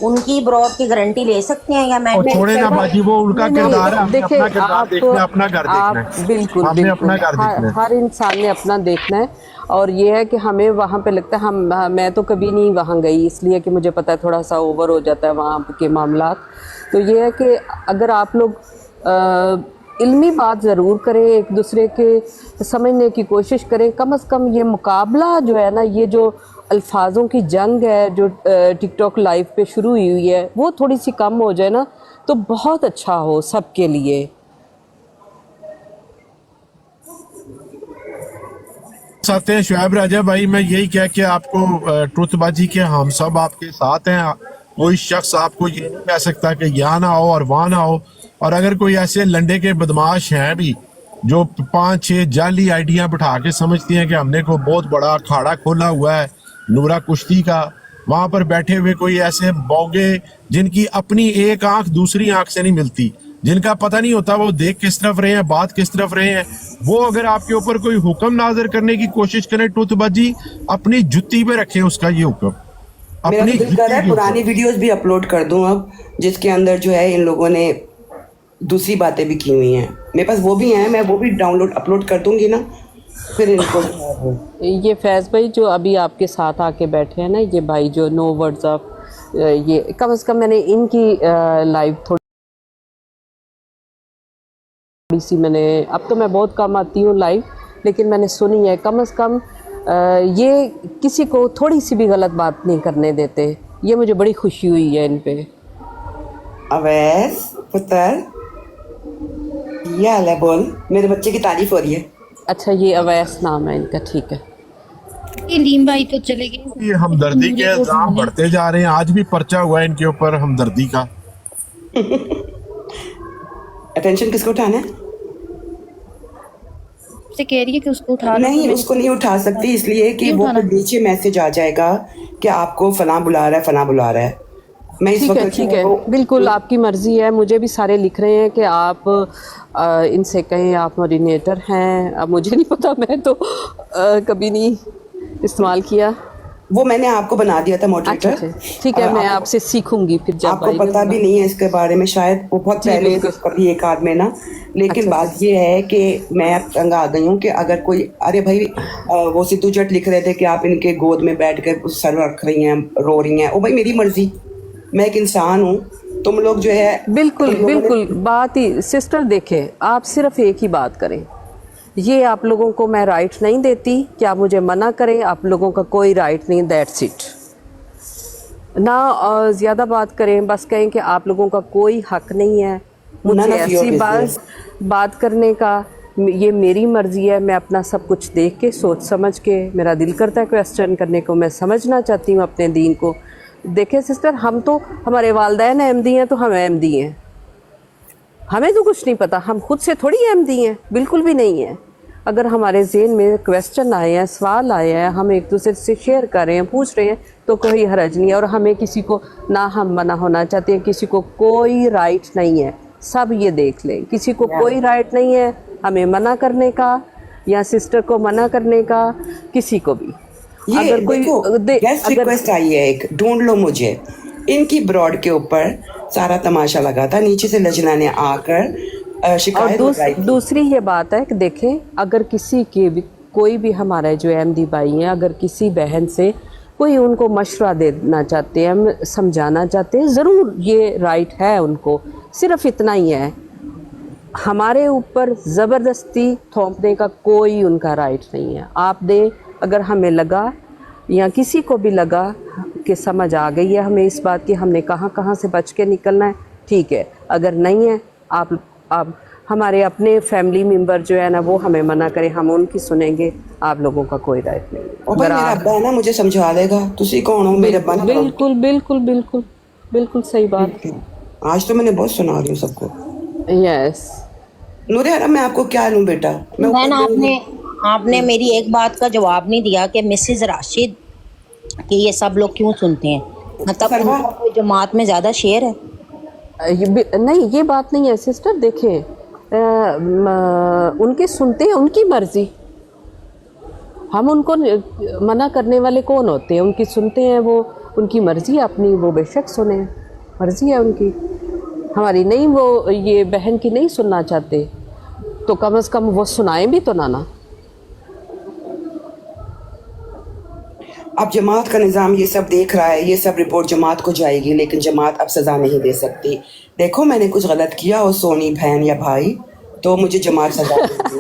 उनकी ब्रॉड की गारंटी ले सकते हैं या मैं छोड़े ना बाजी, वो उनका किरदार है, देखिए अपना किरदार देखना, अपना घर देखना है। बिल्कुल हमने अपना घर देखना है। हर इंसान ने अपना देखना है और ये है कि हमें वहाँ पे लगता है मैं तो कभी नहीं वहाँ गई इसलिए कि मुझे पता है थोड़ा सा ओवर हो जाता है वहाँ के मामलात। तो ये है कि अगर आप लोग इल्मी बात ज़रूर करें, एक दूसरे के समझने की कोशिश करें, कम से कम ये मुकाबला जो है ना, ये जो अल्फाजों की जंग है जो टिकटॉक लाइव पे शुरू हुई है, वो थोड़ी सी कम हो जाए ना तो बहुत अच्छा हो सबके लिए। साथ हैं शुएब राजा भाई, मैं यही कह के आपको ट्रुथबाजी के हम सब आपके साथ हैं, कोई शख्स आपको ये नहीं कह सकता कि यहाँ ना हो और वहाँ ना हो। और अगर कोई ऐसे लंडे के बदमाश हैं भी जो 5-6 जाली आइडिया बिठा के समझती हैं कि हमने को बहुत बड़ा अखाड़ा खोला हुआ है नूरा कुश्ती का, वहां पर बैठे हुए कोई ऐसे बौगे जिनकी अपनी एक आंख दूसरी आंख से नहीं मिलती, जिनका पता नहीं होता वो देख किस तरफ रहे हैं, बात किस तरफ रहे हैं, वो अगर आपके ऊपर कोई हुक्म नाज़िर करने की कोशिश करें टूथबाजी, अपनी जुत्ती पे रखें उसका ये हुक्म। मेरा तो दिल कर रहा है पुरानी वीडियोस भी अपलोड कर दूं अब, जिसके अंदर जो है इन लोगों ने दूसरी बातें भी की हुई हैं, मेरे पास वो भी हैं, मैं वो भी डाउनलोड अपलोड कर दूंगी ना फिर इनको। ये फैज़ भाई जो अभी आपके साथ आके बैठे हैं ना, ये भाई जो नो वर्ड्स ऑफ یہ کم از کم میں نے ان کی لائف تھوڑی سی میں نے، اب تو میں بہت کم آتی ہوں لائف، لیکن میں نے سنی ہے، کم از کم یہ کسی کو تھوڑی سی بھی غلط بات نہیں کرنے دیتے، یہ مجھے بڑی خوشی ہوئی ہے ان پہ۔ اویس پتر یہ حال ہے، بول، میرے بچے کی تعریف ہو رہی ہے۔ اچھا یہ اویس نام ہے ان کا، ٹھیک ہے۔ علیم بھائی تو چلے گئے، یہ ہمدردی کے الزام بڑھتے جا رہے ہیں، آج بھی پرچہ ہوا ہے ان کے اوپر ہمدردی کا۔ اٹینشن کس کو اٹھانا ہے؟ سے کہہ رہی ہے کہ اس کو اٹھا نہیں، اس کو نہیں اٹھا سکتی، اس لیے کہ وہ نیچے میسج آ جائے گا کہ آپ کو فلاں بلا رہا ہے، فلاں بلا رہا ہے۔ میں اس ٹھیک ہے وقت ٹھیک ہے، بالکل آپ کی مرضی ہے۔ مجھے بھی سارے لکھ رہے ہیں کہ آپ ان سے کہیں آپ مارینیٹر ہیں، اب مجھے نہیں پتا، میں تو کبھی نہیں استعمال کیا۔ وہ میں نے آپ کو بنا دیا تھا موڈریٹر۔ ٹھیک ہے، میں آپ سے سیکھوں گی پھر، جب آپ کو پتہ بھی نہیں ہے اس کے بارے میں، شاید وہ بہت پہلے کبھی ایک آدھ میں نا، لیکن بات یہ ہے کہ میں تنگ آ گئی ہوں کہ اگر کوئی، ارے بھائی وہ سدھو جٹ لکھ رہے تھے کہ آپ ان کے گود میں بیٹھ کے سر رکھ رہی ہیں، رو رہی ہیں، او بھائی میری مرضی، میں ایک انسان ہوں، تم لوگ جو ہے بالکل بالکل بات ہی سسٹر دیکھیں، آپ صرف ایک ہی بات کریں، یہ آپ لوگوں کو میں رائٹ نہیں دیتی کہ آپ مجھے منع کریں، آپ لوگوں کا کوئی رائٹ نہیں، دیٹس اٹ۔ نہ زیادہ بات کریں، بس کہیں کہ آپ لوگوں کا کوئی حق نہیں ہے مجھ سے ایسی بات کرنے کا، یہ میری مرضی ہے، میں اپنا سب کچھ دیکھ کے سوچ سمجھ کے، میرا دل کرتا ہے کویسچن کرنے کو، میں سمجھنا چاہتی ہوں اپنے دین کو۔ دیکھیں سسٹر، ہم تو، ہمارے والدین احمدی ہیں تو ہم احمدی ہیں، ہمیں تو کچھ نہیں پتا، ہم خود سے تھوڑی احمدی ہیں، بالکل بھی نہیں ہے۔ اگر ہمارے ذہن میں کویسچن آئے ہیں، سوال آئے ہیں، ہم ایک دوسرے سے شیئر کر رہے ہیں، پوچھ رہے ہیں، تو کوئی حرج نہیں ہے، اور ہمیں کسی کو نہ ہم منع ہونا چاہتے ہیں، کسی کو کوئی رائٹ نہیں ہے، سب یہ دیکھ لیں، کسی کو کوئی رائٹ نہیں ہے ہمیں منع کرنے کا یا سسٹر کو منع کرنے کا، کسی کو بھی۔ یہ دیکھو گیسٹ ریکویسٹ آئی ہے ایک، ڈھونڈ لو مجھے، ان کی براڈ کے اوپر سارا تماشا لگا تھا، نیچے سے لجنا نے آ کر شکایت لگائی تھی۔ دوسری یہ بات ہے کہ دیکھیں، اگر کسی کے بھی، کوئی بھی ہمارے جو احمدی بھائی ہیں، اگر کسی بہن سے کوئی ان کو مشورہ دینا چاہتے ہیں، سمجھانا چاہتے ہیں، ضرور یہ رائٹ ہے ان کو، صرف اتنا ہی ہے، ہمارے اوپر زبردستی تھوپنے کا کوئی ان کا رائٹ نہیں ہے۔ آپ دیں، اگر ہمیں لگا یا کسی کو بھی لگا کہ سمجھ آ گئی ہے ہمیں اس بات کی، ہم نے کہاں کہاں سے بچ کے نکلنا ہے، ٹھیک ہے، اگر نہیں ہے، آپ ہمارے اپنے فیملی ممبر جو ہے نا وہ ہمیں منع کریں، ہم ان کی سنیں گے، آپ لوگوں کا کوئی رائٹ نہیں۔ او بھائی میرا ابا ہے نا، مجھے سمجھا دے گا، تسی کون ہو میرے ابا؟ بالکل بالکل بالکل بالکل صحیح بات۔ آج تو میں نے بہت سنا رہی ہوں سب کو۔ یس نور حرم، میں آپ کو کیا لوں بیٹا؟ بہن آپ نے میری ایک بات کا جواب نہیں دیا کہ مسز راشد کہ یہ سب لوگ کیوں سنتے ہیں، مطلب ان کا کوئی جماعت میں زیادہ شیئر ہے؟ نہیں، یہ بات نہیں ہے سسٹر، دیکھیں ان کے سنتے ہیں، ان کی مرضی، ہم ان کو منع کرنے والے کون ہوتے ہیں؟ ان کی سنتے ہیں، وہ ان کی مرضی ہے اپنی، وہ بے شک سنیں، مرضی ہے ان کی، ہماری نہیں، وہ یہ بہن کی نہیں سننا چاہتے تو کم از کم وہ سنائیں بھی تو نہ۔ اب جماعت کا نظام یہ سب دیکھ رہا ہے، یہ سب رپورٹ جماعت کو جائے گی، لیکن جماعت اب سزا نہیں دے سکتی۔ دیکھو میں نے کچھ غلط کیا ہو سونی بہن یا بھائی تو مجھے جماعت سزا دے گی۔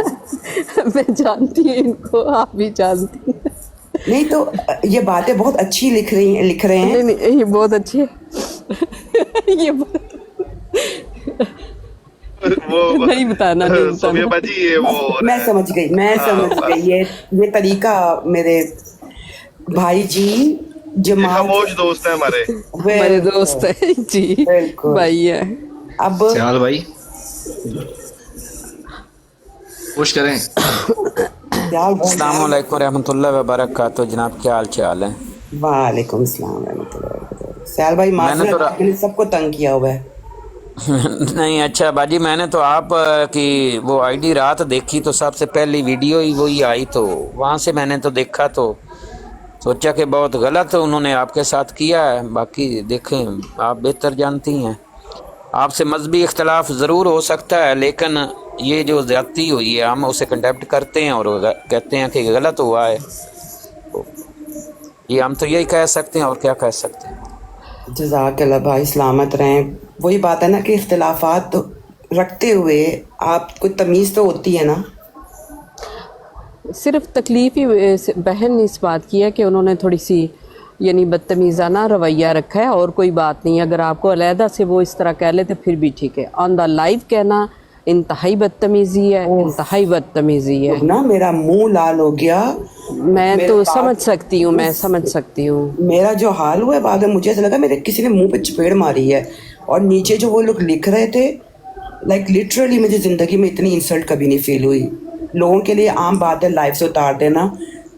میں جانتی ہوں ان کو، آپ بھی جانتی ہیں۔ نہیں تو یہ باتیں بہت اچھی لکھ رہے ہیں، نہیں یہ بہت اچھی ہے، یہ نہیں بتانا، میں سمجھ گئی یہ طریقہ میرے بھائی جی، خاموش دوست ہیں ہمارے دوست ہیں جی، بھائی ہیں۔ اب سیال بھائی خوش کریں۔ السلام علیکم رحمۃ اللہ وبرکاتہ، جناب کیا حال چال ہے؟ وعلیکم السلام رحمۃ اللہ وبرکاتہ۔ سیال بھائی معذرت، آپ نے سب کو تنگ کیا ہوا ہے۔ نہیں اچھا باجی، میں نے تو آپ کی وہ آئی ڈی رات دیکھی تو سب سے پہلی ویڈیو ہی وہی آئی، تو وہاں سے میں نے تو دیکھا تو سوچا کہ بہت غلط انہوں نے آپ کے ساتھ کیا ہے، باقی دیکھیں آپ بہتر جانتی ہیں، آپ سے مذہبی اختلاف ضرور ہو سکتا ہے، لیکن یہ جو زیادتی ہوئی ہے ہم اسے کنڈیمن کرتے ہیں اور کہتے ہیں کہ غلط ہوا ہے، یہ ہم تو یہی کہہ سکتے ہیں، اور کیا کہہ سکتے ہیں۔ जज़ाकल्लाह भाई, सलामत रहें। वही बात है ना कि इख्तिलाफात तो रखते हुए आपको तमीज़ तो होती है ना। सिर्फ तकलीफ ही बहन ने इस बात की है कि उन्होंने थोड़ी सी यानी बदतमीज़ाना रवैया रखा है, और कोई बात नहीं। अगर आपको अलहदा से वो इस तरह कह लेते फिर भी ठीक है। ऑन द लाइव कहना इंतहाई बदतमीज़ी है, इंतहाई बदतमीज़ी है ना। मेरा मुंह लाल हो गया। मैं तो समझ सकती हूँ, मैं समझ सकती हूँ। मेरा जो हाल हुआ है बाद में मुझे ऐसा लगा मेरे किसी ने मुंह पे चपेड़ मारी है। और नीचे जो वो लोग लिख रहे थे, लाइक लिटरली मुझे ज़िंदगी में इतनी इंसल्ट कभी नहीं फील हुई। लोगों के लिए आम बात है लाइव से उतार देना,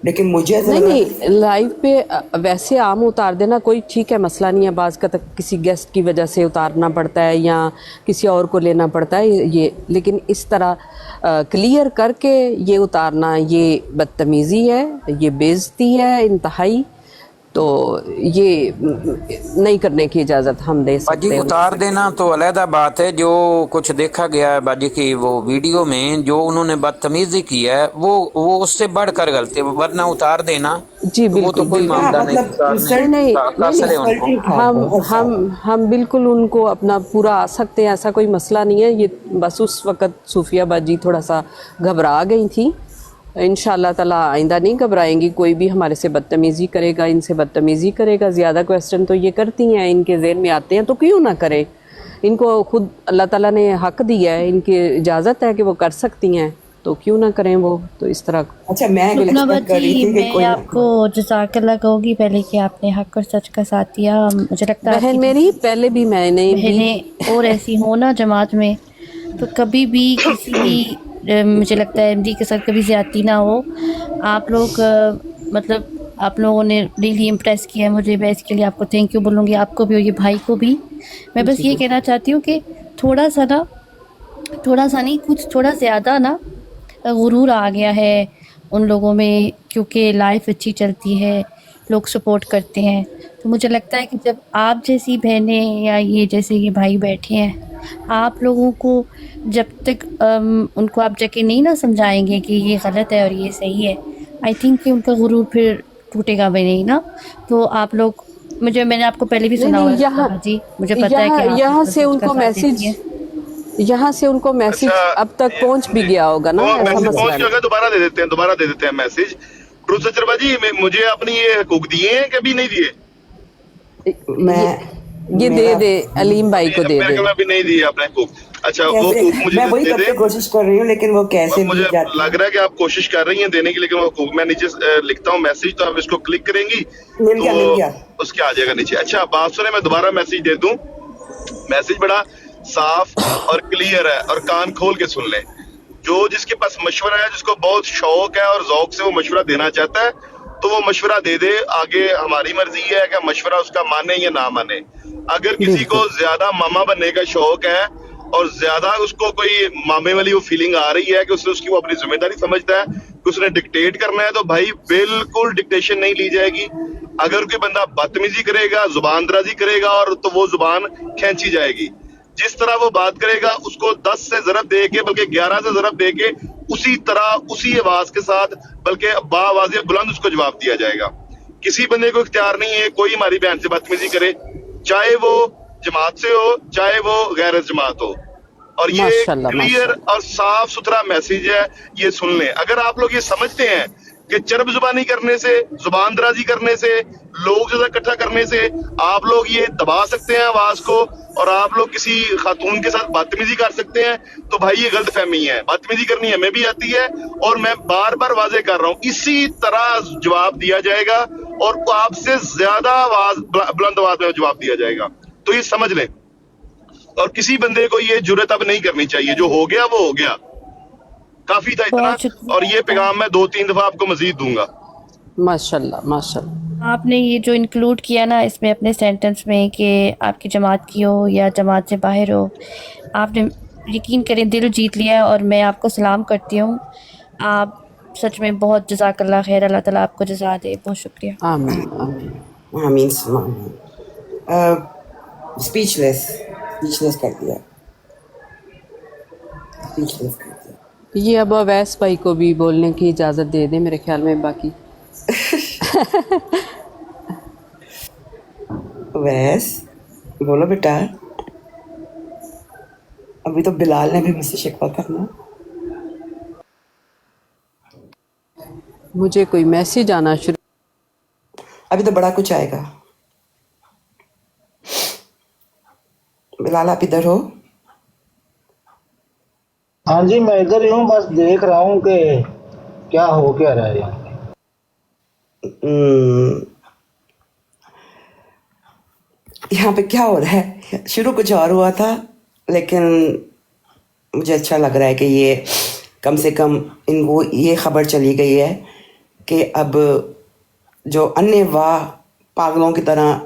लेकिन मुझे ऐसा लगा नहीं, लाइव पे वैसे आम उतार देना कोई ठीक है, मसला नहीं है। बाज़ का तक किसी गेस्ट की वजह से उतारना पड़ता है या किसी और को लेना पड़ता है ये, लेकिन इस तरह क्लियर करके ये उतारना ये बदतमीज़ी है, ये बेइज्जती है इंतहाई। तो ये नहीं करने की इजाज़त हम दे सकते बाजी हैं। उतार देना तो अलहदा बात है। जो कुछ देखा गया है बाजी की वो वीडियो में जो उन्होंने बदतमीजी की है वो उससे बढ़कर गलती है, वरना उतार देना जी तो वो तो कोई मामला नहीं। हम बिल्कुल उनको अपना पूरा आ सकते हैं, ऐसा कोई मसला नहीं है। ये बस उस वक़्त सूफिया बाजी थोड़ा सा घबरा गई थी। इंशाअल्लाह ताला आइंदा नहीं घबराएंगी। कोई भी हमारे से बदतमीज़ी करेगा, इनसे बदतमीज़ी करेगा, ज़्यादा क्वेश्चन तो ये करती हैं, इनके ज़हन में आते हैं तो क्यों ना करे। इनको खुद अल्लाह ताला ने हक़ दिया है, इनकी इजाज़त है कि वो कर सकती हैं, तो क्यों ना करें वो। तो इस तरह अच्छा मैं आपको जज़ाकल्लाह कहूँगी पहले कि आपने हक़ और सच का साथ दिया। मुझे लगता है बहन मेरी पहले भी मैंने बहनें और ऐसी हो ना जमात में तो कभी भी किसी भी मुझे लगता है एमडी के साथ कभी ज़्यादती ना हो। आप लोग मतलब आप लोगों ने रियली इम्प्रेस किया है मुझे। मैं इसके लिए आपको थैंक यू बोलूँगी, आपको भी और ये भाई को भी। मैं बस ये कहना चाहती हूँ कि थोड़ा सा नहीं कुछ थोड़ा ज़्यादा ना गुरूर आ गया है उन लोगों में, क्योंकि लाइफ अच्छी चलती है, लोग सपोर्ट करते हैं। तो मुझे लगता है कि जब आप जैसी बहनें या ये जैसे ये भाई बैठे हैं, आप लोगों को जब तक उनको आप जाके नहीं ना समझाएंगे कि ये गलत है और ये सही है, आई थिंक कि उनका गुरूर फिर टूटेगा भी नहीं ना। तो आप लोग मैंने आपको पहले भी सुना हुआ जी, मुझे पता है कि यहाँ से उनको मैसेज अब तक पहुँच भी गया होगा ना। ऐसा मसला नहीं। दोबारा दे देते हैं मैसेज। ट्रू सचर बाजी मुझे अपनी ये हकूक दिए हैं कभी नहीं दिए? ये दे अलीम भाई को दे दे। अभी नहीं दिए आपने हकूक। अच्छा वो मुझे मैं वही करने की कोशिश कर रही हूँ, लेकिन वो कैसे मुझे लग रहा है कि आप कोशिश कर रही हैं देने की, लेकिन वो मैं नीचे लिखता हूँ मैसेज, तो आप इसको क्लिक करेंगी तो उसके आ जाएगा नीचे। अच्छा बात सुने, मैं दोबारा मैसेज दे दूं। मैसेज बड़ा साफ और क्लियर है और कान खोल के सुन लें। जो जिसके पास मशवरा है, जिसको बहुत शौक है और ज़ौक से वो मशवरा देना चाहता है, तो वो मशवरा दे दे। आगे हमारी मर्जी है कि मशवरा उसका माने या ना माने। अगर किसी को ज्यादा मामा बनने का शौक है और ज्यादा उसको कोई मामे वाली वो फीलिंग आ रही है कि उसकी वो अपनी जिम्मेदारी समझता है कि उसने डिक्टेट करना है, तो भाई बिल्कुल डिक्टेशन नहीं ली जाएगी। अगर कोई बंदा बदतमीजी करेगा, जुबान दराजी करेगा, और तो वो जुबान खींची जाएगी। जिस तरह वो बात करेगा उसको 10 से ज़रब दे के, बल्कि 11 से ज़रब दे के, उसी तरह उसी आवाज के साथ, बल्कि बावाज़ बुलंद उसको जवाब दिया जाएगा। किसी बंदे को इख्तियार नहीं है कोई हमारी बहन से बदतमीजी करे, चाहे वो जमात से हो चाहे वो गैर जमात हो। और ये क्लियर और साफ सुथरा मैसेज है, ये सुन लें। अगर आप लोग ये समझते हैं कि चरब जुबानी करने से, जुबान दराजी करने से, लोग ज्यादा इकट्ठा करने से आप लोग ये दबा सकते हैं आवाज को, और आप लोग किसी खातून के साथ बदतमीजी कर सकते हैं, तो भाई ये गलत फहमी है। बदतमीजी करनी हमें भी आती है, और मैं बार बार वाजे कर रहा हूँ, इसी तरह जवाब दिया जाएगा और आपसे ज्यादा आवाज बुलंद आवाज में जवाब दिया जाएगा। तो ये समझ लें, और किसी बंदे को ये जुर्रत अब नहीं करनी चाहिए। जो हो गया वो हो गया, काफी था इतना। और ये पैगाम मैं 2-3 दफा आपको मजीद दूंगा। माशाल्लाह माशाल्लाह। आपने ये जो इंक्लूड किया ना इसमें अपने सेंटेंस में कि आपकी जमात की हो या जमात से बाहर हो, आपने यकीन करें दिल जीत लिया। और मैं आपको सलाम करती हूँ। आप सच में बहुत जज़ाकल्लाह खैर, अल्लाह ताला आपको जज़ा दे। बहुत शुक्रिया। आमीन आमीन आमीन। स्पीचलेस कर दिया। ये अब अवैस भाई को भी बोलने की इजाज़त दे दें मेरे ख्याल में। बाकी वैस बोलो बेटा, अभी तो बिलाल ने भी मुझसे शिकवा करना। मुझे कोई मैसेज आना शुरू, अभी तो बड़ा कुछ आएगा। बिलाल आप इधर हो? हाँ जी मैं इधर ही हूँ, बस देख रहा हूँ कि क्या हो क्या रहा है यहाँ। यहाँ पे क्या हो रहा है? शुरू कुछ और हुआ था, लेकिन मुझे अच्छा लग रहा है कि ये कम से कम इनको ये खबर चली गई है कि अब जो अन्य वाह पागलों की तरह,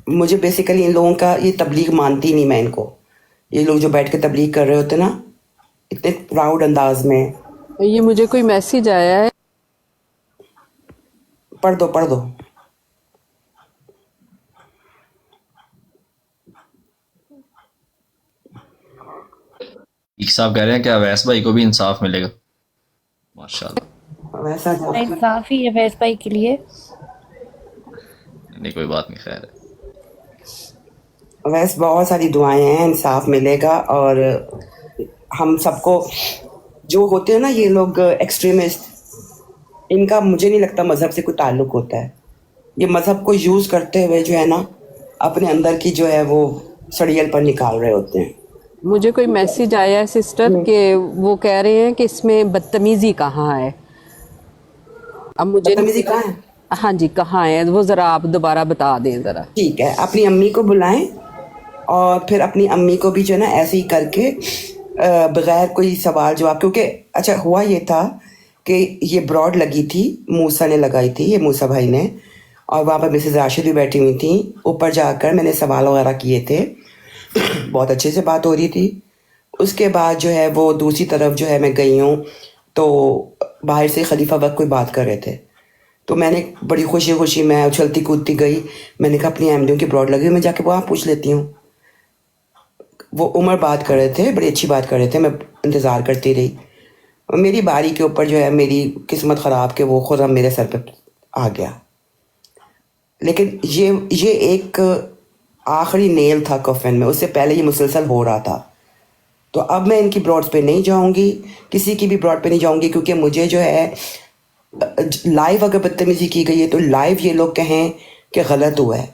मुझे बेसिकली इन लोगों का ये तबलीग मानती नहीं मैं इनको। ये लोग जो बैठ के तबलीग कर रहे होते ना इतने प्राउड अंदाज में। ये मुझे कोई मैसेज आया है, पढ़ दो। साहब कह रहे हैं कि अवैस भाई को भी इंसाफ मिलेगा। माशाल्लाह। वैसा इंसाफ ही है वैस भाई के लिए। नहीं कोई बात नहीं, खैर है। वैसे बहुत सारी दुआएं हैं, इंसाफ मिलेगा। और हम सबको जो होते हैं ना ये लोग एक्सट्रीमिस्ट, इनका मुझे नहीं लगता मज़हब से कोई ताल्लुक होता है। ये मज़हब को यूज़ करते हुए जो है ना अपने अंदर की जो है वो सड़ियल पर निकाल रहे होते हैं। मुझे कोई मैसेज आया है सिस्टर कि वो कह रहे हैं कि इसमें बदतमीजी कहाँ है। अब मुझे बदतमीजी कहाँ है? हाँ जी कहाँ है वो ज़रा आप दोबारा बता दें ज़रा। ठीक है, अपनी अम्मी को बुलाएं और फिर अपनी अम्मी को भी जो है ना ऐसे ही करके बगैर कोई सवाल जवाब, क्योंकि अच्छा हुआ ये था कि ये ब्रॉड लगी थी, मूसा ने लगाई थी, ये मूसा भाई ने, और वहाँ पर मिसेस राशिद भी बैठी हुई थी। ऊपर जाकर मैंने सवाल वगैरह किए थे, बहुत अच्छे से बात हो रही थी। उसके बाद जो है वो दूसरी तरफ जो है मैं गई हूँ तो बाहर से खलीफा वक्त कोई बात कर रहे थे, तो मैंने बड़ी खुशी मैं उछलती कूदती गई। मैंने कहा अपनी अहमदियों की ब्रॉड लगी, मैं जाके वहाँ पूछ लेती हूँ। वो उमर बात कर रहे थे, बड़ी अच्छी बात कर रहे थे, मैं इंतज़ार करती रही। मेरी बारी के ऊपर जो है मेरी किस्मत ख़राब के वो खुद मेरे सर पे आ गया। लेकिन ये एक आखिरी नेल था कफन में, उससे पहले ये मुसलसल हो रहा था। तो अब मैं इनकी ब्रॉड्स पे नहीं जाऊंगी, किसी की भी ब्रॉड पे नहीं जाऊंगी, क्योंकि मुझे जो है लाइव अगर बदतमीजी की गई है तो लाइव ये लोग कहें कि गलत हुआ है,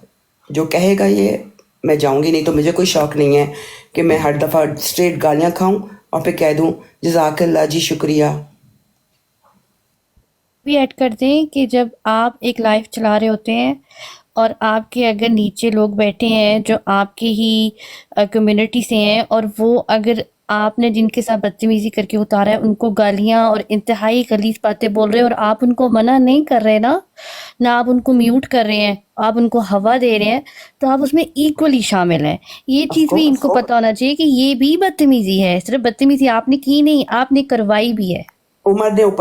जो कहेगा ये मैं जाऊंगी। नहीं तो मुझे कोई शौक नहीं है कि मैं हर दफ़ा स्ट्रेट गालियाँ खाऊं और फिर कह दूं जज़ाकल्लाह जी शुक्रिया। भी ऐड कर दें कि जब आप एक लाइव चला रहे होते हैं और आपके अगर नीचे लोग बैठे हैं जो आपकी ही कम्युनिटी से हैं और वो अगर आपने जिनके साथ बदतमीजी करके उतारा है उनको गालियां और इंतहाई गलीज़ बातें बोल रहे हैं और आप उनको मना नहीं कर रहे ना आप उनको म्यूट कर रहे हैं, आप उनको हवा दे रहे हैं, तो आप उसमें इक्वली शामिल हैं। ये चीज़ भी इनको पता होना चाहिए कि ये भी बदतमीजी है। सिर्फ बदतमीजी आपने की नहीं, आपने करवाई भी है। उमर ने ऊपर